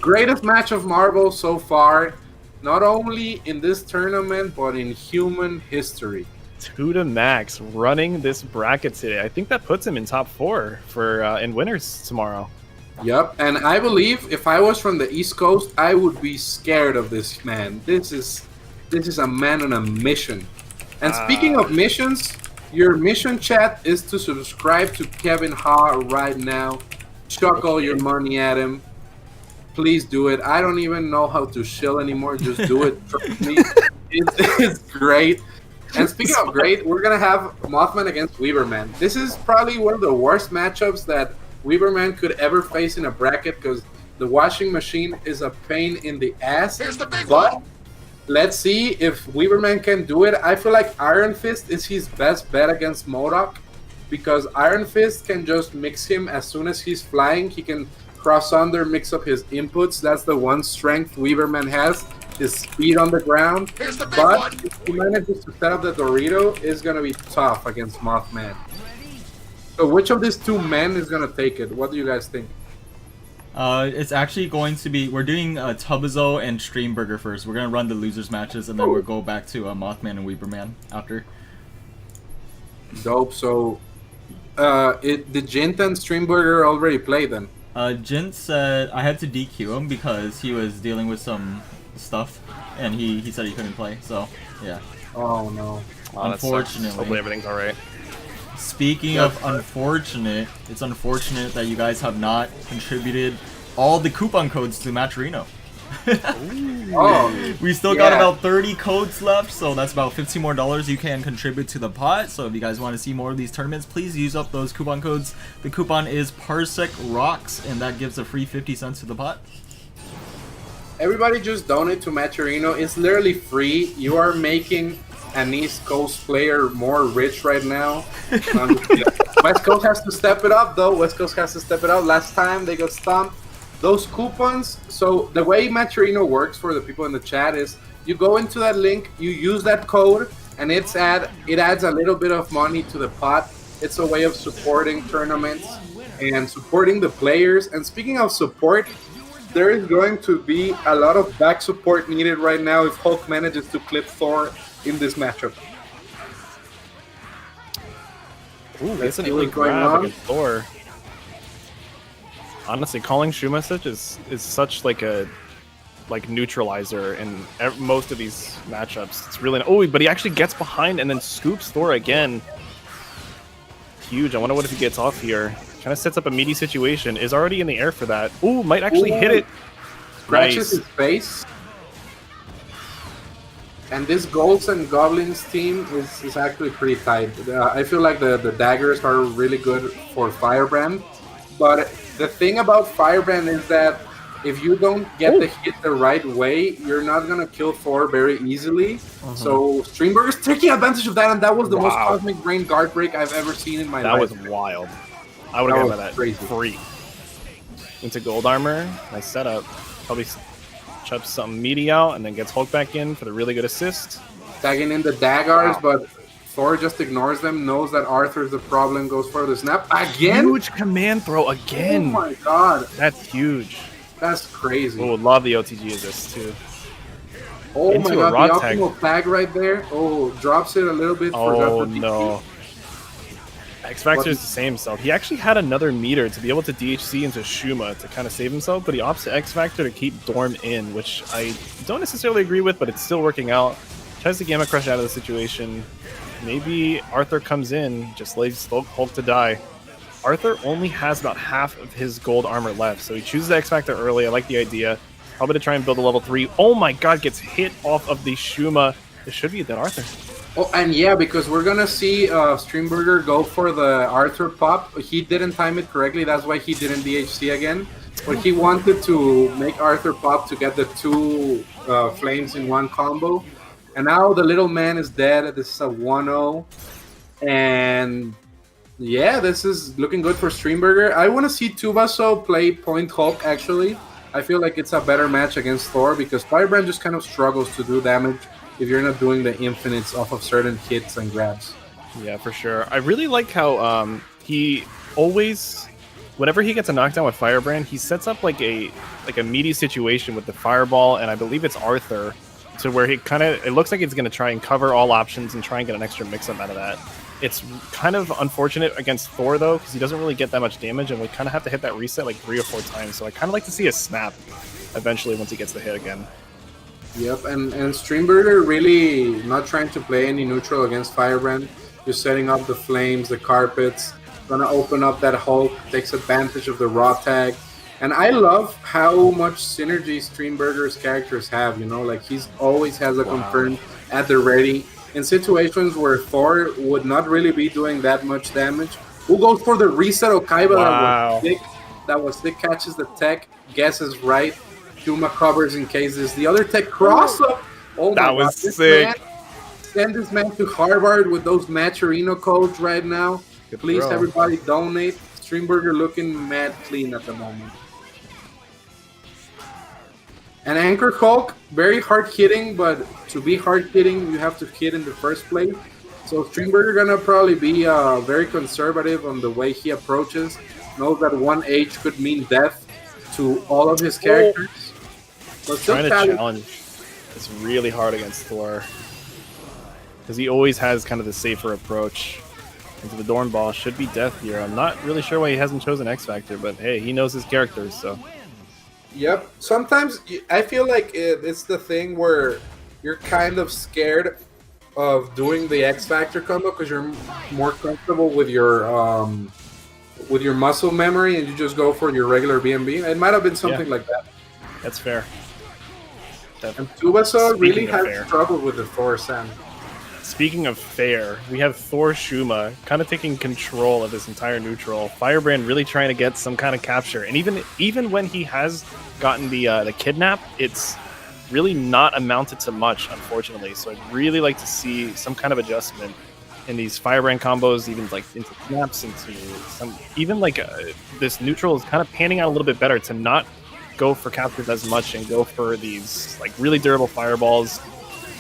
Greatest match of Marvel so far, not only in this tournament, but in human history. Max running this bracket today. I think that puts him in top 4 for in winners tomorrow. Yep, and I believe if I was from the East Coast, I would be scared of this man. This is a man on a mission. And speaking of missions, your mission chat is to subscribe to Kevin Ha right now. Chuck all your money at him. Please do it. I don't even know how to shill anymore. Just do it. Trust me. It's great. And speaking of great, we're going to have Mothman against Weaverman. This is probably one of the worst matchups that Weaverman could ever face in a bracket because the washing machine is a pain in the ass. But let's see if Weaverman can do it. I feel like Iron Fist is his best bet against MODOK because Iron Fist can just mix him as soon as he's flying. He can cross under, mix up his inputs. That's the one strength Weaverman has. His speed on the ground, but if he manages to set up the Dorito, it's going to be tough against Mothman. So which of these two men is going to take it? What do you guys think? It's actually going to be, we're doing Tubazo and Steamburger first. We're going to run the losers matches and then we'll go back to Mothman and Weaverman after. Dope. So did Gents and Steamburger already play then? Gents said I had to DQ him because he was dealing with some stuff and he said he couldn't play, so yeah. Oh no. Unfortunately. Hopefully everything's alright. Speaking of unfortunate, it's unfortunate that you guys have not contributed all the coupon codes to Matcherino. We still got about 30 codes left, so that's about $15 more you can contribute to the pot. So if you guys want to see more of these tournaments, please use up those coupon codes. The coupon is Parsec Rocks, and that gives a free 50 cents to the pot. Everybody just donate to Matcherino. It's literally free. You are making an East Coast player more rich right now. West Coast has to step it up, though. West Coast has to step it up. Last time they got stomped. Those coupons, so the way Matcherino works for the people in the chat is you go into that link, you use that code, and it adds a little bit of money to the pot. It's a way of supporting tournaments and supporting the players. And speaking of support, there is going to be a lot of back support needed right now if Hulk manages to clip Thor in this matchup. Ooh, that's an elite grab against Thor. Honestly, calling Shu message is such like a neutralizer in most of these matchups. It's really but he actually gets behind and then scoops Thor again. huge. I wonder what if he gets off here. Kind of sets up a meaty situation. Is already in the air for that. Ooh, might actually hit it. Scratches his face. And this Ghosts and Goblins team is actually pretty tight. I feel like the daggers are really good for Firebrand. But the thing about Firebrand is that if you don't get the hit the right way, you're not going to kill Thor very easily. So Steamburger's taking advantage of that, and that was the most Cosmic Brain guard break I've ever seen in my life. That was wild. I would have gotten that free. Into gold armor. Nice setup. Probably chups something meaty out and then gets Hulk back in for the really good assist. Tagging in the daggers, but Thor just ignores them, knows that Arthur's the problem, goes for the snap again. Huge command throw again. Oh my god. That's huge. That's crazy. Oh, love the OTG assist too. Oh Into my god, the optimal tag right there. Oh, drops it a little bit. Oh no. X-Factor is the same self. He actually had another meter to be able to DHC into Shuma to kind of save himself, but he opts to X-Factor to keep Dorm in, which I don't necessarily agree with, but it's still working out. Tries to Gamma Crush out of the situation. Maybe Arthur comes in, just leaves Hulk to die. Arthur only has about half of his gold armor left, so he chooses the X-Factor early. I like the idea. Probably to try and build a level 3. Oh my god, gets hit off of the Shuma. It should be a dead Arthur. Oh, and yeah, because we're going to see Steamburger go for the Arthur pop. He didn't time it correctly. That's why he didn't DHC again. But he wanted to make Arthur pop to get the 2 flames in one combo. And now the little man is dead. This is a 1-0. And yeah, this is looking good for Steamburger. I want to see Tubazo play Point Hulk, actually. I feel like it's a better match against Thor because Firebrand just kind of struggles to do damage if you're not doing the infinites off of certain hits and grabs. Yeah, for sure. I really like how he always, whenever he gets a knockdown with Firebrand, he sets up like a meaty situation with the Fireball, and I believe it's Arthur, to where he kind of, it looks like he's going to try and cover all options and try and get an extra mix-up out of that. It's kind of unfortunate against Thor, though, because he doesn't really get that much damage, and we kind of have to hit that reset like 3 or 4 times, so I kind of like to see a snap eventually once he gets the hit again. Yep, and Steamburger really not trying to play any neutral against Firebrand, just setting up the flames, the carpets, gonna open up that Hulk, takes advantage of the raw tag. And I love how much synergy Steamburger's characters have, you know, like he's always has a confirm at the ready. In situations where Thor would not really be doing that much damage, who goes for the reset Okaiba that was thick, catches the tech, guesses right. Shuma covers in cases. The other tech cross up. Oh that my was god. sick. Send this man to Harvard with those Maturino codes right now. Good Please, throw. everybody donate. Steamburger looking mad clean at the moment. And Anchor Hulk, very hard hitting, but to be hard hitting, you have to hit in the first place. So Steamburger gonna probably be very conservative on the way he approaches. Knows that 1H could mean death to all of his characters. But still Trying to challenge is really hard against Thor, because he always has kind of the safer approach into the Dorn Ball. Should be death here. I'm not really sure why he hasn't chosen X-Factor, but hey, he knows his characters, so. Yep. Sometimes I feel like it's the thing where you're kind of scared of doing the X-Factor combo because you're more comfortable with your muscle memory and you just go for your regular BMB. It might have been something like that. That's fair. And Tubazo really has struggled with the Thor Sand. Speaking of fair, we have Thor Shuma kind of taking control of this entire neutral. Firebrand really trying to get some kind of capture, and even when he has gotten the kidnap, it's really not amounted to much, unfortunately. So I'd really like to see some kind of adjustment in these Firebrand combos, even like into snaps, into some even like this neutral is kind of panning out a little bit better to not go for captures as much and go for these like really durable fireballs.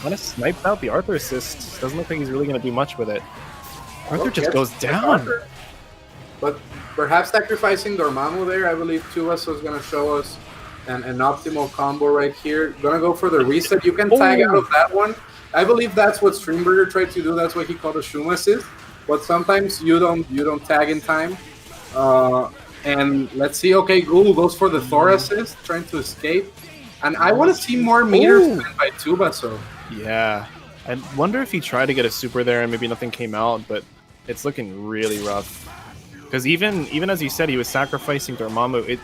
Kind of sniped out the Arthur assist. Doesn't look like he's really going to do much with it. Arthur just goes down. But perhaps sacrificing Dormammu there, I believe Tubazo is going to show us an optimal combo right here. Going to go for the reset. You can tag out of that one. I believe that's what Steamburger tried to do. That's what he called a Shuma assist. But sometimes you don't tag in time. And let's see. Okay, Google goes for the Thor assist, trying to escape. And I want to see more meters spent by Tubazo. Yeah. I wonder if he tried to get a super there and maybe nothing came out, but It's looking really rough. Because even as you said, he was sacrificing Dormammu.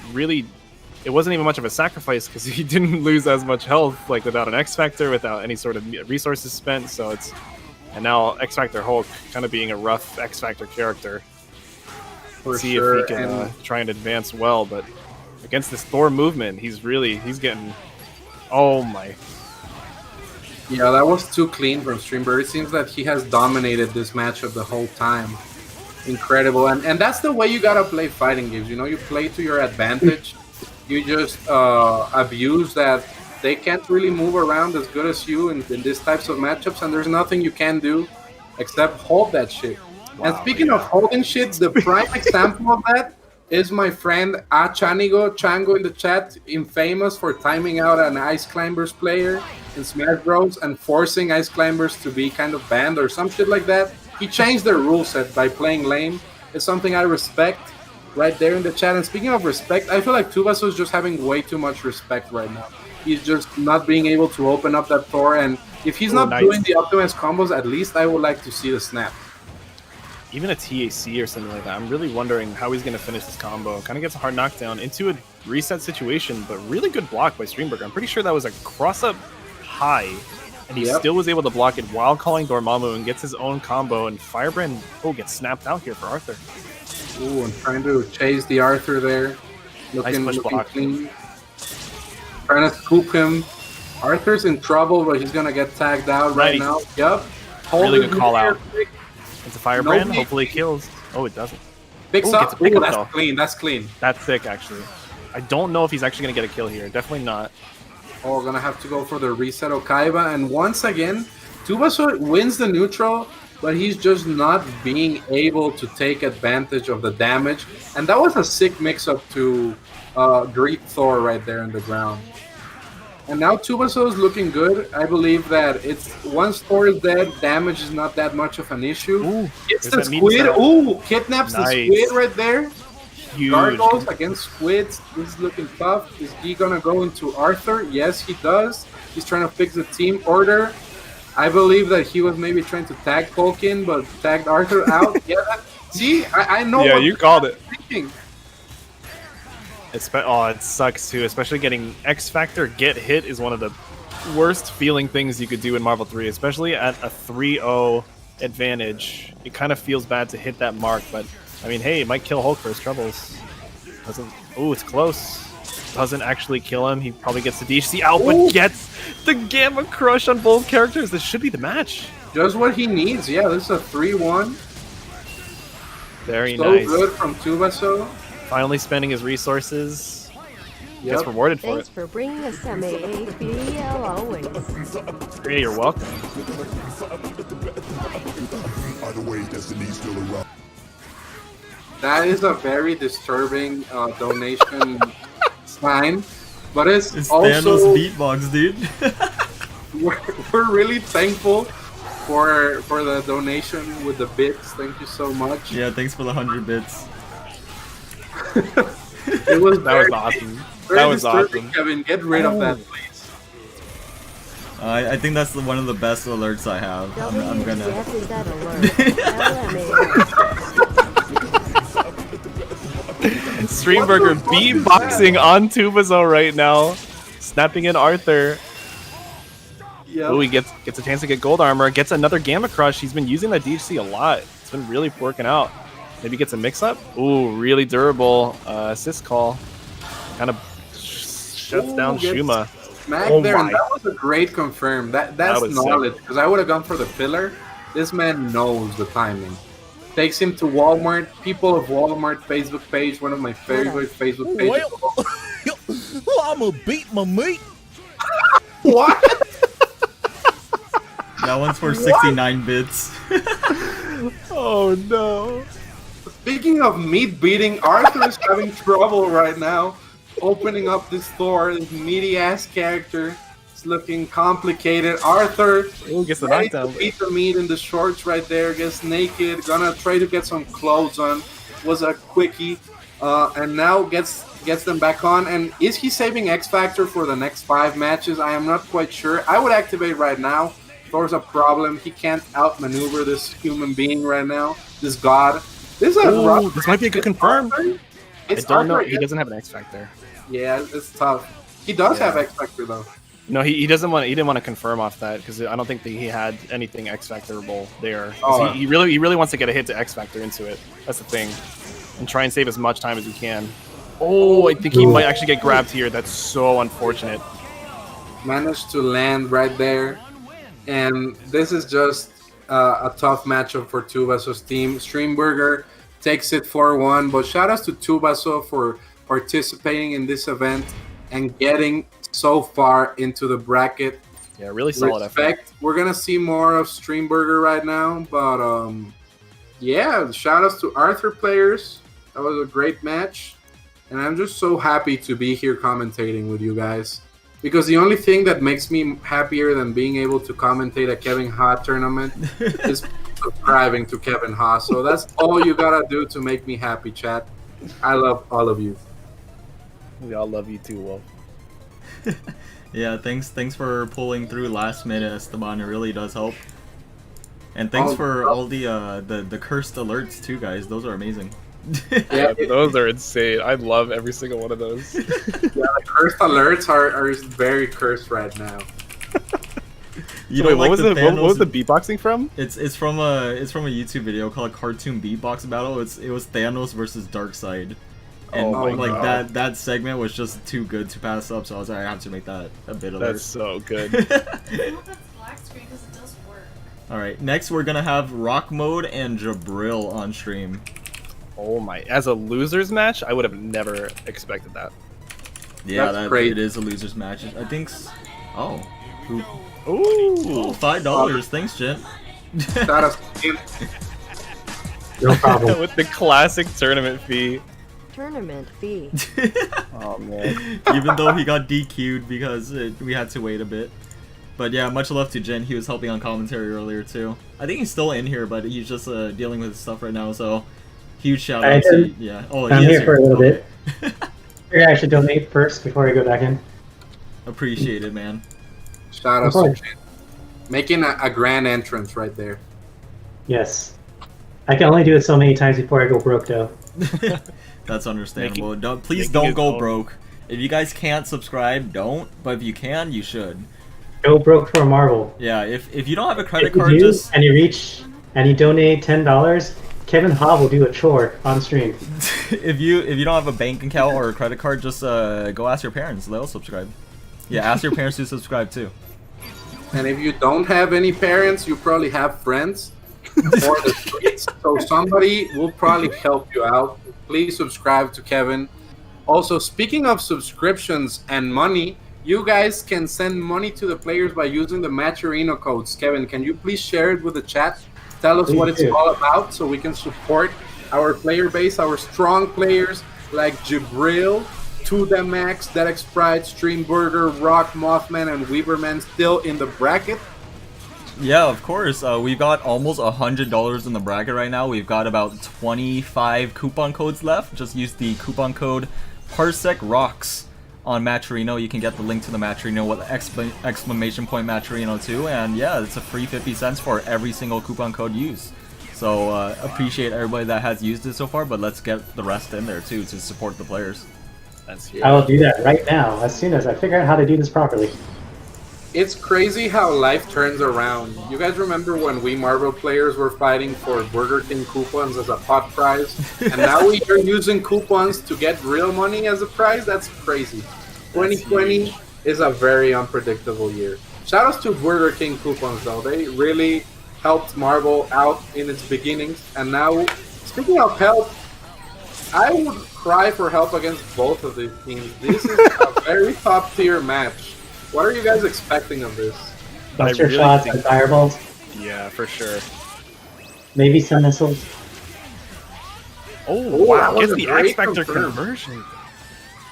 It wasn't even much of a sacrifice because he didn't lose as much health, like without an X Factor, without any sort of resources spent. So and now X Factor Hulk kind of being a rough X Factor character. Let's see if he can try and advance well, but against this Thor movement, he's getting. Oh my. Yeah, that was too clean from Steamburger. It seems that he has dominated this matchup the whole time. Incredible, and that's the way you gotta play fighting games. You know, you play to your advantage. You just abuse that they can't really move around as good as you in these types of matchups, and there's nothing you can do except hold that shit. Wow, and speaking of holding shit, the prime example of that is my friend Chango in the chat, infamous for timing out an Ice Climbers player in Smash Bros. And forcing Ice Climbers to be kind of banned or some shit like that. He changed their rule set by playing lame. It's something I respect right there in the chat. And speaking of respect, I feel like Tubazo is just having way too much respect right now. He's just not being able to open up that Thor. And if he's not doing the optimized combos, at least I would like to see the snap. Even a TAC or something like that. I'm really wondering how he's going to finish this combo. Kind of gets a hard knockdown into a reset situation, but really good block by Steamburger. I'm pretty sure that was a cross-up high, and he still was able to block it while calling Dormammu and gets his own combo, and Firebrand gets snapped out here for Arthur. Ooh, and trying to chase the Arthur there. Looking block. clean. Trying to scoop him. Arthur's in trouble, but he's going to get tagged out right now. Yep. Really good call out. It's a Firebrand. Hopefully it kills. Oh, it doesn't. Picks up. Ooh, that's clean. That's clean. That's sick, actually. I don't know if he's actually going to get a kill here. Definitely not. Oh, gonna have to go for the reset Okaiba. And once again, Tubazo wins the neutral, but he's just not being able to take advantage of the damage. And that was a sick mix-up to Greek Thor right there in the ground. And now Tubazo is looking good. I believe that once Thor is dead, damage is not that much of an issue. Ooh, it's the squid. Ooh, kidnaps the squid right there. Huge. Gargoyles against squids. This is looking tough. Is he gonna go into Arthur? Yes, he does. He's trying to fix the team order. I believe that he was maybe trying to tag Tolkien, but tagged Arthur out. See, I know. Yeah, you called it. Thinking. It sucks too, especially getting X Factor get hit is one of the worst feeling things you could do in Marvel 3, especially at a 3-0 advantage. It kind of feels bad to hit that mark, but I mean, hey, it might kill Hulk for his troubles. Ooh, it's close. Doesn't actually kill him. He probably gets the DHC out, but gets the Gamma Crush on both characters. This should be the match. Just what he needs. Yeah, this is a 3-1. Very nice. So good from Tubazo. Finally spending his resources. Gets rewarded for it. Thanks for bringing us some AABL always. Yeah, you're welcome. That is a very disturbing donation sign, but it's also Thanos beatbox, dude. we're really thankful for the donation with the bits. Thank you so much. Yeah, thanks for the 100 bits. That was awesome. That was awesome. Kevin, get rid of that, please. I think that's one of the best alerts I have. I'm gonna. Steamburger beatboxing on Tubazo right now, snapping in Arthur. Yep. Oh, he gets a chance to get gold armor, gets another Gamma Crush. He's been using that DHC a lot. It's been really working out. Maybe gets a mix-up. Ooh, really durable assist call. Kind of shuts down Shuma. Smack there, and that was a great confirm. That's knowledge, because I would have gone for the pillar. This man knows the timing. Takes him to Walmart. People of Walmart Facebook page, one of my favorite Facebook pages. Well, I'm gonna beat my meat. What? That one's for 69 bits. Oh no. Speaking of meat beating, Arthur is having trouble right now. Opening up this Thor, this meaty ass character. It's looking complicated. Arthur gets the knockdown. Beat the meat in the shorts right there. Gets naked. Gonna try to get some clothes on. Was a quickie. And now gets them back on. And is he saving X Factor for the next 5 matches? I am not quite sure. I would activate right now. Thor's a problem. He can't outmaneuver this human being right now. this god. This is a rough. This might be a good confirm. It's I don't know. Arthur, He doesn't have an X Factor. Yeah, it's tough. He does have X Factor though. No, he doesn't want. He didn't want to confirm off that because I don't think that he had anything X Factorable there. He really wants to get a hit to X Factor into it. That's the thing, and try and save as much time as he can. Oh, I think he might actually get grabbed here. That's so unfortunate. Managed to land right there, and this is just a tough matchup for Tubazo's team. Steamburger takes it 4-1, but shout outs to Tubazo for participating in this event and getting so far into the bracket. Yeah, really solid effort. We're gonna see more of Steamburger right now, but yeah, shout outs to Arthur players. That was a great match, and I'm just so happy to be here commentating with you guys, because the only thing that makes me happier than being able to commentate a Kevin Ha tournament is subscribing to Kevin Ha. So that's all you gotta do to make me happy, chat. I love all of you. We all love you too, Wolf. Yeah, thanks for pulling through last minute, Esteban. It really does help. And thanks for all the cursed alerts too, guys. Those are amazing. Yeah, those are insane. I love every single one of those. Yeah, the cursed alerts are very cursed right now. So wait, what was the beatboxing from? It's from a YouTube video called Cartoon Beatbox Battle. It was Thanos versus Darkseid. And that segment was just too good to pass up, so I was like, I have to make that a bit of That's so good. Alright, next we're gonna have Rock Mode and Jabril on stream. Oh my, as a losers match, I would have never expected that. Yeah, it is a losers match. I think ooh, $5. Thanks, Gent. No problem. With the classic tournament fee. Tournament fee. Oh man. Even though he got DQ'd because we had to wait a bit. But yeah, much love to Jen. He was helping on commentary earlier too. I think he's still in here, but he's just dealing with stuff right now. So huge shout out to I'm here for a little bit. I should donate first before I go back in. Appreciate it, man. Shout out to Jen. Making a grand entrance right there. Yes. I can only do it so many times before I go broke, though. That's understandable. Please don't go broke. If you guys can't subscribe, don't. But if you can, you should. Go broke for a marble. Yeah, if you don't have a credit card, just and you donate $10, Kevin Ha will do a chore on stream. if you don't have a bank account or a credit card, just go ask your parents. They'll subscribe. Yeah, ask your parents to subscribe too. And if you don't have any parents, you probably have friends or the streets. So somebody will probably help you out. Please subscribe to Kevin. Also, speaking of subscriptions and money, you guys can send money to the players by using the Matcherino codes. Kevin, can you please share it with the chat? Tell us what it's all about so we can support our player base, our strong players like Jabril, Tudamax, Dedic Sprite, Steamburger, Rock, Mothman, and Weaverman still in the bracket. Yeah, of course. We've got almost $100 in the bracket right now. We've got about 25 coupon codes left. Just use the coupon code ParsecRocks on Matcherino. You can get the link to the Matcherino with exclamation point Matcherino too. And yeah, it's a free 50 cents for every single coupon code used. So appreciate everybody that has used it so far, but let's get the rest in there too to support the players. I will do that right now, as soon as I figure out how to do this properly. It's crazy how life turns around. You guys remember when we Marvel players were fighting for Burger King coupons as a pot prize? And now we are using coupons to get real money as a prize? That's crazy. 2020 is a very unpredictable year. Shoutouts to Burger King coupons though. They really helped Marvel out in its beginnings. And now, speaking of help, I would cry for help against both of these teams. This is a very top tier match. What are you guys expecting of this? Buster shots and fireballs? Yeah, for sure. Maybe some missiles. Oh, wow. Get the X Factor conversion.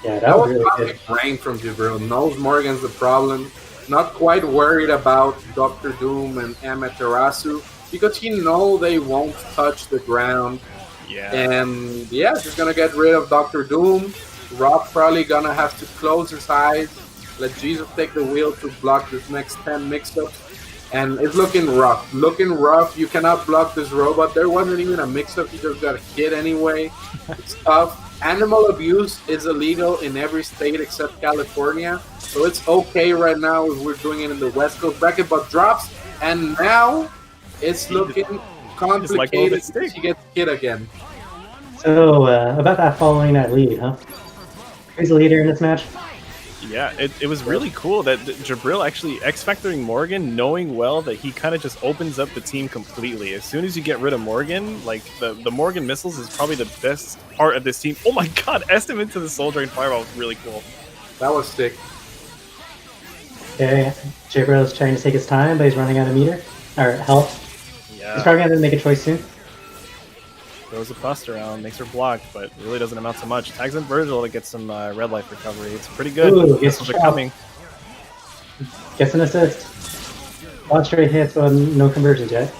Yeah, that was really good. Brain from Jabril. Knows Morgan's the problem. Not quite worried about Dr. Doom and Amaterasu because he knows they won't touch the ground. Yeah. And yeah, just gonna get rid of Dr. Doom. Rob probably gonna have to close his eyes. Let Jesus take the wheel to block this next 10 mix-ups. and it's looking rough. Looking rough. You cannot block this robot. There wasn't even a mix-up. He just got hit anyway. It's tough. Animal abuse is illegal in every state except California, so it's okay right now if we're doing it in the West Coast bracket, but drops, and now it's looking complicated. He gets hit again. So, about that following that lead, huh? Who's the leader in this match? Yeah, it was really cool that Jabril actually X-Factoring Morgan, knowing well that he kind of just opens up the team completely. As soon as you get rid of Morgan, like, the Morgan missiles is probably the best part of this team. Oh my god, Estim into the Soul Drain Fireball was really cool. That was sick. Okay, Jabril is trying to take his time, but he's running out of meter, or health. Yeah. He's probably going to make a choice soon. Throws a bust around, makes her blocked, but really doesn't amount to much. Tags in Virgil to get some red life recovery. It's pretty good. Ooh, Missiles are coming. Gets an assist. One straight hits, but no conversions yet.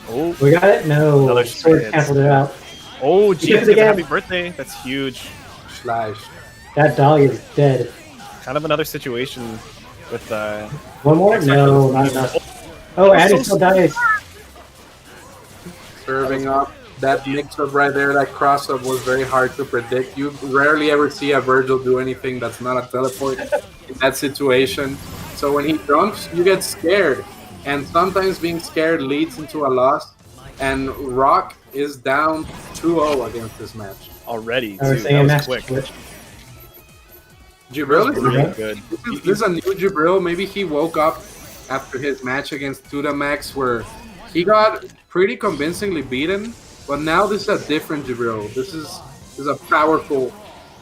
Oh, We got it? No. Another straight Sword hits. canceled it out. oh, He geez, gets it again. happy birthday. That's huge. Slash. That dog is dead. Kind of another situation with One more? No, not enough. Oh, Addy still dies. Serving up. That mix-up right there, that cross-up was very hard to predict. You rarely ever see a Virgil do anything that's not a teleport in that situation. So when he jumps, you get scared. And sometimes being scared leads into a loss. And Rock is down 2-0 against this match. already, I too. was saying That was match quick. switch. Jabril is Really good. This is a new Jabril. Maybe he woke up after his match against Tudamax where he got pretty convincingly beaten, but now this is a different Jabril. This is a powerful.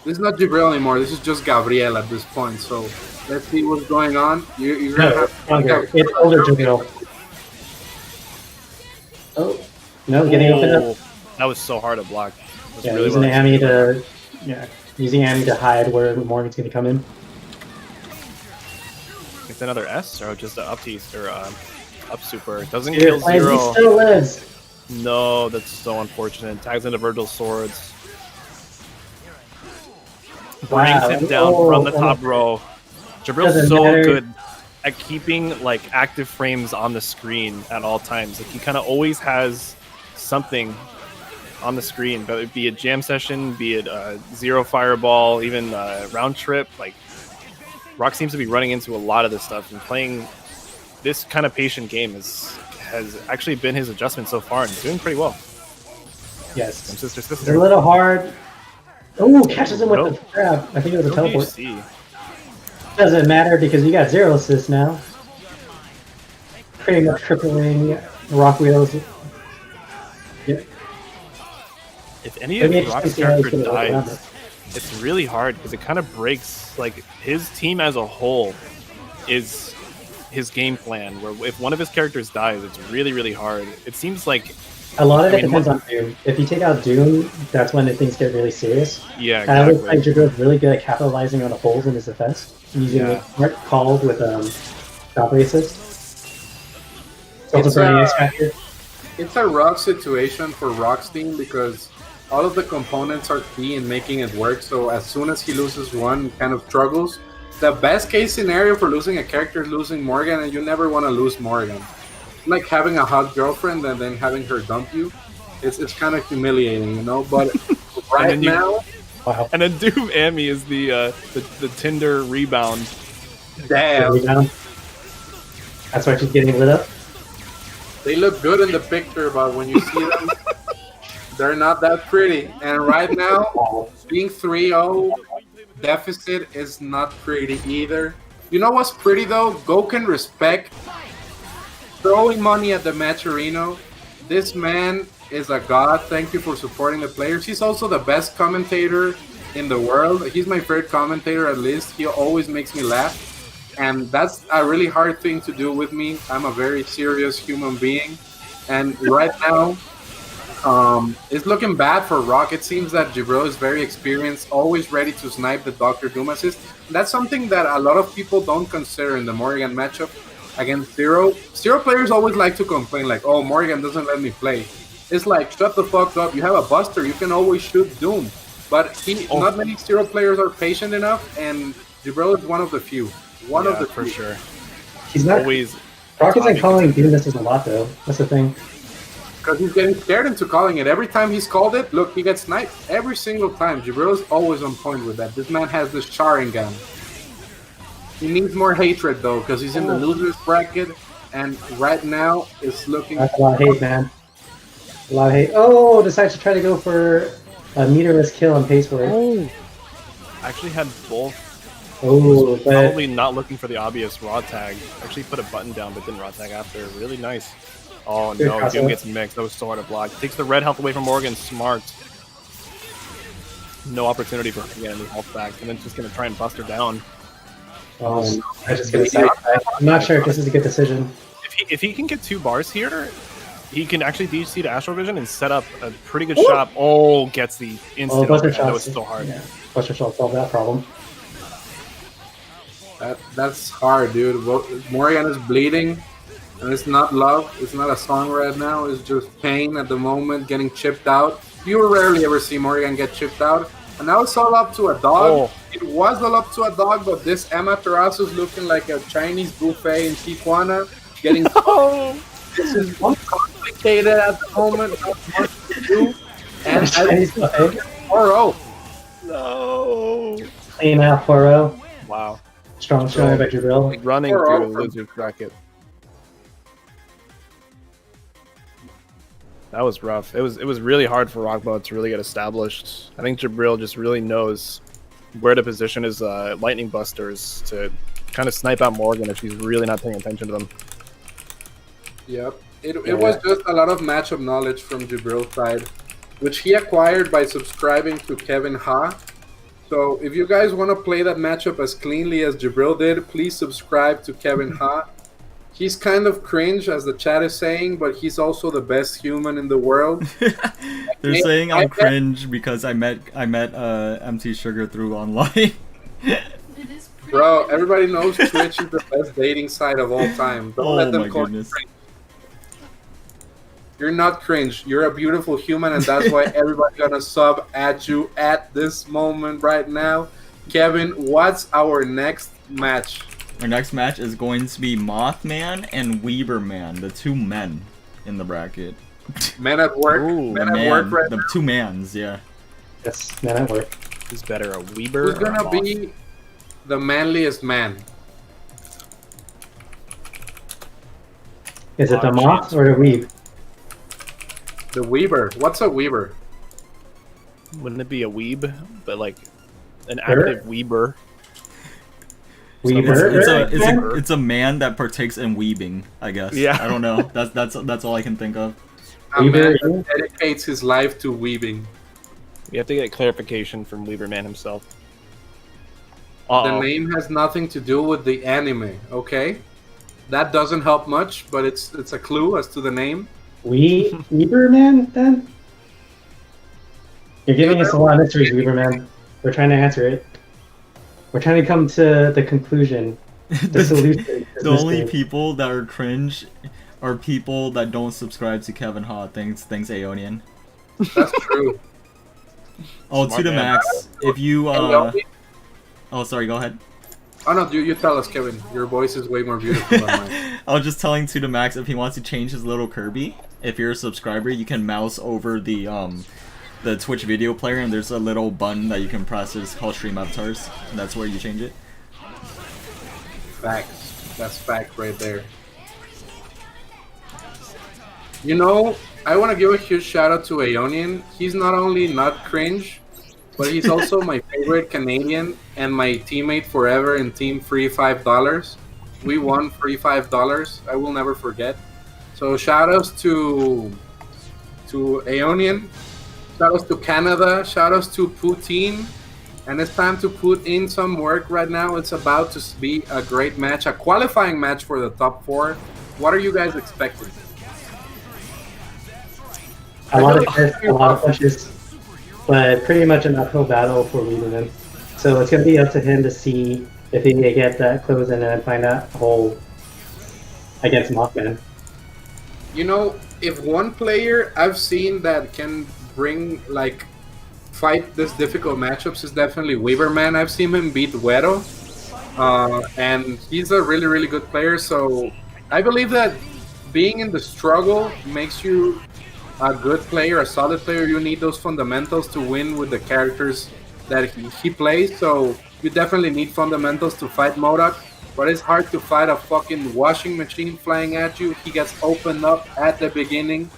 This is not Jabril anymore. This is just Gabriel at this point. So let's see what's going on. You're gonna No, have younger. It's older Jabril. Oh, no, getting opened up. That was so hard to block. It was Yeah, really using well Amy to, using Amy to hide where Morgan's going to come in. It's another S or just an up piece or up super. Doesn't Here, kill he zero. still lives. No, that's so unfortunate. Tags into Virgil's swords. Brings him down from the top row. Jabril's Doesn't so matter. good at keeping like active frames on the screen at all times. Like he kind of always has something on the screen, but it be a jam session, be it zero fireball, even round trip. Like Rock seems to be running into a lot of this stuff, and playing this kind of patient game has actually been his adjustment so far, and he's doing pretty well. Yes. Sister. It's a little hard. Oh, catches him with the grab. I think it was a What do you teleport. see? Doesn't matter because you got 0 assists now. Pretty much crippling Rock Wheels. Yeah. If any of Maybe it's Rock's just how he's character gonna work around dies, it's really hard because it kind of breaks like his team as a whole is his game plan. Where if one of his characters dies, it's really, really hard. It seems like A lot of I it mean, depends on Doom. If you take out Doom, that's when things get really serious. yeah, And I would say exactly. Jabril's really good at capitalizing on the holes in his defense, using Yeah. smart calls with stop assist. It's also It's, for the X Factor. It's a rough situation for Rock's team because all of the components are key in making it work. So as soon as he loses one, he kind of struggles. The best case scenario for losing a character is losing Morgan, and you never want to lose Morgan. Like having a hot girlfriend and then having her dump you. It's kind of humiliating, you know. But right then you- now, Wow. And then Doom Amy is the Tinder rebound. damn, Rebound. That's why she's getting lit up. they look good in the picture, but when you see them, they're not that pretty. And right now, being 3-0 deficit is not pretty either. You know what's pretty though? Go can respect throwing money at the Matcherino. This man is a god. Thank you for supporting the players. He's also the best commentator in the world. He's my favorite commentator at least. He always makes me laugh. And that's a really hard thing to do with me. I'm a very serious human being. And right now, it's looking bad for Rock. It seems that Jabril is very experienced, always ready to snipe the Dr. Doom assist. That's something that a lot of people don't consider in the Morgan matchup against Zero. Zero players always like to complain like, oh, Morgan doesn't let me play. It's like, shut the fuck up. You have a Buster. You can always shoot Doom. But not many Zero players are patient enough, and Jabril is one of the few. One of the for few. sure. He's not. always. Rock isn't talking. calling doing this a lot though. That's the thing. Because he's getting scared into calling it. Every time he's called it, look, he gets sniped. Every single time. Jabril is always on point with that. This man has this Sharingan. He needs more hatred, though, because he's in the loser's bracket, and right now it's looking... That's a lot of hate, man. A lot of hate. Oh, decides to try to go for a meterless kill and pays for it. Oh. I actually had both. Oh, but... Probably not looking for the obvious raw tag. Actually put a button down, but didn't raw tag after. Really nice. Oh Good no, Doom crossover. gets mixed. That was so hard to block. Takes the red health away from Morgan. Smart. No opportunity for her to get any health back, and then just gonna try and bust her down. I just gonna say, I'm not sure if this is a good decision. If he can get 2 bars here, he can actually DC to Astral Vision and set up a pretty good shot. Oh, gets the instant. Buster overhead. That was shots. so hard. Yeah. Buster shot solved that problem. That's hard, dude. Morgan is bleeding, and it's not love. It's not a song right now. It's just pain at the moment, getting chipped out. You rarely ever see Morgan get chipped out. And now it's all up to a dog. Oh. It was all up to a dog, but this Amaterasu is looking like a Chinese buffet in Tijuana. Getting This is complicated at the moment. Not much to do. And Chinese buffet. 4-0. No. Clean out 4-0. Wow. Strong showing by Jabril. Running We're through over. loser's bracket. That was rough. It was really hard for Rockbo to really get established. I think Jabril just really knows where to position his lightning busters to kind of snipe out Morgan if he's really not paying attention to them. Yep. It was just a lot of matchup knowledge from Jabril's side, which he acquired by subscribing to Kevin Ha. So if you guys want to play that matchup as cleanly as Jabril did, please subscribe to Kevin Ha. He's kind of cringe, as the chat is saying, but he's also the best human in the world. They're saying I'm cringe because I met MT Sugar through online. Bro, everybody knows Twitch is the best dating site of all time. Don't let them my call you goodness. cringe. You're not cringe. You're a beautiful human, and that's why everybody's gonna sub at you at this moment right now. Kevin, what's our next match? Our next match is going to be Mothman and Weaverman, the 2 men in the bracket. Men at work. Ooh, Men at work right the now. 2 mans, yeah. Yes, man at work. Who's better, a Weaver Who's or a gonna Moth? be the manliest man? Is it the Oh, moth jeez. or the weave? The Weaver. What's a Weaver? Wouldn't it be a weeb, but like an Sure. active weeber? Weaver? It's a man that partakes in weebing, I guess. Yeah. I don't know. That's all I can think of. A Weaver, man that dedicates his life to weaving. We have to get clarification from Weaverman himself. The Uh-oh. name has nothing to do with the anime, okay? That doesn't help much, but it's a clue as to the name. Weaver man, then? You're giving us a lot of mysteries, Weaver man. We're trying to answer it. We're trying to come to the conclusion, the solution. to this The only mystery. people that are cringe are people that don't subscribe to Kevin Ha. Thanks Aeonian. That's true. Oh, Smart to the man. max. If you And oh, sorry, go ahead. oh no, you tell us, Kevin. Your voice is way more beautiful than mine. I was just telling to the max if he wants to change his little Kirby. If you're a subscriber, you can mouse over the Twitch video player, and there's a little button that you can press. It's called Stream Avatars, and that's where you change it. Facts. That's fact right there. You know, I want to give a huge shout out to Aeonian. He's not only not cringe, but he's also my favorite Canadian and my teammate forever in Team Free $5. We won free $5. I will never forget. So shout outs to Aeonian. Shout outs to Canada. Shout outs to Poutine. And it's time to put in some work right now. It's about to be a great match, a qualifying match for the top 4. What are you guys expecting? A lot of pushes, but pretty much an uphill battle for Weaverman. So it's going to be up to him to see if he can get that close in and find that hole against Mothman. You know, if one player I've seen that can bring, fight this difficult matchups is definitely Weaverman. I've seen him beat Güero. and he's a really, really good player. So I believe that being in the struggle makes you a good player, a solid player. You need those fundamentals to win with the characters that he plays. So you definitely need fundamentals to fight MODOK. But it's hard to fight a fucking washing machine flying at you. He gets opened up at the beginning.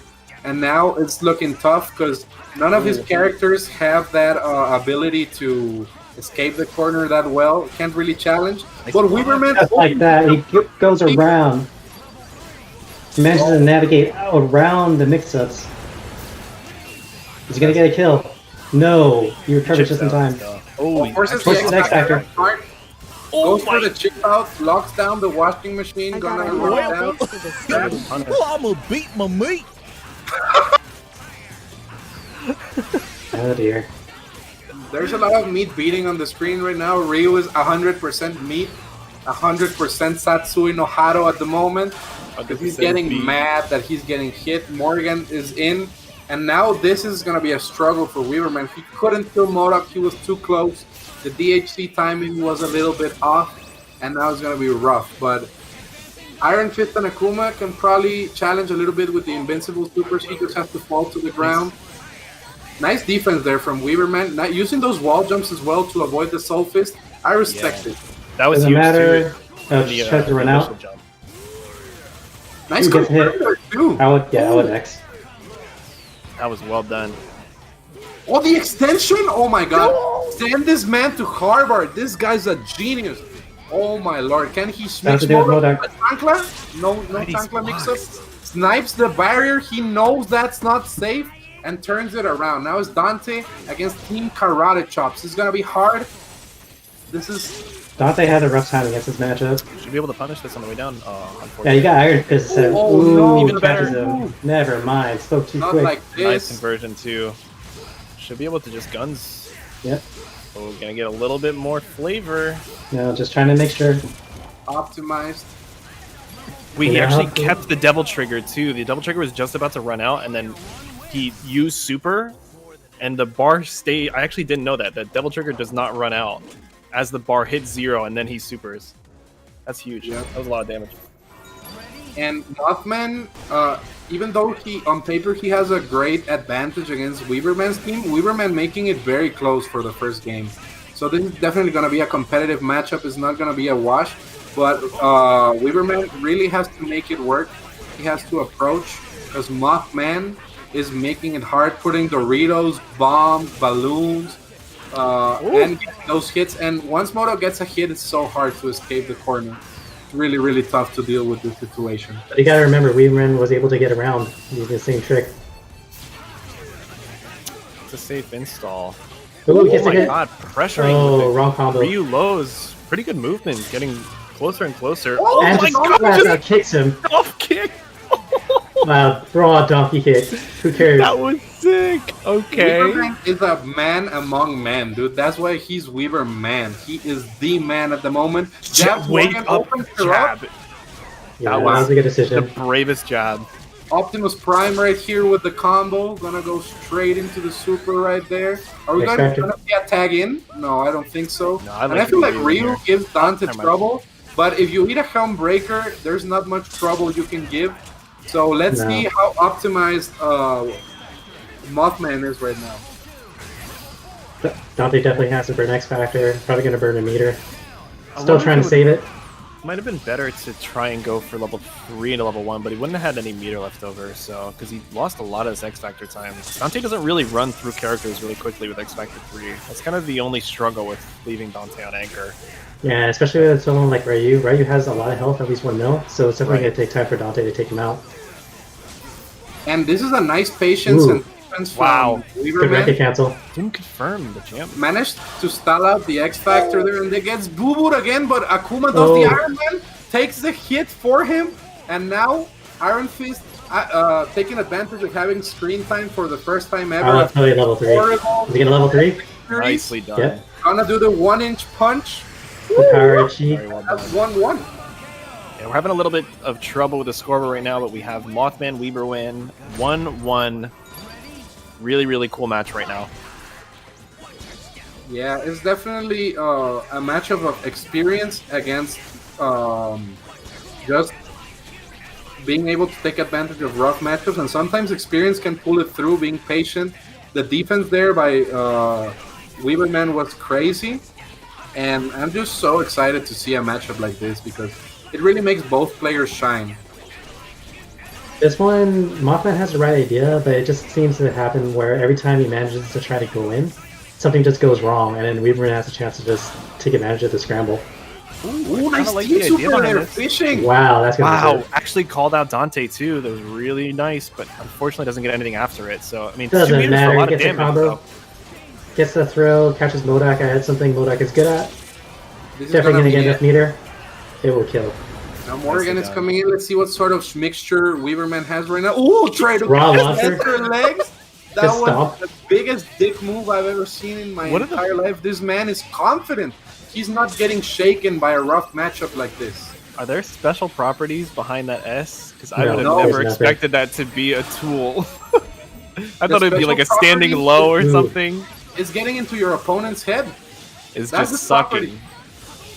And now it's looking tough because none of his characters have that ability to escape the corner that well. Can't really challenge. But Weaverman... Just like that, he goes around. He manages to navigate around the mix-ups. He's gonna get a kill. No, he recovered just in time. Oh, forces the X Factor. Goes for the chip out, locks down the washing machine, I gonna got run a down. Well, I'ma beat my meat. Oh dear. There's a lot of meat beating on the screen right now. Ryu is 100% meat, 100% Satsui no Haro at the moment. Because he's getting mad that he's getting hit. Morgan is in. And now this is going to be a struggle for Weaverman. He couldn't kill MODOK. He was too close. The DHC timing was a little bit off. And now it's going to be rough. But Iron Fist and Akuma can probably challenge a little bit with the invincible supers. He just has to fall to the ground. Nice defense there from Weaverman. Not using those wall jumps as well to avoid the Soul Fist. I respect it. That was Doesn't huge matter. too. Just tries to run out. Jump. Nice Who gets hit? there too. I would X. That was well done. Oh, the extension! Oh my god. Send this man to Harvard. This guy's a genius. Oh my lord. Can he mix to do with MODOK MODOK. with Tankla? No Tankla mix-up. Snipes the barrier. He knows that's not safe and turns it around. Now it's Dante against Team Karate Chops. It's gonna be hard. This is... Dante had a rough time against this matchup. Should be able to punish this on the way down. Yeah, you got Iron Fist. Oh, Ooh, no, even catches better. him. Never mind. Spoke too not quick. like Nice this. conversion too. Should be able to just guns. Yep. Oh, we're gonna get a little bit more flavor. No, just trying to make sure. Optimized. He Yeah. actually kept the double trigger too. The double trigger was just about to run out, and then he used super, and the bar stayed. I actually didn't know that. The double trigger does not run out as the bar hits 0, and then he supers. That's huge. Yeah. That was a lot of damage. And Mothman, even though he on paper he has a great advantage against Weaverman's team, Weaverman making it very close for the first game. So this is definitely going to be a competitive matchup. It's not going to be a wash, but Weaverman really has to make it work. He has to approach because Mothman is making it hard, putting Doritos, bombs, balloons, and getting those hits. And once MODOK gets a hit, it's so hard to escape the corner. It's really, really tough to deal with this situation. But you gotta remember, Weaverman was able to get around using the same trick. It's a safe install. Ooh, he gets Oh a my hit. god, pressuring Oh, with it. wrong combo. Ryu lows. Pretty good movement, getting closer and closer. Oh And my just god, flat out kicks him. Off kick! Wow, raw donkey kick. Who cares? That was sick! Okay. Weaverman is a man among men, dude. That's why he's Weaver man. He is the man at the moment. Jab Wake Morgan up, opens her up. jab. Yeah, that that was a good The decision. bravest jab. Optimus Prime right here with the combo. Gonna go straight into the super right there. Are we gonna Expected. get tag in? No, I don't think so. No, I and like I feel like Ryu Ryu here. gives Dante I might- trouble, but if you eat a Helm Breaker, there's not much trouble you can give. So let's No. see how optimized Mothman is right now. Dante definitely has to burn X Factor. Probably gonna burn a meter. I Still wonder trying if to save it. Might have been better to try and go for level 3 into level 1, but he wouldn't have had any meter left over, so because he lost a lot of his X Factor time. Dante doesn't really run through characters really quickly with X Factor 3. That's kind of the only struggle with leaving Dante on anchor. Yeah, especially with someone like Ryu. Ryu has a lot of health, at least 1 mil, so it's definitely Right. gonna take time for Dante to take him out. And this is a nice patience Ooh. and defense Wow. from Good racket Weaverman. cancel. Didn't confirm the jump. Managed to stall out the X Factor there, and they gets boo-booed again, but Akuma does the Oh. Iron Man, takes the hit for him, and now Iron Fist taking advantage of having screen time for the first time ever. That's probably level 3. Horrible Is he gonna level 3? Nicely done. Yep. Gonna do the 1-inch punch. The power chi. Very well done. That's 1-1. Yeah, we're having a little bit of trouble with the scoreboard right now, but we have Mothman Weaver win 1-1. Really, really cool match right now. Yeah, it's definitely a matchup of experience against just being able to take advantage of rough matchups, and sometimes experience can pull it through, being patient. The defense there by Weaverman was crazy, and I'm just so excited to see a matchup like this because it really makes both players shine. This one, Mothman has the right idea, but it just seems to happen where every time he manages to try to go in, something just goes wrong, and then Weaverman has a chance to just take advantage of the scramble. Ooh, nice like the super there, fishing! Wow, that's wow. Actually called out Dante too. That was really nice, but unfortunately doesn't get anything after it. So I mean, doesn't 2 meters matter. for a lot He of gets a damage. combo, gets the throw, catches Modak. I had something Modak is good at. Definitely gonna get enough meter. It will kill. Now Morgan is coming in. Let's see what sort of mixture Weaverman has right now. Ooh, try to catch her legs. That was the biggest dick move I've ever seen in my entire life. This man is confident. He's not getting shaken by a rough matchup like this. Are there special properties behind that S? Because I would have never expected that to be a tool. I thought it'd be like a standing low or something. It's getting into your opponent's head. It's just sucking.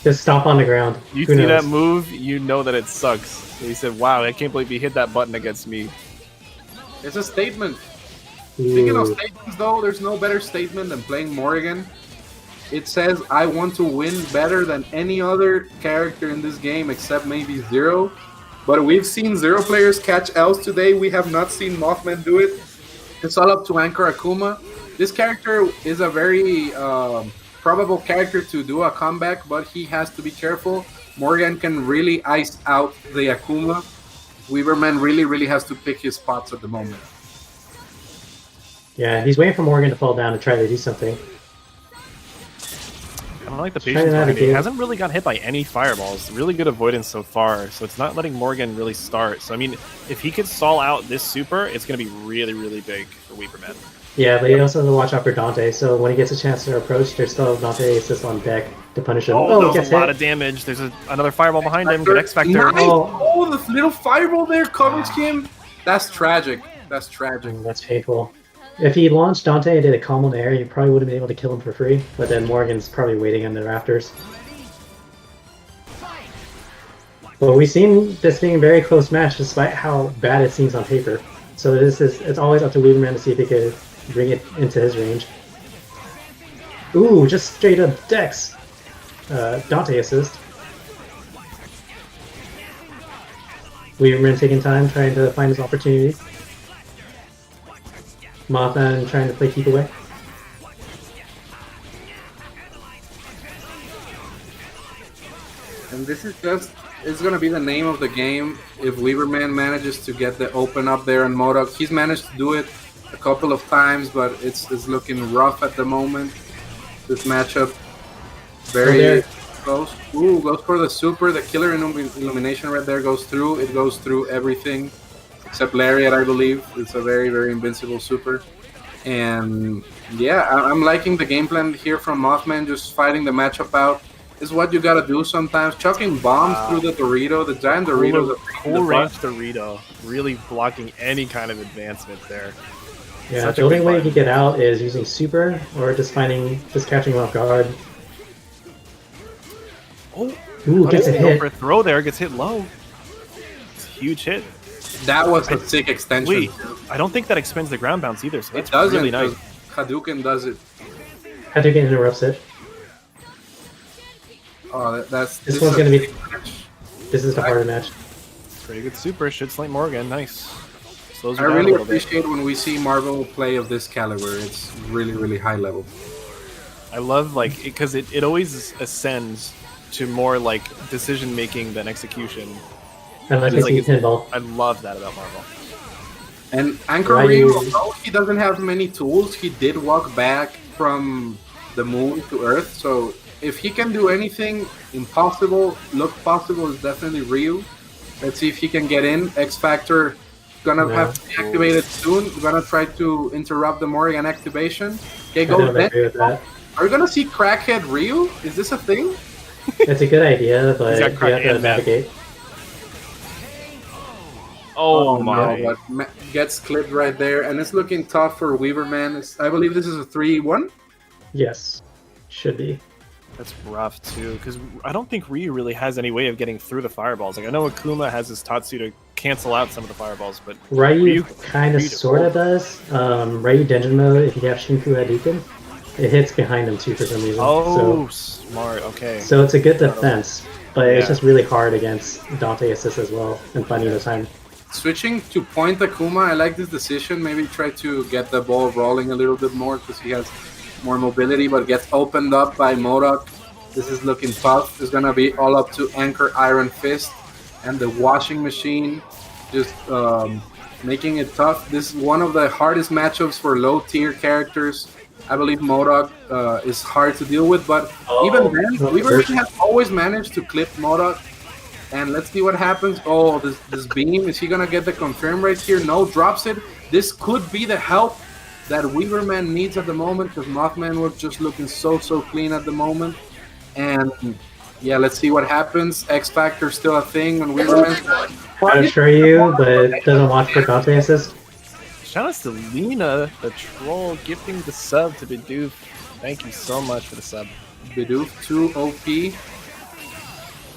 Just stomp on the ground. You see that move, you know that it sucks. He said, wow, I can't believe he hit that button against me. It's a statement. Speaking of statements, though, there's no better statement than playing Morrigan. It says, I want to win better than any other character in this game except maybe Zero. But we've seen Zero players catch L's today. We have not seen Mothman do it. It's all up to Anchor Akuma. This character is a very probable character to do a comeback, but he has to be careful. Morgan can really ice out the Akuma. Weaverman really has to pick his spots at the moment. Yeah, he's waiting for Morgan to fall down to try to do something. I don't like the patience behind it. He hasn't really got hit by any fireballs. Really good avoidance so far, so it's not letting Morgan really start. So, I mean, if he could stall out this super, it's going to be really big for Weaverman. Yeah, but he also has to watch out for Dante, so when he gets a chance to approach, there's still Dante assist on deck to punish him. Oh, gets a lot of damage. There's another fireball behind him. Good X Factor. Nice. Oh, the little fireball there covers him. That's tragic. That's tragic. That's painful. If he launched Dante and did a combo in the air, you probably would have been able to kill him for free, but then Morgan's probably waiting in the rafters. But we've seen this being a very close match despite how bad it seems on paper. So it's always up to Weaverman to see if he could bring it into his range. Ooh, just straight up Dex! Dante assist. Weaverman taking time, trying to find his opportunity. Mothman trying to play keep away. And this is just, it's going to be the name of the game if Weaverman manages to get the open up there on Modok. He's managed to do it a couple of times, but it's looking rough at the moment. This matchup, very close. Ooh, goes for the super. The killer illumination right there goes through. It goes through everything. Except Lariat, I believe. It's a very invincible super. And yeah, I'm liking the game plan here from Mothman. Just fighting the matchup out is what you gotta do sometimes. Chucking bombs through the Dorito, the giant Dorito. Cool range Dorito. Really blocking any kind of advancement there. Yeah, the only way you can get out is using super or just catching him off guard. Oh, ooh, gets a hit. For a throw there, gets hit low. It's a huge hit. That was a sick extension. Wait, I don't think that extends the ground bounce either, so that's doesn't, really nice. Hadouken does it. Hadouken interrupts it. Oh, this one's gonna be. This is the harder match. Pretty good super. Should slate Morgan. Nice. I really appreciate when we see Marvel play of this caliber. It's really high level. I love because it always ascends to more like decision making than execution. I like pinball. I love that about Marvel. And Anchor Ryu, although he doesn't have many tools, he did walk back from the moon to Earth. So if he can do anything impossible, look possible, is definitely Ryu. Let's see if he can get in. X Factor gonna have to be activated soon. We're gonna try to interrupt the Morrigan activation. Okay, go then. Are we gonna see Crackhead Ryu? Is this a thing? It's a good idea, but you have to navigate. Oh my! No, but gets clipped right there, and it's looking tough for Weaverman. I believe this is a 3-1. Yes. Should be. That's rough too, because I don't think Ryu really has any way of getting through the fireballs. Like I know Akuma has his Tatsu to cancel out some of the fireballs, but Ryu kind of sort of does. Ryu Dungeon Mode, if you have Shinku Hadouken, it hits behind him too for some reason. Oh, smart. Okay. So it's a good defense, but it's just really hard against Dante assist as well and finding the time. Switching to point Akuma, I like this decision. Maybe try to get the ball rolling a little bit more because he has more mobility, but gets opened up by Modok. This is looking tough. It's gonna be all up to Anchor Iron Fist and the washing machine, just making it tough. This is one of the hardest matchups for low tier characters. I believe Modok is hard to deal with, but even then, Weaver has always managed to clip Modok. And let's see what happens. Oh, this beam, is he gonna get the confirm right here? No, drops it. This could be the help that Weaverman needs at the moment because Mothman was just looking so clean at the moment. And yeah, let's see what happens. X Factor still a thing when Weaverman. I'm sure you, but doesn't watch for Dante assist. Shout out to Lena, the troll, gifting the sub to Bidoof. Thank you so much for the sub. Bidoof 2 OP.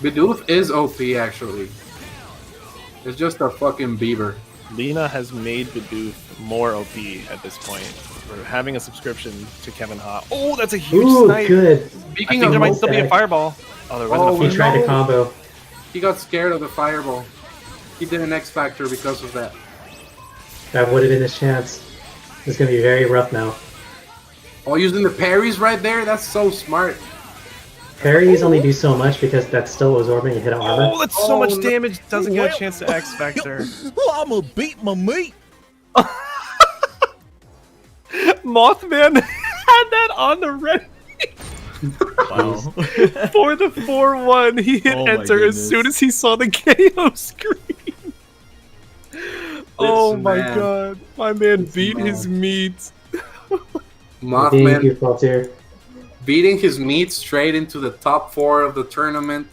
Bidoof is OP actually. It's just a fucking beaver. Lena has made Bidoof more OP at this point. For having a subscription to Kevin Ha. Oh, that's a huge snipe. Good. I think there might still be a fireball. Oh, there wasn't a He tried to combo. He got scared of the fireball. He did an X Factor because of that. That would have been his chance. It's going to be very rough now. Oh, using the parries right there? That's so smart. Parries only do so much because that's still absorbing a hit of armor. Oh, that's so much damage. Doesn't get a chance to X Factor. I'ma beat my meat. Mothman had that on the ready. Wow. For the 4-1, he hit enter as soon as he saw the KO screen. Oh my god. My man beat his meat. Mothman beating his meat straight into the top 4 of the tournament.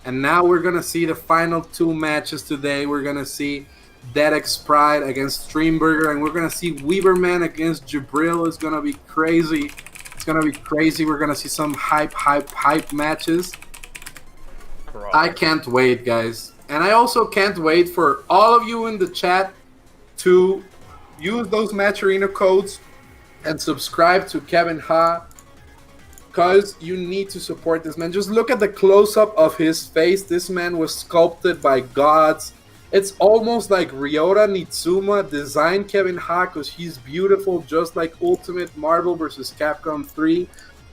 And now we're going to see the final 2 matches today. We're going to see Dedic's Pride against Steamburger, and we're going to see Weaverman against Jabril. It's going to be crazy. It's going to be crazy. We're going to see some hype matches. Bro. I can't wait, guys. And I also can't wait for all of you in the chat to use those Match Arena codes and subscribe to Kevin Ha, because you need to support this man. Just look at the close-up of his face. This man was sculpted by gods. It's almost like Ryota Nitsuma designed Kevin Ha because he's beautiful, just like Ultimate Marvel vs. Capcom 3.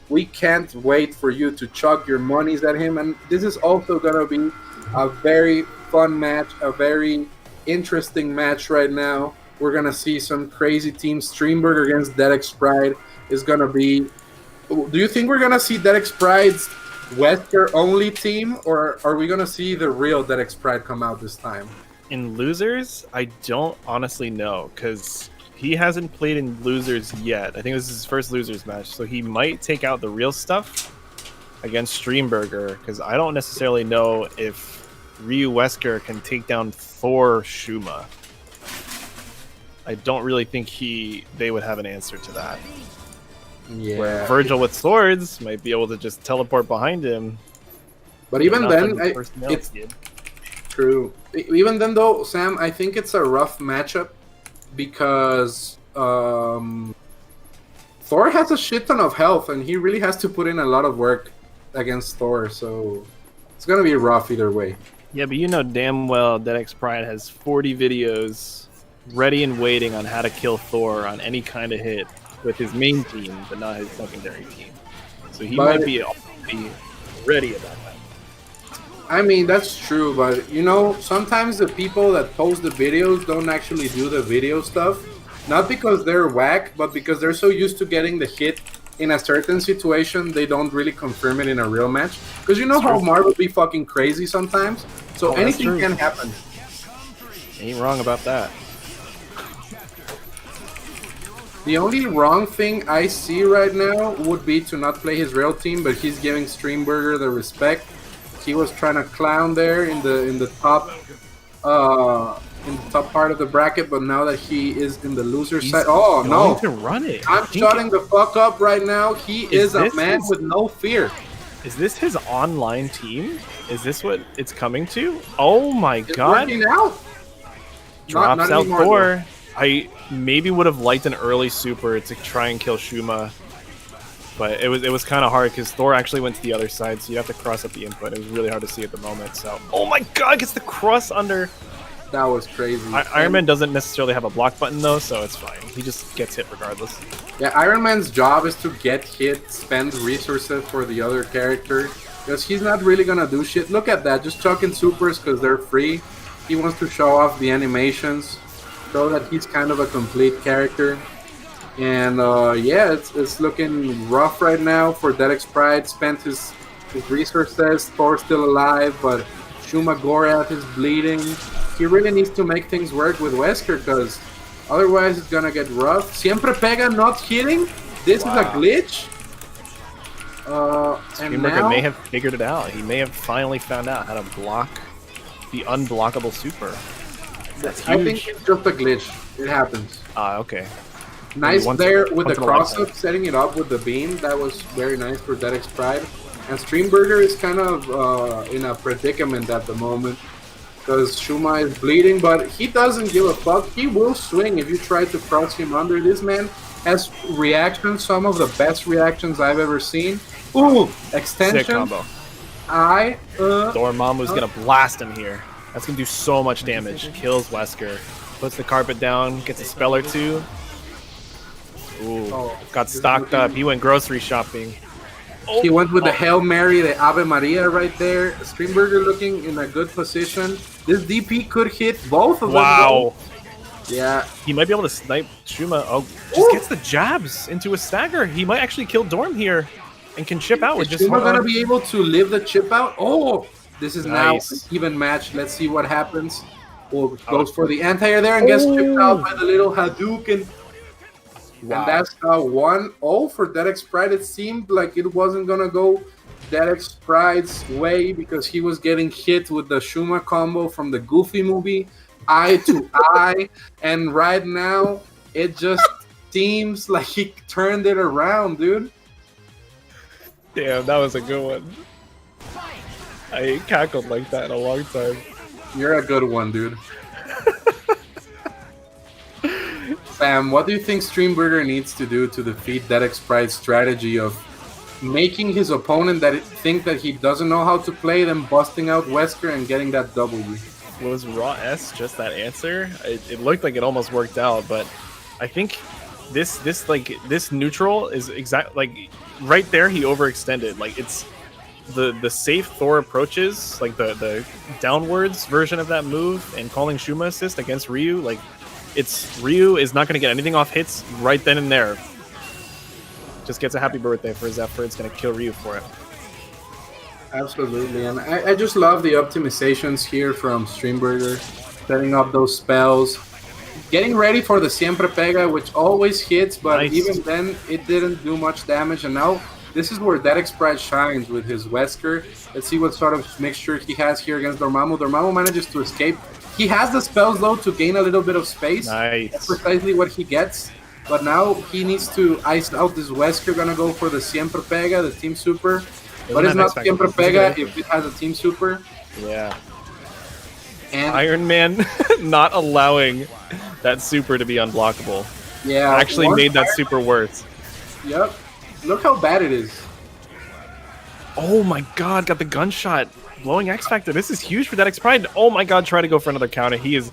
We can't wait for you to chuck your monies at him. And this is also going to be a very fun match, a very interesting match right now. We're going to see some crazy teams. Steamburger against Dedic's Pride is going to be... Do you think we're going to see Dedic's Pride's Wesker only team, or are we going to see the real Dedic's Pride come out this time? In losers, I don't honestly know, because he hasn't played in losers yet. I think this is his first losers match, so he might take out the real stuff against Steamburger, because I don't necessarily know if Ryu Wesker can take down Thor Shuma. I don't really think they would have an answer to that. Yeah. Where Virgil with swords might be able to just teleport behind him. But even then, it's true. Even then, though, Sam, I think it's a rough matchup because Thor has a shit ton of health, and he really has to put in a lot of work against Thor. So it's gonna be rough either way. Yeah, but you know damn well Dedic's Pride has 40 videos ready and waiting on how to kill Thor on any kind of hit with his main team, but not his secondary team. So he might be ready about that. I mean, that's true, but you know, sometimes the people that post the videos don't actually do the video stuff. Not because they're whack, but because they're so used to getting the hit in a certain situation, they don't really confirm it in a real match. Because you know how Marvel be fucking crazy sometimes? So anything can happen. Ain't wrong about that. The only wrong thing I see right now would be to not play his real team, but he's giving Steamburger the respect. He was trying to clown there in the top in the top part of the bracket, but now that he is in the loser side, oh no! To run it. I'm shutting the fuck up right now. He is a man with no fear. Is this his online team? Is this what it's coming to? Oh my god! Working out. Drops not out anymore, Thor. I maybe would have liked an early super to try and kill Shuma, but it was kind of hard because Thor actually went to the other side, so you have to cross up the input. It was really hard to see at the moment. So, oh my god, gets the cross under. That was crazy. Iron Man doesn't necessarily have a block button though, so it's fine. He just gets hit regardless. Yeah, Iron Man's job is to get hit, spend resources for the other character, because he's not really gonna do shit. Look at that, just chucking supers because they're free. He wants to show off the animations, show that he's kind of a complete character. And yeah, it's looking rough right now for Dedic's Pride. Spent his resources, Thor's still alive, but Shuma Gorath is bleeding. He really needs to make things work with Wesker, because otherwise it's gonna get rough. Siempre Pega not hitting. This is a glitch. And now may have figured it out. He may have finally found out how to block the unblockable super. That's huge. I think it's just a glitch. It happens. Okay. Nice there with the cross-up, setting it up with the beam. That was very nice for Dedic's Pride. And Steamburger is kind of in a predicament at the moment, because Shuma is bleeding, but he doesn't give a fuck. He will swing if you try to cross him under. This man has reactions, some of the best reactions I've ever seen. Ooh, extension. Sick combo. Dormammu's gonna blast him here. That's gonna do so much damage. Kills Wesker. Puts the carpet down, gets a spell or two. Ooh, got stocked up. He went grocery shopping. He went with the Hail Mary, the Ave Maria right there. Steamburger looking in a good position. This DP could hit both of them. Wow. Yeah. He might be able to snipe Shuma. Oh, just gets the jabs into a stagger. He might actually kill Dorm here and can chip out with just one. Shuma gonna be able to live the chip out? Oh, this is nice. Now an even match. Let's see what happens. Oh, goes for the anti-air there and gets chipped out by the little Hadouken. Wow. And that's 1-0 for Dedic's Pride. It seemed like it wasn't going to go Dedic's Pride's way because he was getting hit with the Shuma combo from the Goofy movie, eye to eye. And right now, it just seems like he turned it around, dude. Damn, that was a good one. I ain't cackled like that in a long time. You're a good one, dude. Sam, what do you think Steamburger needs to do to defeat Dedic's Pride's strategy of making his opponent think that he doesn't know how to play, then busting out Wesker and getting that W? Was Raw S just that answer? It looked like it almost worked out, but I think this neutral is right there. He overextended. Like it's the safe Thor approaches, like the downwards version of that move, and calling Shuma assist against Ryu, like. Ryu is not going to get anything off hits right then and there. Just gets a happy birthday for his effort. It's going to kill Ryu for it. Absolutely, and I just love the optimizations here from Steamburger, setting up those spells, getting ready for the Siempre Pega, which always hits, but nice. Even then it didn't do much damage, and now this is where Dedic's Pride shines with his Wesker. Let's see what sort of mixture he has here against Dormammu. Dormammu manages to escape. He has the spells, though, to gain a little bit of space. Nice. That's precisely what he gets. But now he needs to ice out this Wesker. Gonna go for the Siempre Pega, the Team Super. But it's not Siempre Pega if it has a Team Super. Yeah. And Iron Man not allowing that Super to be unblockable. Yeah. Actually made that Super worse. Yep. Look how bad it is. Oh my god, got the gunshot. Blowing X Factor. This is huge for Dedic's Pride. Oh my god, try to go for another counter. He is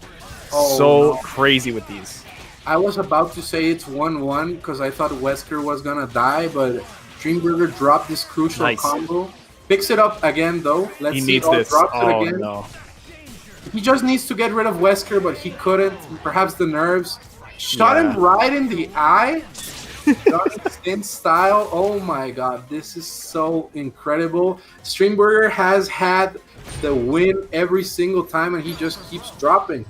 so crazy with these. I was about to say it's 1-1 because I thought Wesker was going to die, but Steamburger dropped this crucial combo. Picks it up again, though. Let's see. Needs this. Drops it again. No. He just needs to get rid of Wesker, but he couldn't. Perhaps the nerves. Shot him right in the eye. In style. Oh my god, this is so incredible. Steamburger has had the win every single time and he just keeps dropping.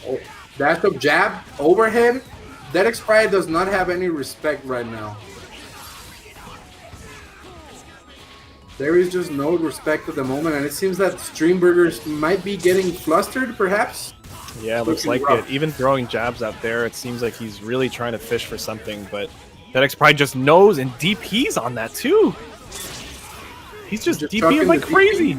Oh, dash up jab, overhead. Dedic's Pride does not have any respect right now. There is just no respect at the moment, and it seems that Steamburgers might be getting flustered, perhaps. Yeah, looks like it. Even throwing jabs out there, it seems like he's really trying to fish for something, but Dedic probably just knows, and DP's on that too. He's just DPing like crazy.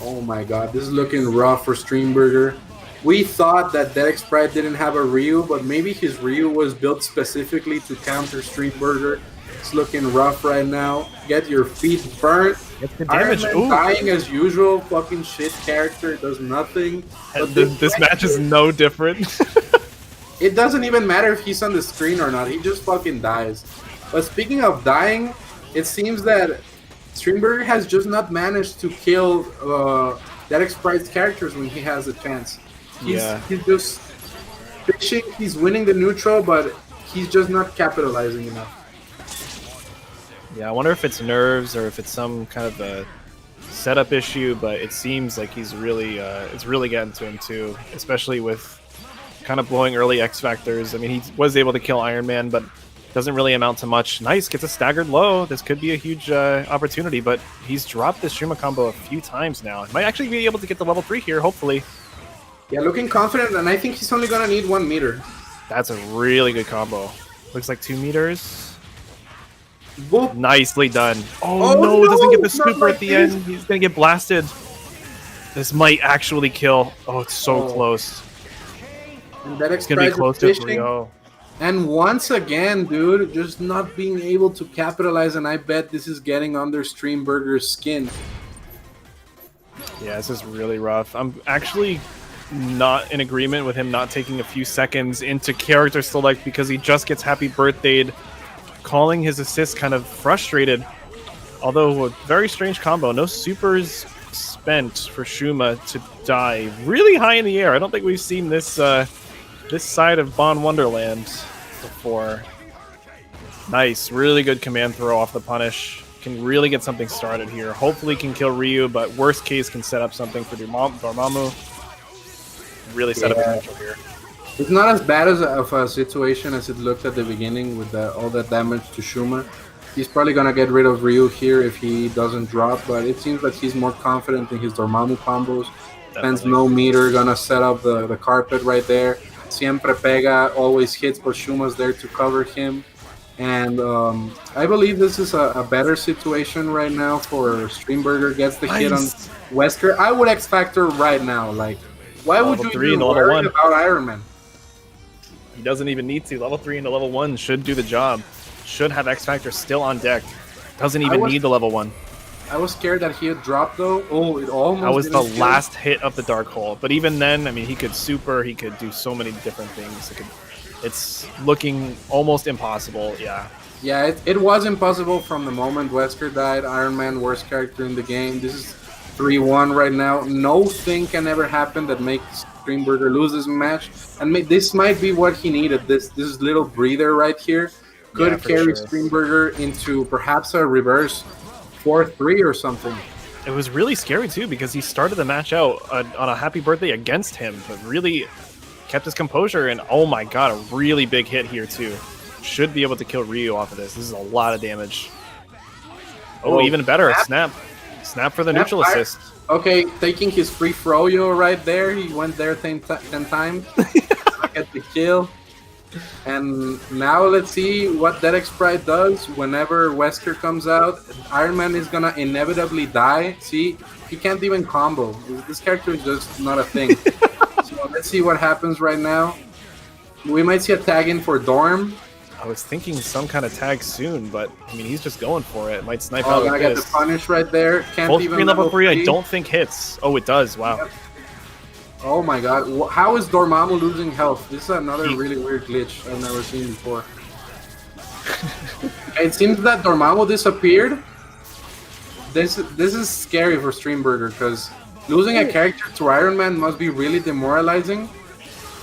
Oh my god, this is looking rough for Steamburger. We thought that Dedic Sprite didn't have a Ryu, but maybe his Ryu was built specifically to counter Steamburger. It's looking rough right now. Get your feet burnt. Damage. Dying as usual. Fucking shit character. Does nothing. This match is no different. It doesn't even matter if he's on the screen or not. He just fucking dies. But speaking of dying, it seems that Steamburger has just not managed to kill Dedic Sprite's characters when he has a chance. He's just fishing. He's winning the neutral, but he's just not capitalizing enough. Yeah, I wonder if it's nerves or if it's some kind of a setup issue, but it seems like he's really, it's really getting to him too, especially with kind of blowing early X Factors. I mean, he was able to kill Iron Man, but doesn't really amount to much. Nice, gets a staggered low. This could be a huge opportunity, but he's dropped this Shuma combo a few times now. Might actually be able to get the level 3 here, hopefully. Yeah, looking confident, and I think he's only gonna need 1 meter. That's a really good combo. Looks like 2 meters. Boop. Nicely done. Oh no, doesn't get the scooper at the end. He's gonna get blasted. This might actually kill. Oh, it's so close. And that it's gonna be close to 3-0. And once again, dude, just not being able to capitalize, and I bet this is getting under Steamburger's skin. Yeah, this is really rough. I'm actually not in agreement with him not taking a few seconds into character select because he just gets happy birthdayed, calling his assist kind of frustrated. Although a very strange combo. No supers spent for Shuma to die really high in the air. I don't think we've seen this this side of Bond Wonderland before. Nice, really good command throw off the punish. Can really get something started here. Hopefully can kill Ryu, but worst case can set up something for Dormammu. Really set up a neutral here. It's not as bad of a situation as it looked at the beginning with all that damage to Shuma. He's probably going to get rid of Ryu here if he doesn't drop, but it seems like he's more confident in his Dormammu combos. Spends no meter, going to set up the carpet right there. Siempre pega, always hits, but Shuma's there to cover him. And I believe this is a better situation right now for Steamburger. Gets the hit on Wesker. I would X Factor right now. Like, why would you even worry about Iron Man? He doesn't even need to. Level 3 into level 1 should do the job. Should have X Factor still on deck. Doesn't even need the level 1. I was scared that he had dropped though. Oh, it almost. That was the last hit of the Dark Hole. But even then, I mean, he could super. He could do so many different things. It's looking almost impossible. Yeah. Yeah, it was impossible from the moment Wesker died. Iron Man, worst character in the game. This is 3-1 right now. Nothing can ever happen that makes Steamburger lose this match. And this might be what he needed. This little breather right here could carry Steamburger into perhaps a reverse 4-3 or something. It was really scary too because he started the match out on a happy birthday against him, but really kept his composure. And oh my god, a really big hit here too. Should be able to kill Ryu off of this. This is a lot of damage. Oh, even better, snap for the neutral assist. Okay, taking his free froyo right there. He went there 10 times. Get the kill. And now let's see what Dedic Sprite does whenever Wesker comes out. Iron Man is gonna inevitably die. See, he can't even combo. This character is just not a thing. So let's see what happens right now. We might see a tag in for Dorm. I was thinking some kind of tag soon, but I mean he's just going for it. Might snipe out. Gonna get the punish right there. Can't Both even level 3 I don't think hits. Oh, it does. Wow. Yep. Oh my god, how is Dormammu losing health? This is another really weird glitch I've never seen before. It seems that Dormammu disappeared. This is scary for Steamburger because losing a character to Iron Man must be really demoralizing.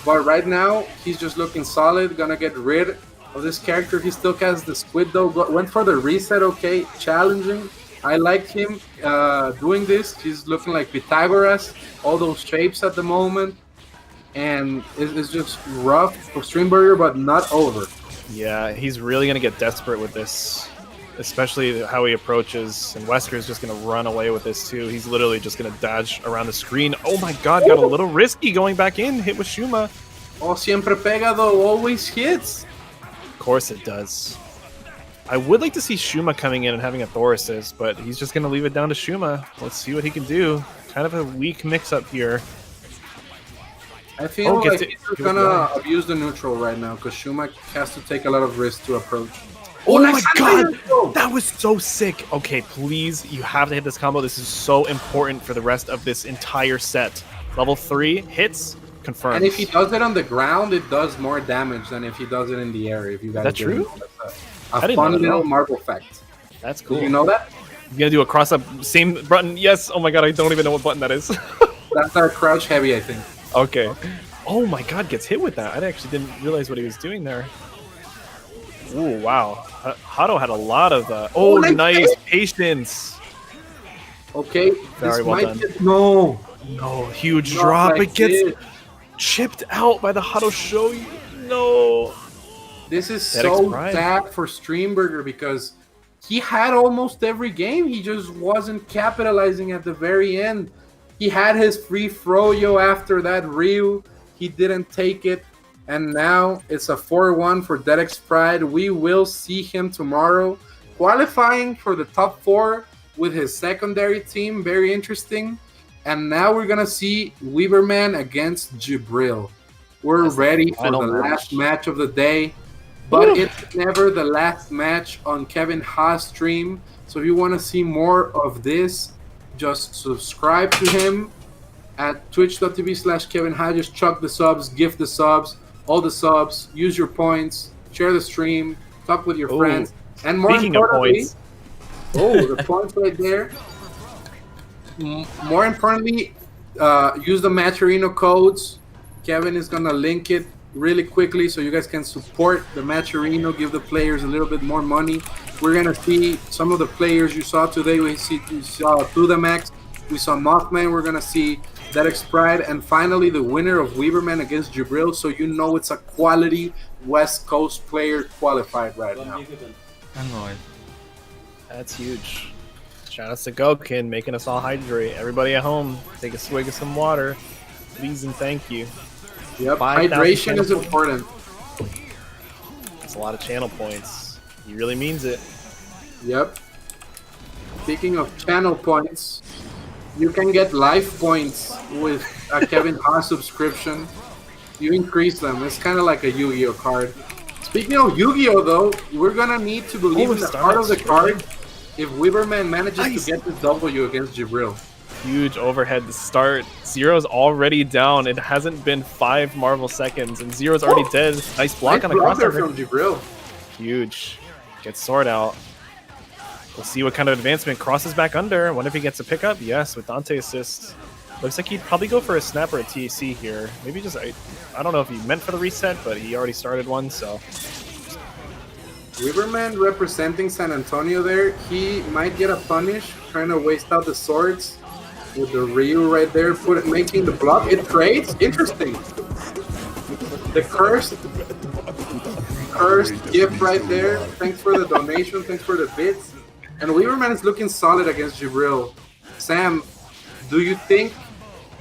But right now, he's just looking solid, gonna get rid of this character. He still has the squid though, went for the reset, okay, challenging. I liked him doing this. He's looking like Pythagoras, all those shapes at the moment. And it's just rough for Steamburger, but not over. Yeah, he's really going to get desperate with this. especially how he approaches. And Wesker's just going to run away with this too. He's literally just going to dodge around the screen. Oh my god, got a little risky going back in. Hit with Shuma. Oh, siempre pega though, always hits. Of course it does. I would like to see Shuma coming in and having a Thor assist, but he's just going to leave it down to Shuma. Let's see what he can do. Kind of a weak mix-up here. I feel like he's gonna abuse the neutral right now because Shuma has to take a lot of risk to approach. Oh my god! That was so sick! Okay, please, you have to hit this combo. This is so important for the rest of this entire set. Level 3 hits, confirmed. And if he does it on the ground, it does more damage than if he does it in the air. If you guys That's true? A fun little marble fact. That's cool. Did you know that? You're gonna do a cross-up, same button. Yes! Oh my god, I don't even know what button that is. That's our crouch heavy, I think. Okay. Oh my god, gets hit with that. I actually didn't realize what he was doing there. Ooh, wow. Hado had a lot of... oh, nice patience. Okay. Very well done. No. No, huge drop. It gets chipped out by the Hado Shoyu. No. This is so sad for Steamburger because he had almost every game. He just wasn't capitalizing at the very end. He had his free froyo after that Ryu. He didn't take it. And now it's a 4-1 for Dedic's Pride. We will see him tomorrow. Qualifying for the top 4 with his secondary team. Very interesting. And now we're going to see Weaverman against Jabril. We're ready for the last match of the day. But it's never the last match on Kevin Ha's stream. So if you want to see more of this, just subscribe to him at twitch.tv/Kevin Ha. Just chuck the subs, gift the subs, all the subs, use your points, share the stream, talk with your friends. And more importantly, the points right there. More importantly, use the Matcherino codes. Kevin is going to link it really quickly so you guys can support the Matcherino, give the players a little bit more money. We're going to see some of the players you saw today. We saw Tudamax, we saw Mothman, we're going to see Dedic's Pride, and finally the winner of Weaverman against Jabril, so you know it's a quality West Coast player qualified right now. That's huge. Shout out to Gokin making us all hydrate. Everybody at home, take a swig of some water. Please and thank you. Yep, hydration is important. That's a lot of channel points. He really means it. Yep. Speaking of channel points, you can get life points with a Kevin Ha subscription. You increase them. It's kind of like a Yu-Gi-Oh card. Speaking of Yu-Gi-Oh though, we're gonna need to believe in the heart of the card if Weaverman manages to get this W against Jabril. Huge overhead to start. Zero's already down. It hasn't been 5 Marvel seconds, and Zero's already dead. Nice block on the crossover from Jabril. Huge. Gets sword out. We'll see what kind of advancement crosses back under. Wonder if he gets a pickup. Yes, with Dante assist. Looks like he'd probably go for a snap or a TAC here. Maybe just I don't know if he meant for the reset, but he already started one. So Weaverman representing San Antonio there. He might get a punish, trying to waste out the swords. With the Ryu right there, making the block. It trades. Interesting. The cursed gift right there. Thanks for the donation. Thanks for the bits. And Weaverman is looking solid against Jabril. Sam, do you think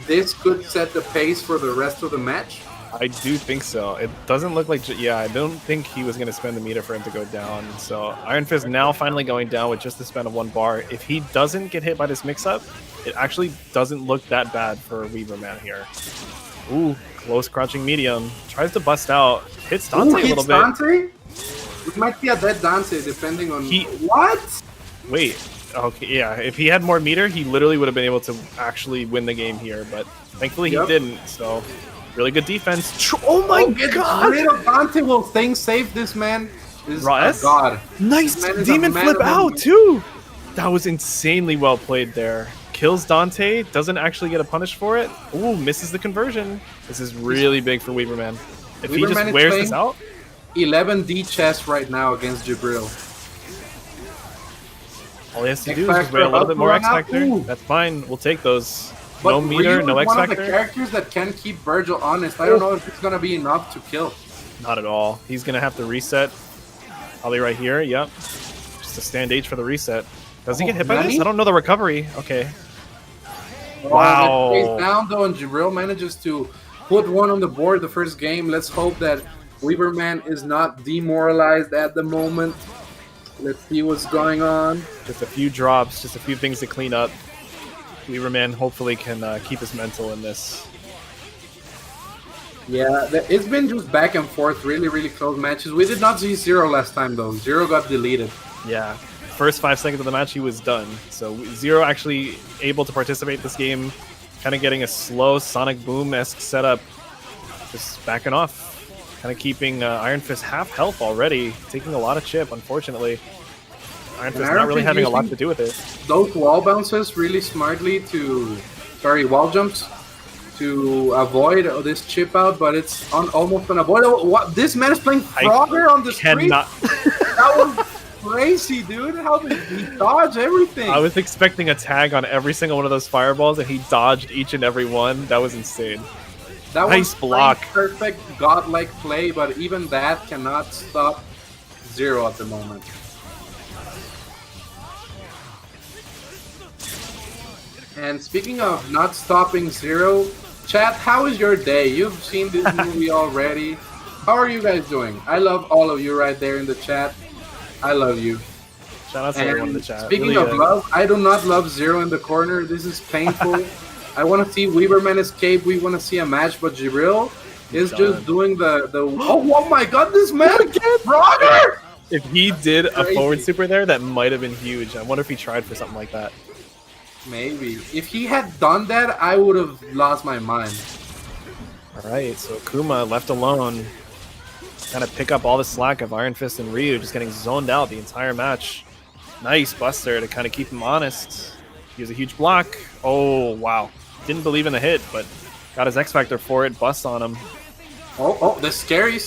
this could set the pace for the rest of the match? I do think so. It doesn't look like... Yeah, I don't think he was going to spend the meter for him to go down. So Iron Fist now finally going down with just the spend of 1 bar. If he doesn't get hit by this mix-up, it actually doesn't look that bad for Weaverman here. Ooh, close crouching medium. Tries to bust out. Hits Dante a little bit. Dante? It might be a dead Dante, depending on... What? Wait. Okay, yeah. If he had more meter, he literally would have been able to actually win the game here. But thankfully he didn't, so... Really good defense. Oh my god! Rid of Dante will think safe. This man is a god. Nice demon flip out too. That was insanely well played there. Kills Dante. Doesn't actually get a punish for it. Ooh, misses the conversion. This is really big for Weaverman. If he just wears this out. 11D chess right now against Jabril. All he has to do is just wait a little bit more X Factor. That's fine. We'll take those. But no meter, no X Factor. One of the characters that can keep Virgil honest. I don't know if it's going to be enough to kill. Not at all. He's going to have to reset. Probably right here. Yep. to stand H for the reset. Does he get hit by Nani? this? I don't know the recovery. Okay. Wow. Wow. It plays down though, and Jabril manages to put one on the board the first game. Let's hope that Weaverman is not demoralized at the moment. Let's see what's going on. Just a few drops, just a few things to clean up. Weaverman hopefully can keep his mental in this. Yeah, it's been just back and forth, really, really close matches. We did not see Zero last time though. Zero got deleted. Yeah. First 5 seconds of the match, he was done. So Zero actually able to participate this game, kind of getting a slow Sonic Boom-esque setup, just backing off. Kind of keeping Iron Fist half health already, taking a lot of chip, unfortunately. Iron Fist not really having a lot to do with it. Those wall bounces really smartly wall jumps to avoid this chip out, but it's almost unavoidable. What? This man is playing Frogger on the street? That was crazy, dude. How did he dodge everything? I was expecting a tag on every single one of those fireballs, and he dodged each and every one. That was insane. That nice was block. Perfect godlike play, but even that cannot stop Zero at the moment. And speaking of not stopping Zero, chat, how is your day? You've seen this movie already. How are you guys doing? I love all of you right there in the chat. I love you. Shout out to everyone in the chat. Speaking really, of love, I do not love Zero in the corner. This is painful. I want to see Weaverman escape. We want to see a match, but Jabril is just doing the oh my god, this man again, Roger! If he did a forward super there, that might have been huge. I wonder if he tried for something like that. Maybe. If he had done that, I would have lost my mind. Alright, so Kuma left alone. Kind of pick up all the slack of Iron Fist and Ryu, just getting zoned out the entire match. Nice buster to kind of keep him honest. He has a huge block. Oh, wow. Didn't believe in the hit, but got his X-Factor for it. Bust on him. Oh, the scary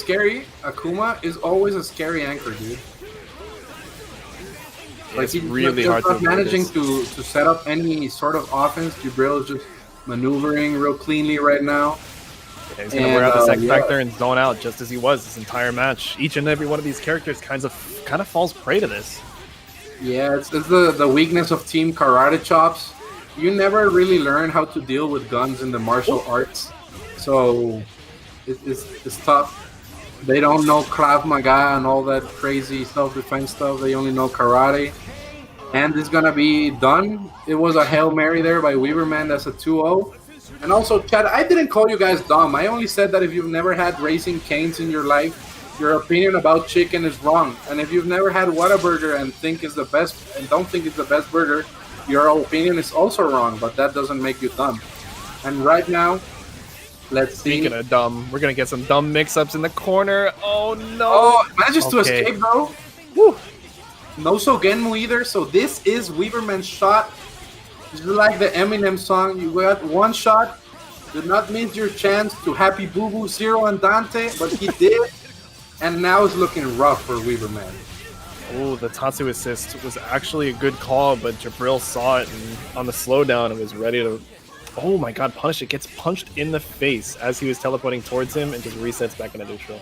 Akuma is always a scary anchor, dude. It's really hard to managing to set up any sort of offense. Jabril is just maneuvering real cleanly right now. Yeah, he's gonna wear out this X-Factor and zone out just as he was this entire match. Each and every one of these characters kind of falls prey to this. Yeah, it's the weakness of Team Karate Chops. You never really learn how to deal with guns in the martial arts, so it's tough. They don't know Krav Maga and all that crazy self-defense stuff. They only know karate. And it's gonna be done. It was a Hail Mary there by Weaverman. That's a 2-0. And also, Chad, I didn't call you guys dumb. I only said that if you've never had Raising Cane's in your life, your opinion about chicken is wrong. And if you've never had Whataburger and think it's the best and don't think it's the best burger, your opinion is also wrong. But that doesn't make you dumb. And right now, let's see. Speaking of dumb, we're gonna get some dumb mix-ups in the corner. Oh no! Oh, manages to escape though. Woo. No Sogenmu either. So this is Weaverman's shot. Just like the Eminem song, you got one shot. Did not miss your chance to Happy Boo Boo, Zero, and Dante, but he did. And now it's looking rough for Weaverman. Oh, the Tatsu assist was actually a good call, but Jabril saw it and on the slowdown and was ready to. Oh my god, punish it. Gets punched in the face as he was teleporting towards him and just resets back into neutral.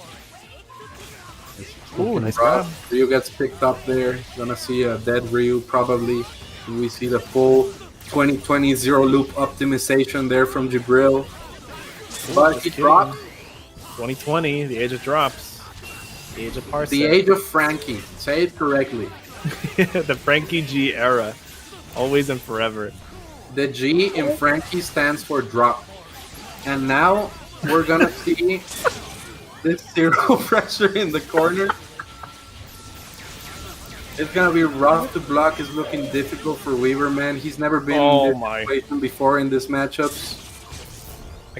Ooh, nice grab. Ryu gets picked up there. Gonna see a dead Ryu probably. We see the full 2020 zero loop optimization there from Jabril. But he dropped. 2020, the age of drops. The age of Parsec. The age of Frankie. Say it correctly. The Frankie G era. Always and forever. The G in Frankie stands for drop. And now we're gonna see this zero pressure in the corner. It's gonna be rough to block. It's looking difficult for Weaverman. He's never been in this situation before in this matchups.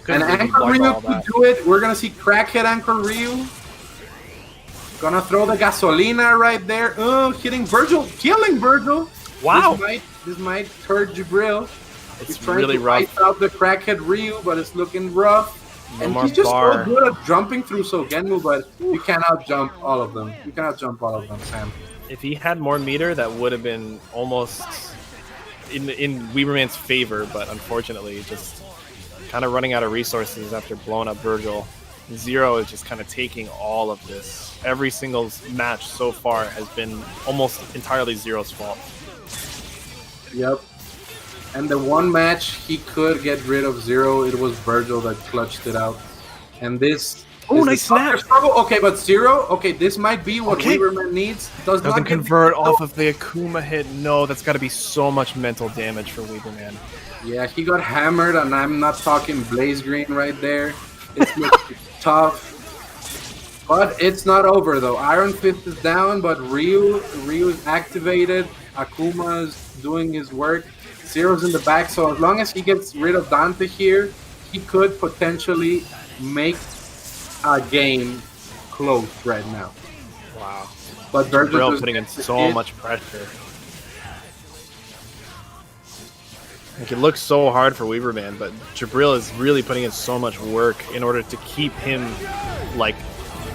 And Anchor Ryu could do it. We're gonna see Crackhead Anchor Ryu. Gonna throw the gasolina right there. Oh, hitting Virgil, killing Virgil. Wow. This might hurt Jabril. It's He's trying really to rough. fight out the Crackhead Ryu, but it's looking rough. No And more he's just bar. so good at jumping through Sogenmu, but you cannot jump all of them. You cannot jump all of them, Sam. If he had more meter, that would have been almost in Weaverman's favor, but unfortunately, just kind of running out of resources after blowing up Virgil. Zero is just kind of taking all of this. Every single match so far has been almost entirely Zero's fault. Yep. And the one match he could get rid of Zero, it was Virgil that clutched it out. And this... Oh, nice snap! Okay, but Zero, okay, this might be what Weaverman needs. Doesn't convert off of the Akuma hit. No, that's got to be so much mental damage for Weaverman. Yeah, he got hammered, and I'm not talking Blaze Green right there. It's tough. But it's not over, though. Iron Fist is down, but Ryu is activated. Akuma is doing his work. Zero's in the back, so as long as he gets rid of Dante here, he could potentially make a game close right now. Wow. But Jabril putting in so much pressure. Like, it looks so hard for Weaverman, but Jabril is really putting in so much work in order to keep him, like,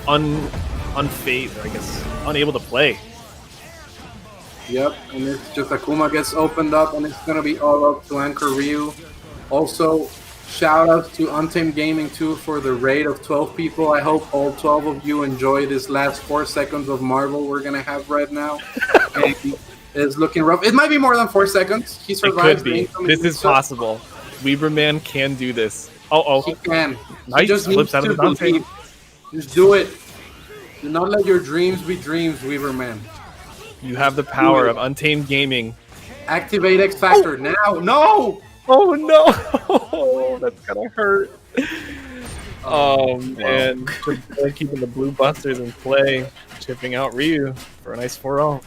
unfazed, or I guess unable to play. Yep, and it's just Akuma gets opened up, and it's gonna be all up to Anchor Ryu. Also, shout out to Untamed Gaming too for the raid of 12 people. I hope all 12 of you enjoy this last 4 seconds of Marvel we're gonna have right now. It's looking rough. It might be more than 4 seconds. He survives. It could be. This is possible. Weaverman can do this. He can. Nice. He just Flips out of the Dante. Just do it. Do not let your dreams be dreams, Weaverman. You have the power of Untamed Gaming. Activate X Factor now. No! Oh no! That's gonna hurt. Oh man. Keeping the blue busters in play. Chipping out Ryu for a nice 4-0.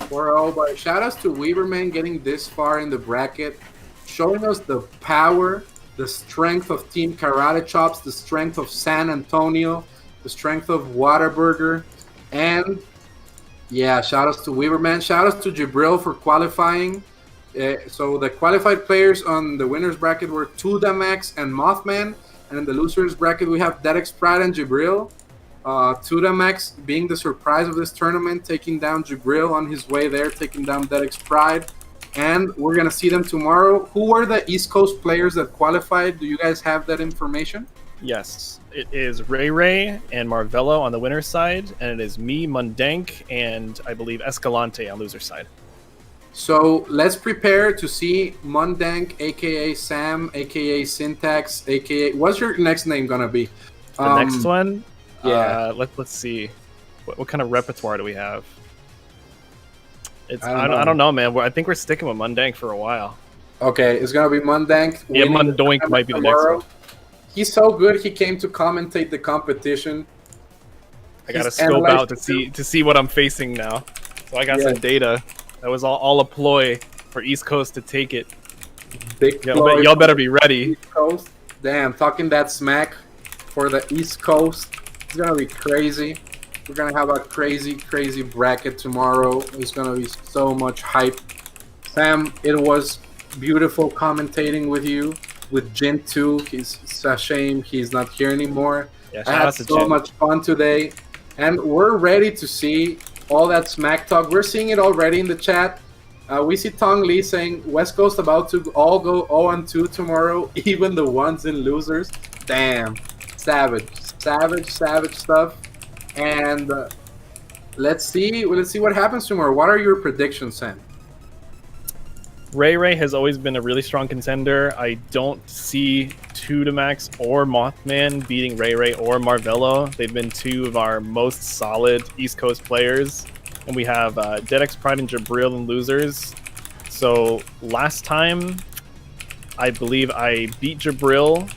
4-0, but shout outs to Weaverman getting this far in the bracket, showing us the power, the strength of Team Karate Chops, the strength of San Antonio, the strength of Whataburger, and yeah, shout outs to Weaverman. Shout outs to Jabril for qualifying. So the qualified players on the winners bracket were Tudamax and Mothman, and in the losers bracket we have Dedic, Pride, and Jabril. Tudamax being the surprise of this tournament, taking down Jabril on his way there, taking down Dedic's Pride. And we're going to see them tomorrow. Who were the East Coast players that qualified? Do you guys have that information? Yes, it is Ray Ray and Marvello on the winner's side, and it is me, Mundank, and I believe Escalante on loser's side. So let's prepare to see Mundank, aka Sam, aka Syntax, aka... What's your next name going to be? The next one? Yeah. Let's see. What kind of repertoire do we have? I don't know, man. I think we're sticking with Mundank for a while. Okay, it's gonna be Mundank. Yeah, Mundoink might be the next one. He's so good. He came to commentate the competition. I gotta scope out to see what I'm facing now. So I got some data. That was all a ploy for East Coast to take it. Y'all better be ready. East Coast. Damn, talking that smack for the East Coast. It's gonna be crazy. We're gonna have a crazy bracket tomorrow. It's gonna be so much hype. Sam, it was beautiful commentating with you. With Gents too. It's a shame he's not here anymore. Yeah, I had so much fun today. And we're ready to see all that smack talk. We're seeing it already in the chat. We see Tong Lee saying West Coast about to all go 0-2 tomorrow, even the ones in losers. Damn. Savage stuff. And let's see what happens tomorrow. What are your predictions, Sam? Ray Ray has always been a really strong contender. I don't see Tudamax or Mothman beating Ray Ray or Marvello. They've been two of our most solid East Coast players. And we have Dedic, Pride, and Jabril in losers. So last time, I believe I beat Jabril.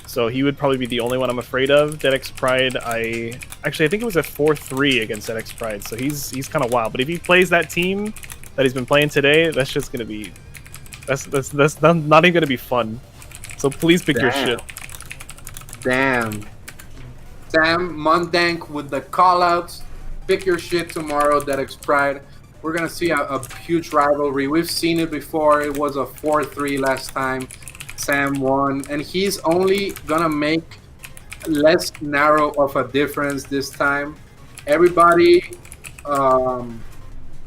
So he would probably be the only one I'm afraid of. Dedic, Pride, I think it was a 4-3 against Dedic, Pride. So he's kind of wild. But if he plays that team that he's been playing today, that's just gonna be that's not even gonna be fun. So please pick your shit. Damn. Sam Mundank with the callouts. Pick your shit tomorrow, Dedic, Pride. We're gonna see a huge rivalry. We've seen it before. It was a 4-3 last time. Sam won, and he's only gonna make less narrow of a difference this time. Everybody,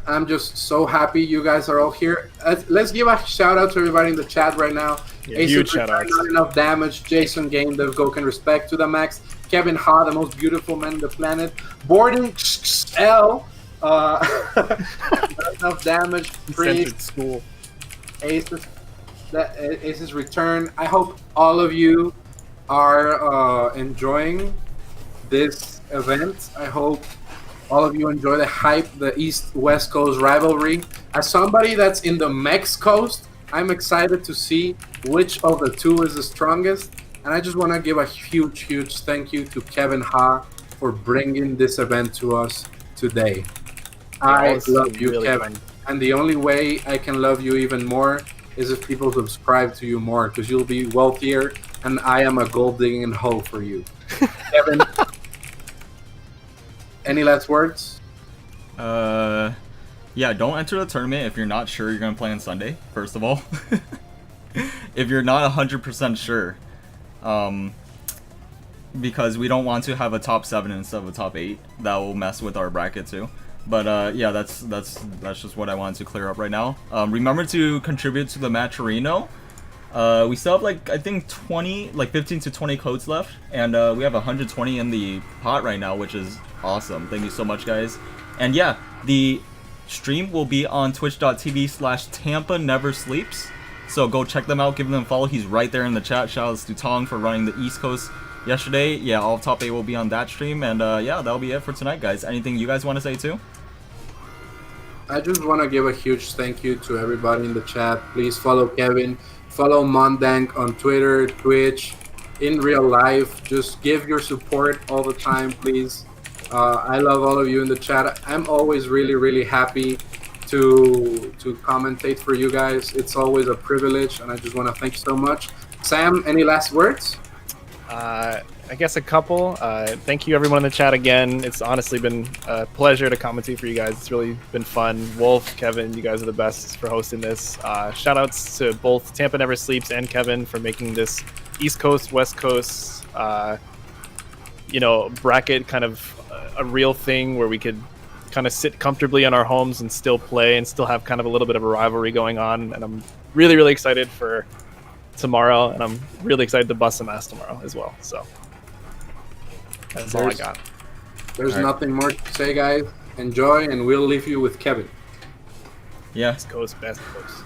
I'm just so happy you guys are all here. Let's give a shout out to everybody in the chat right now. Yeah, huge shout outs. Not enough damage. Jason Game, the Goken Respect to the max. Kevin Ha, the most beautiful man on the planet. Boarding L. Not enough damage. Freak. School. Ace's return. I hope all of you are enjoying this event. I hope all of you enjoy the hype, the East-West Coast rivalry. As somebody that's in the Mex Coast, I'm excited to see which of the two is the strongest. And I just want to give a huge, huge thank you to Kevin Ha for bringing this event to us today. I love you, really Kevin. Fun. And the only way I can love you even more is if people subscribe to you more, because you'll be wealthier, and I am a gold digging hoe for you. Kevin, any last words? Yeah, don't enter the tournament if you're not sure you're going to play on Sunday, first of all. If you're not 100% sure. Because we don't want to have a top 7 instead of a top 8. That will mess with our bracket too. But yeah, that's just what I wanted to clear up right now. Remember to contribute to the Matcherino. We still have like I think 15 to 20 codes left, and we have 120 in the pot right now, which is awesome. Thank you so much, guys. And yeah, the stream will be on twitch.tv/Tampa Never Sleeps. So go check them out, give them a follow. He's right there in the chat. Shoutouts to Tong for running the East Coast yesterday. Yeah, all of top 8 will be on that stream. And yeah, that'll be it for tonight, guys. Anything you guys want to say too? I just want to give a huge thank you to everybody in the chat. Please follow Kevin. Follow Mondank on Twitter, Twitch, in real life. Just give your support all the time, please. I love all of you in the chat. I'm always really, really happy to commentate for you guys. It's always a privilege, and I just want to thank you so much. Sam, any last words? I guess a couple. Thank you everyone in the chat again. It's honestly been a pleasure to commentate for you guys. It's really been fun. Wolf, Kevin, you guys are the best for hosting this. Shout outs to both Tampa Never Sleeps and Kevin for making this East Coast, West Coast, bracket kind of a real thing where we could kind of sit comfortably in our homes and still play and still have kind of a little bit of a rivalry going on. And I'm really, really excited for tomorrow, and I'm really excited to bust some ass tomorrow as well. So that's all I got. There's nothing more to say, guys. Enjoy, and we'll leave you with Kevin. Yeah. Best coast, best coast.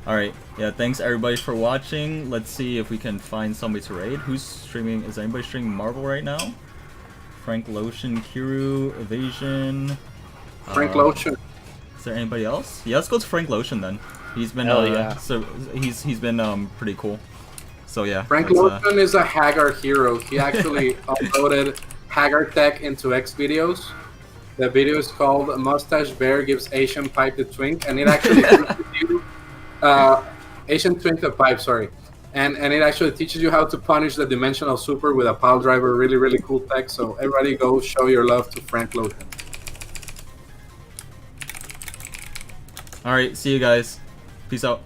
All right. Yeah. Thanks everybody for watching. Let's see if we can find somebody to raid. Who's streaming? Is anybody streaming Marvel right now? Frank Lotion, Kiru, Evasion. Frank Lotion. Is there anybody else? Yeah, let's go to Frank Lotion then. He's been so he's been pretty cool. So yeah. Frank Lotion is a Hagar hero. He actually uploaded Hagar tech into X videos. The video is called "Mustache Bear Gives Asian Pipe the Twink," and it actually teaches you Asian Twink the Pipe. Sorry. And it actually teaches you how to punish the dimensional super with a pile driver. Really, really cool tech. So everybody go show your love to Frank Lotion. All right, see you guys. Peace out.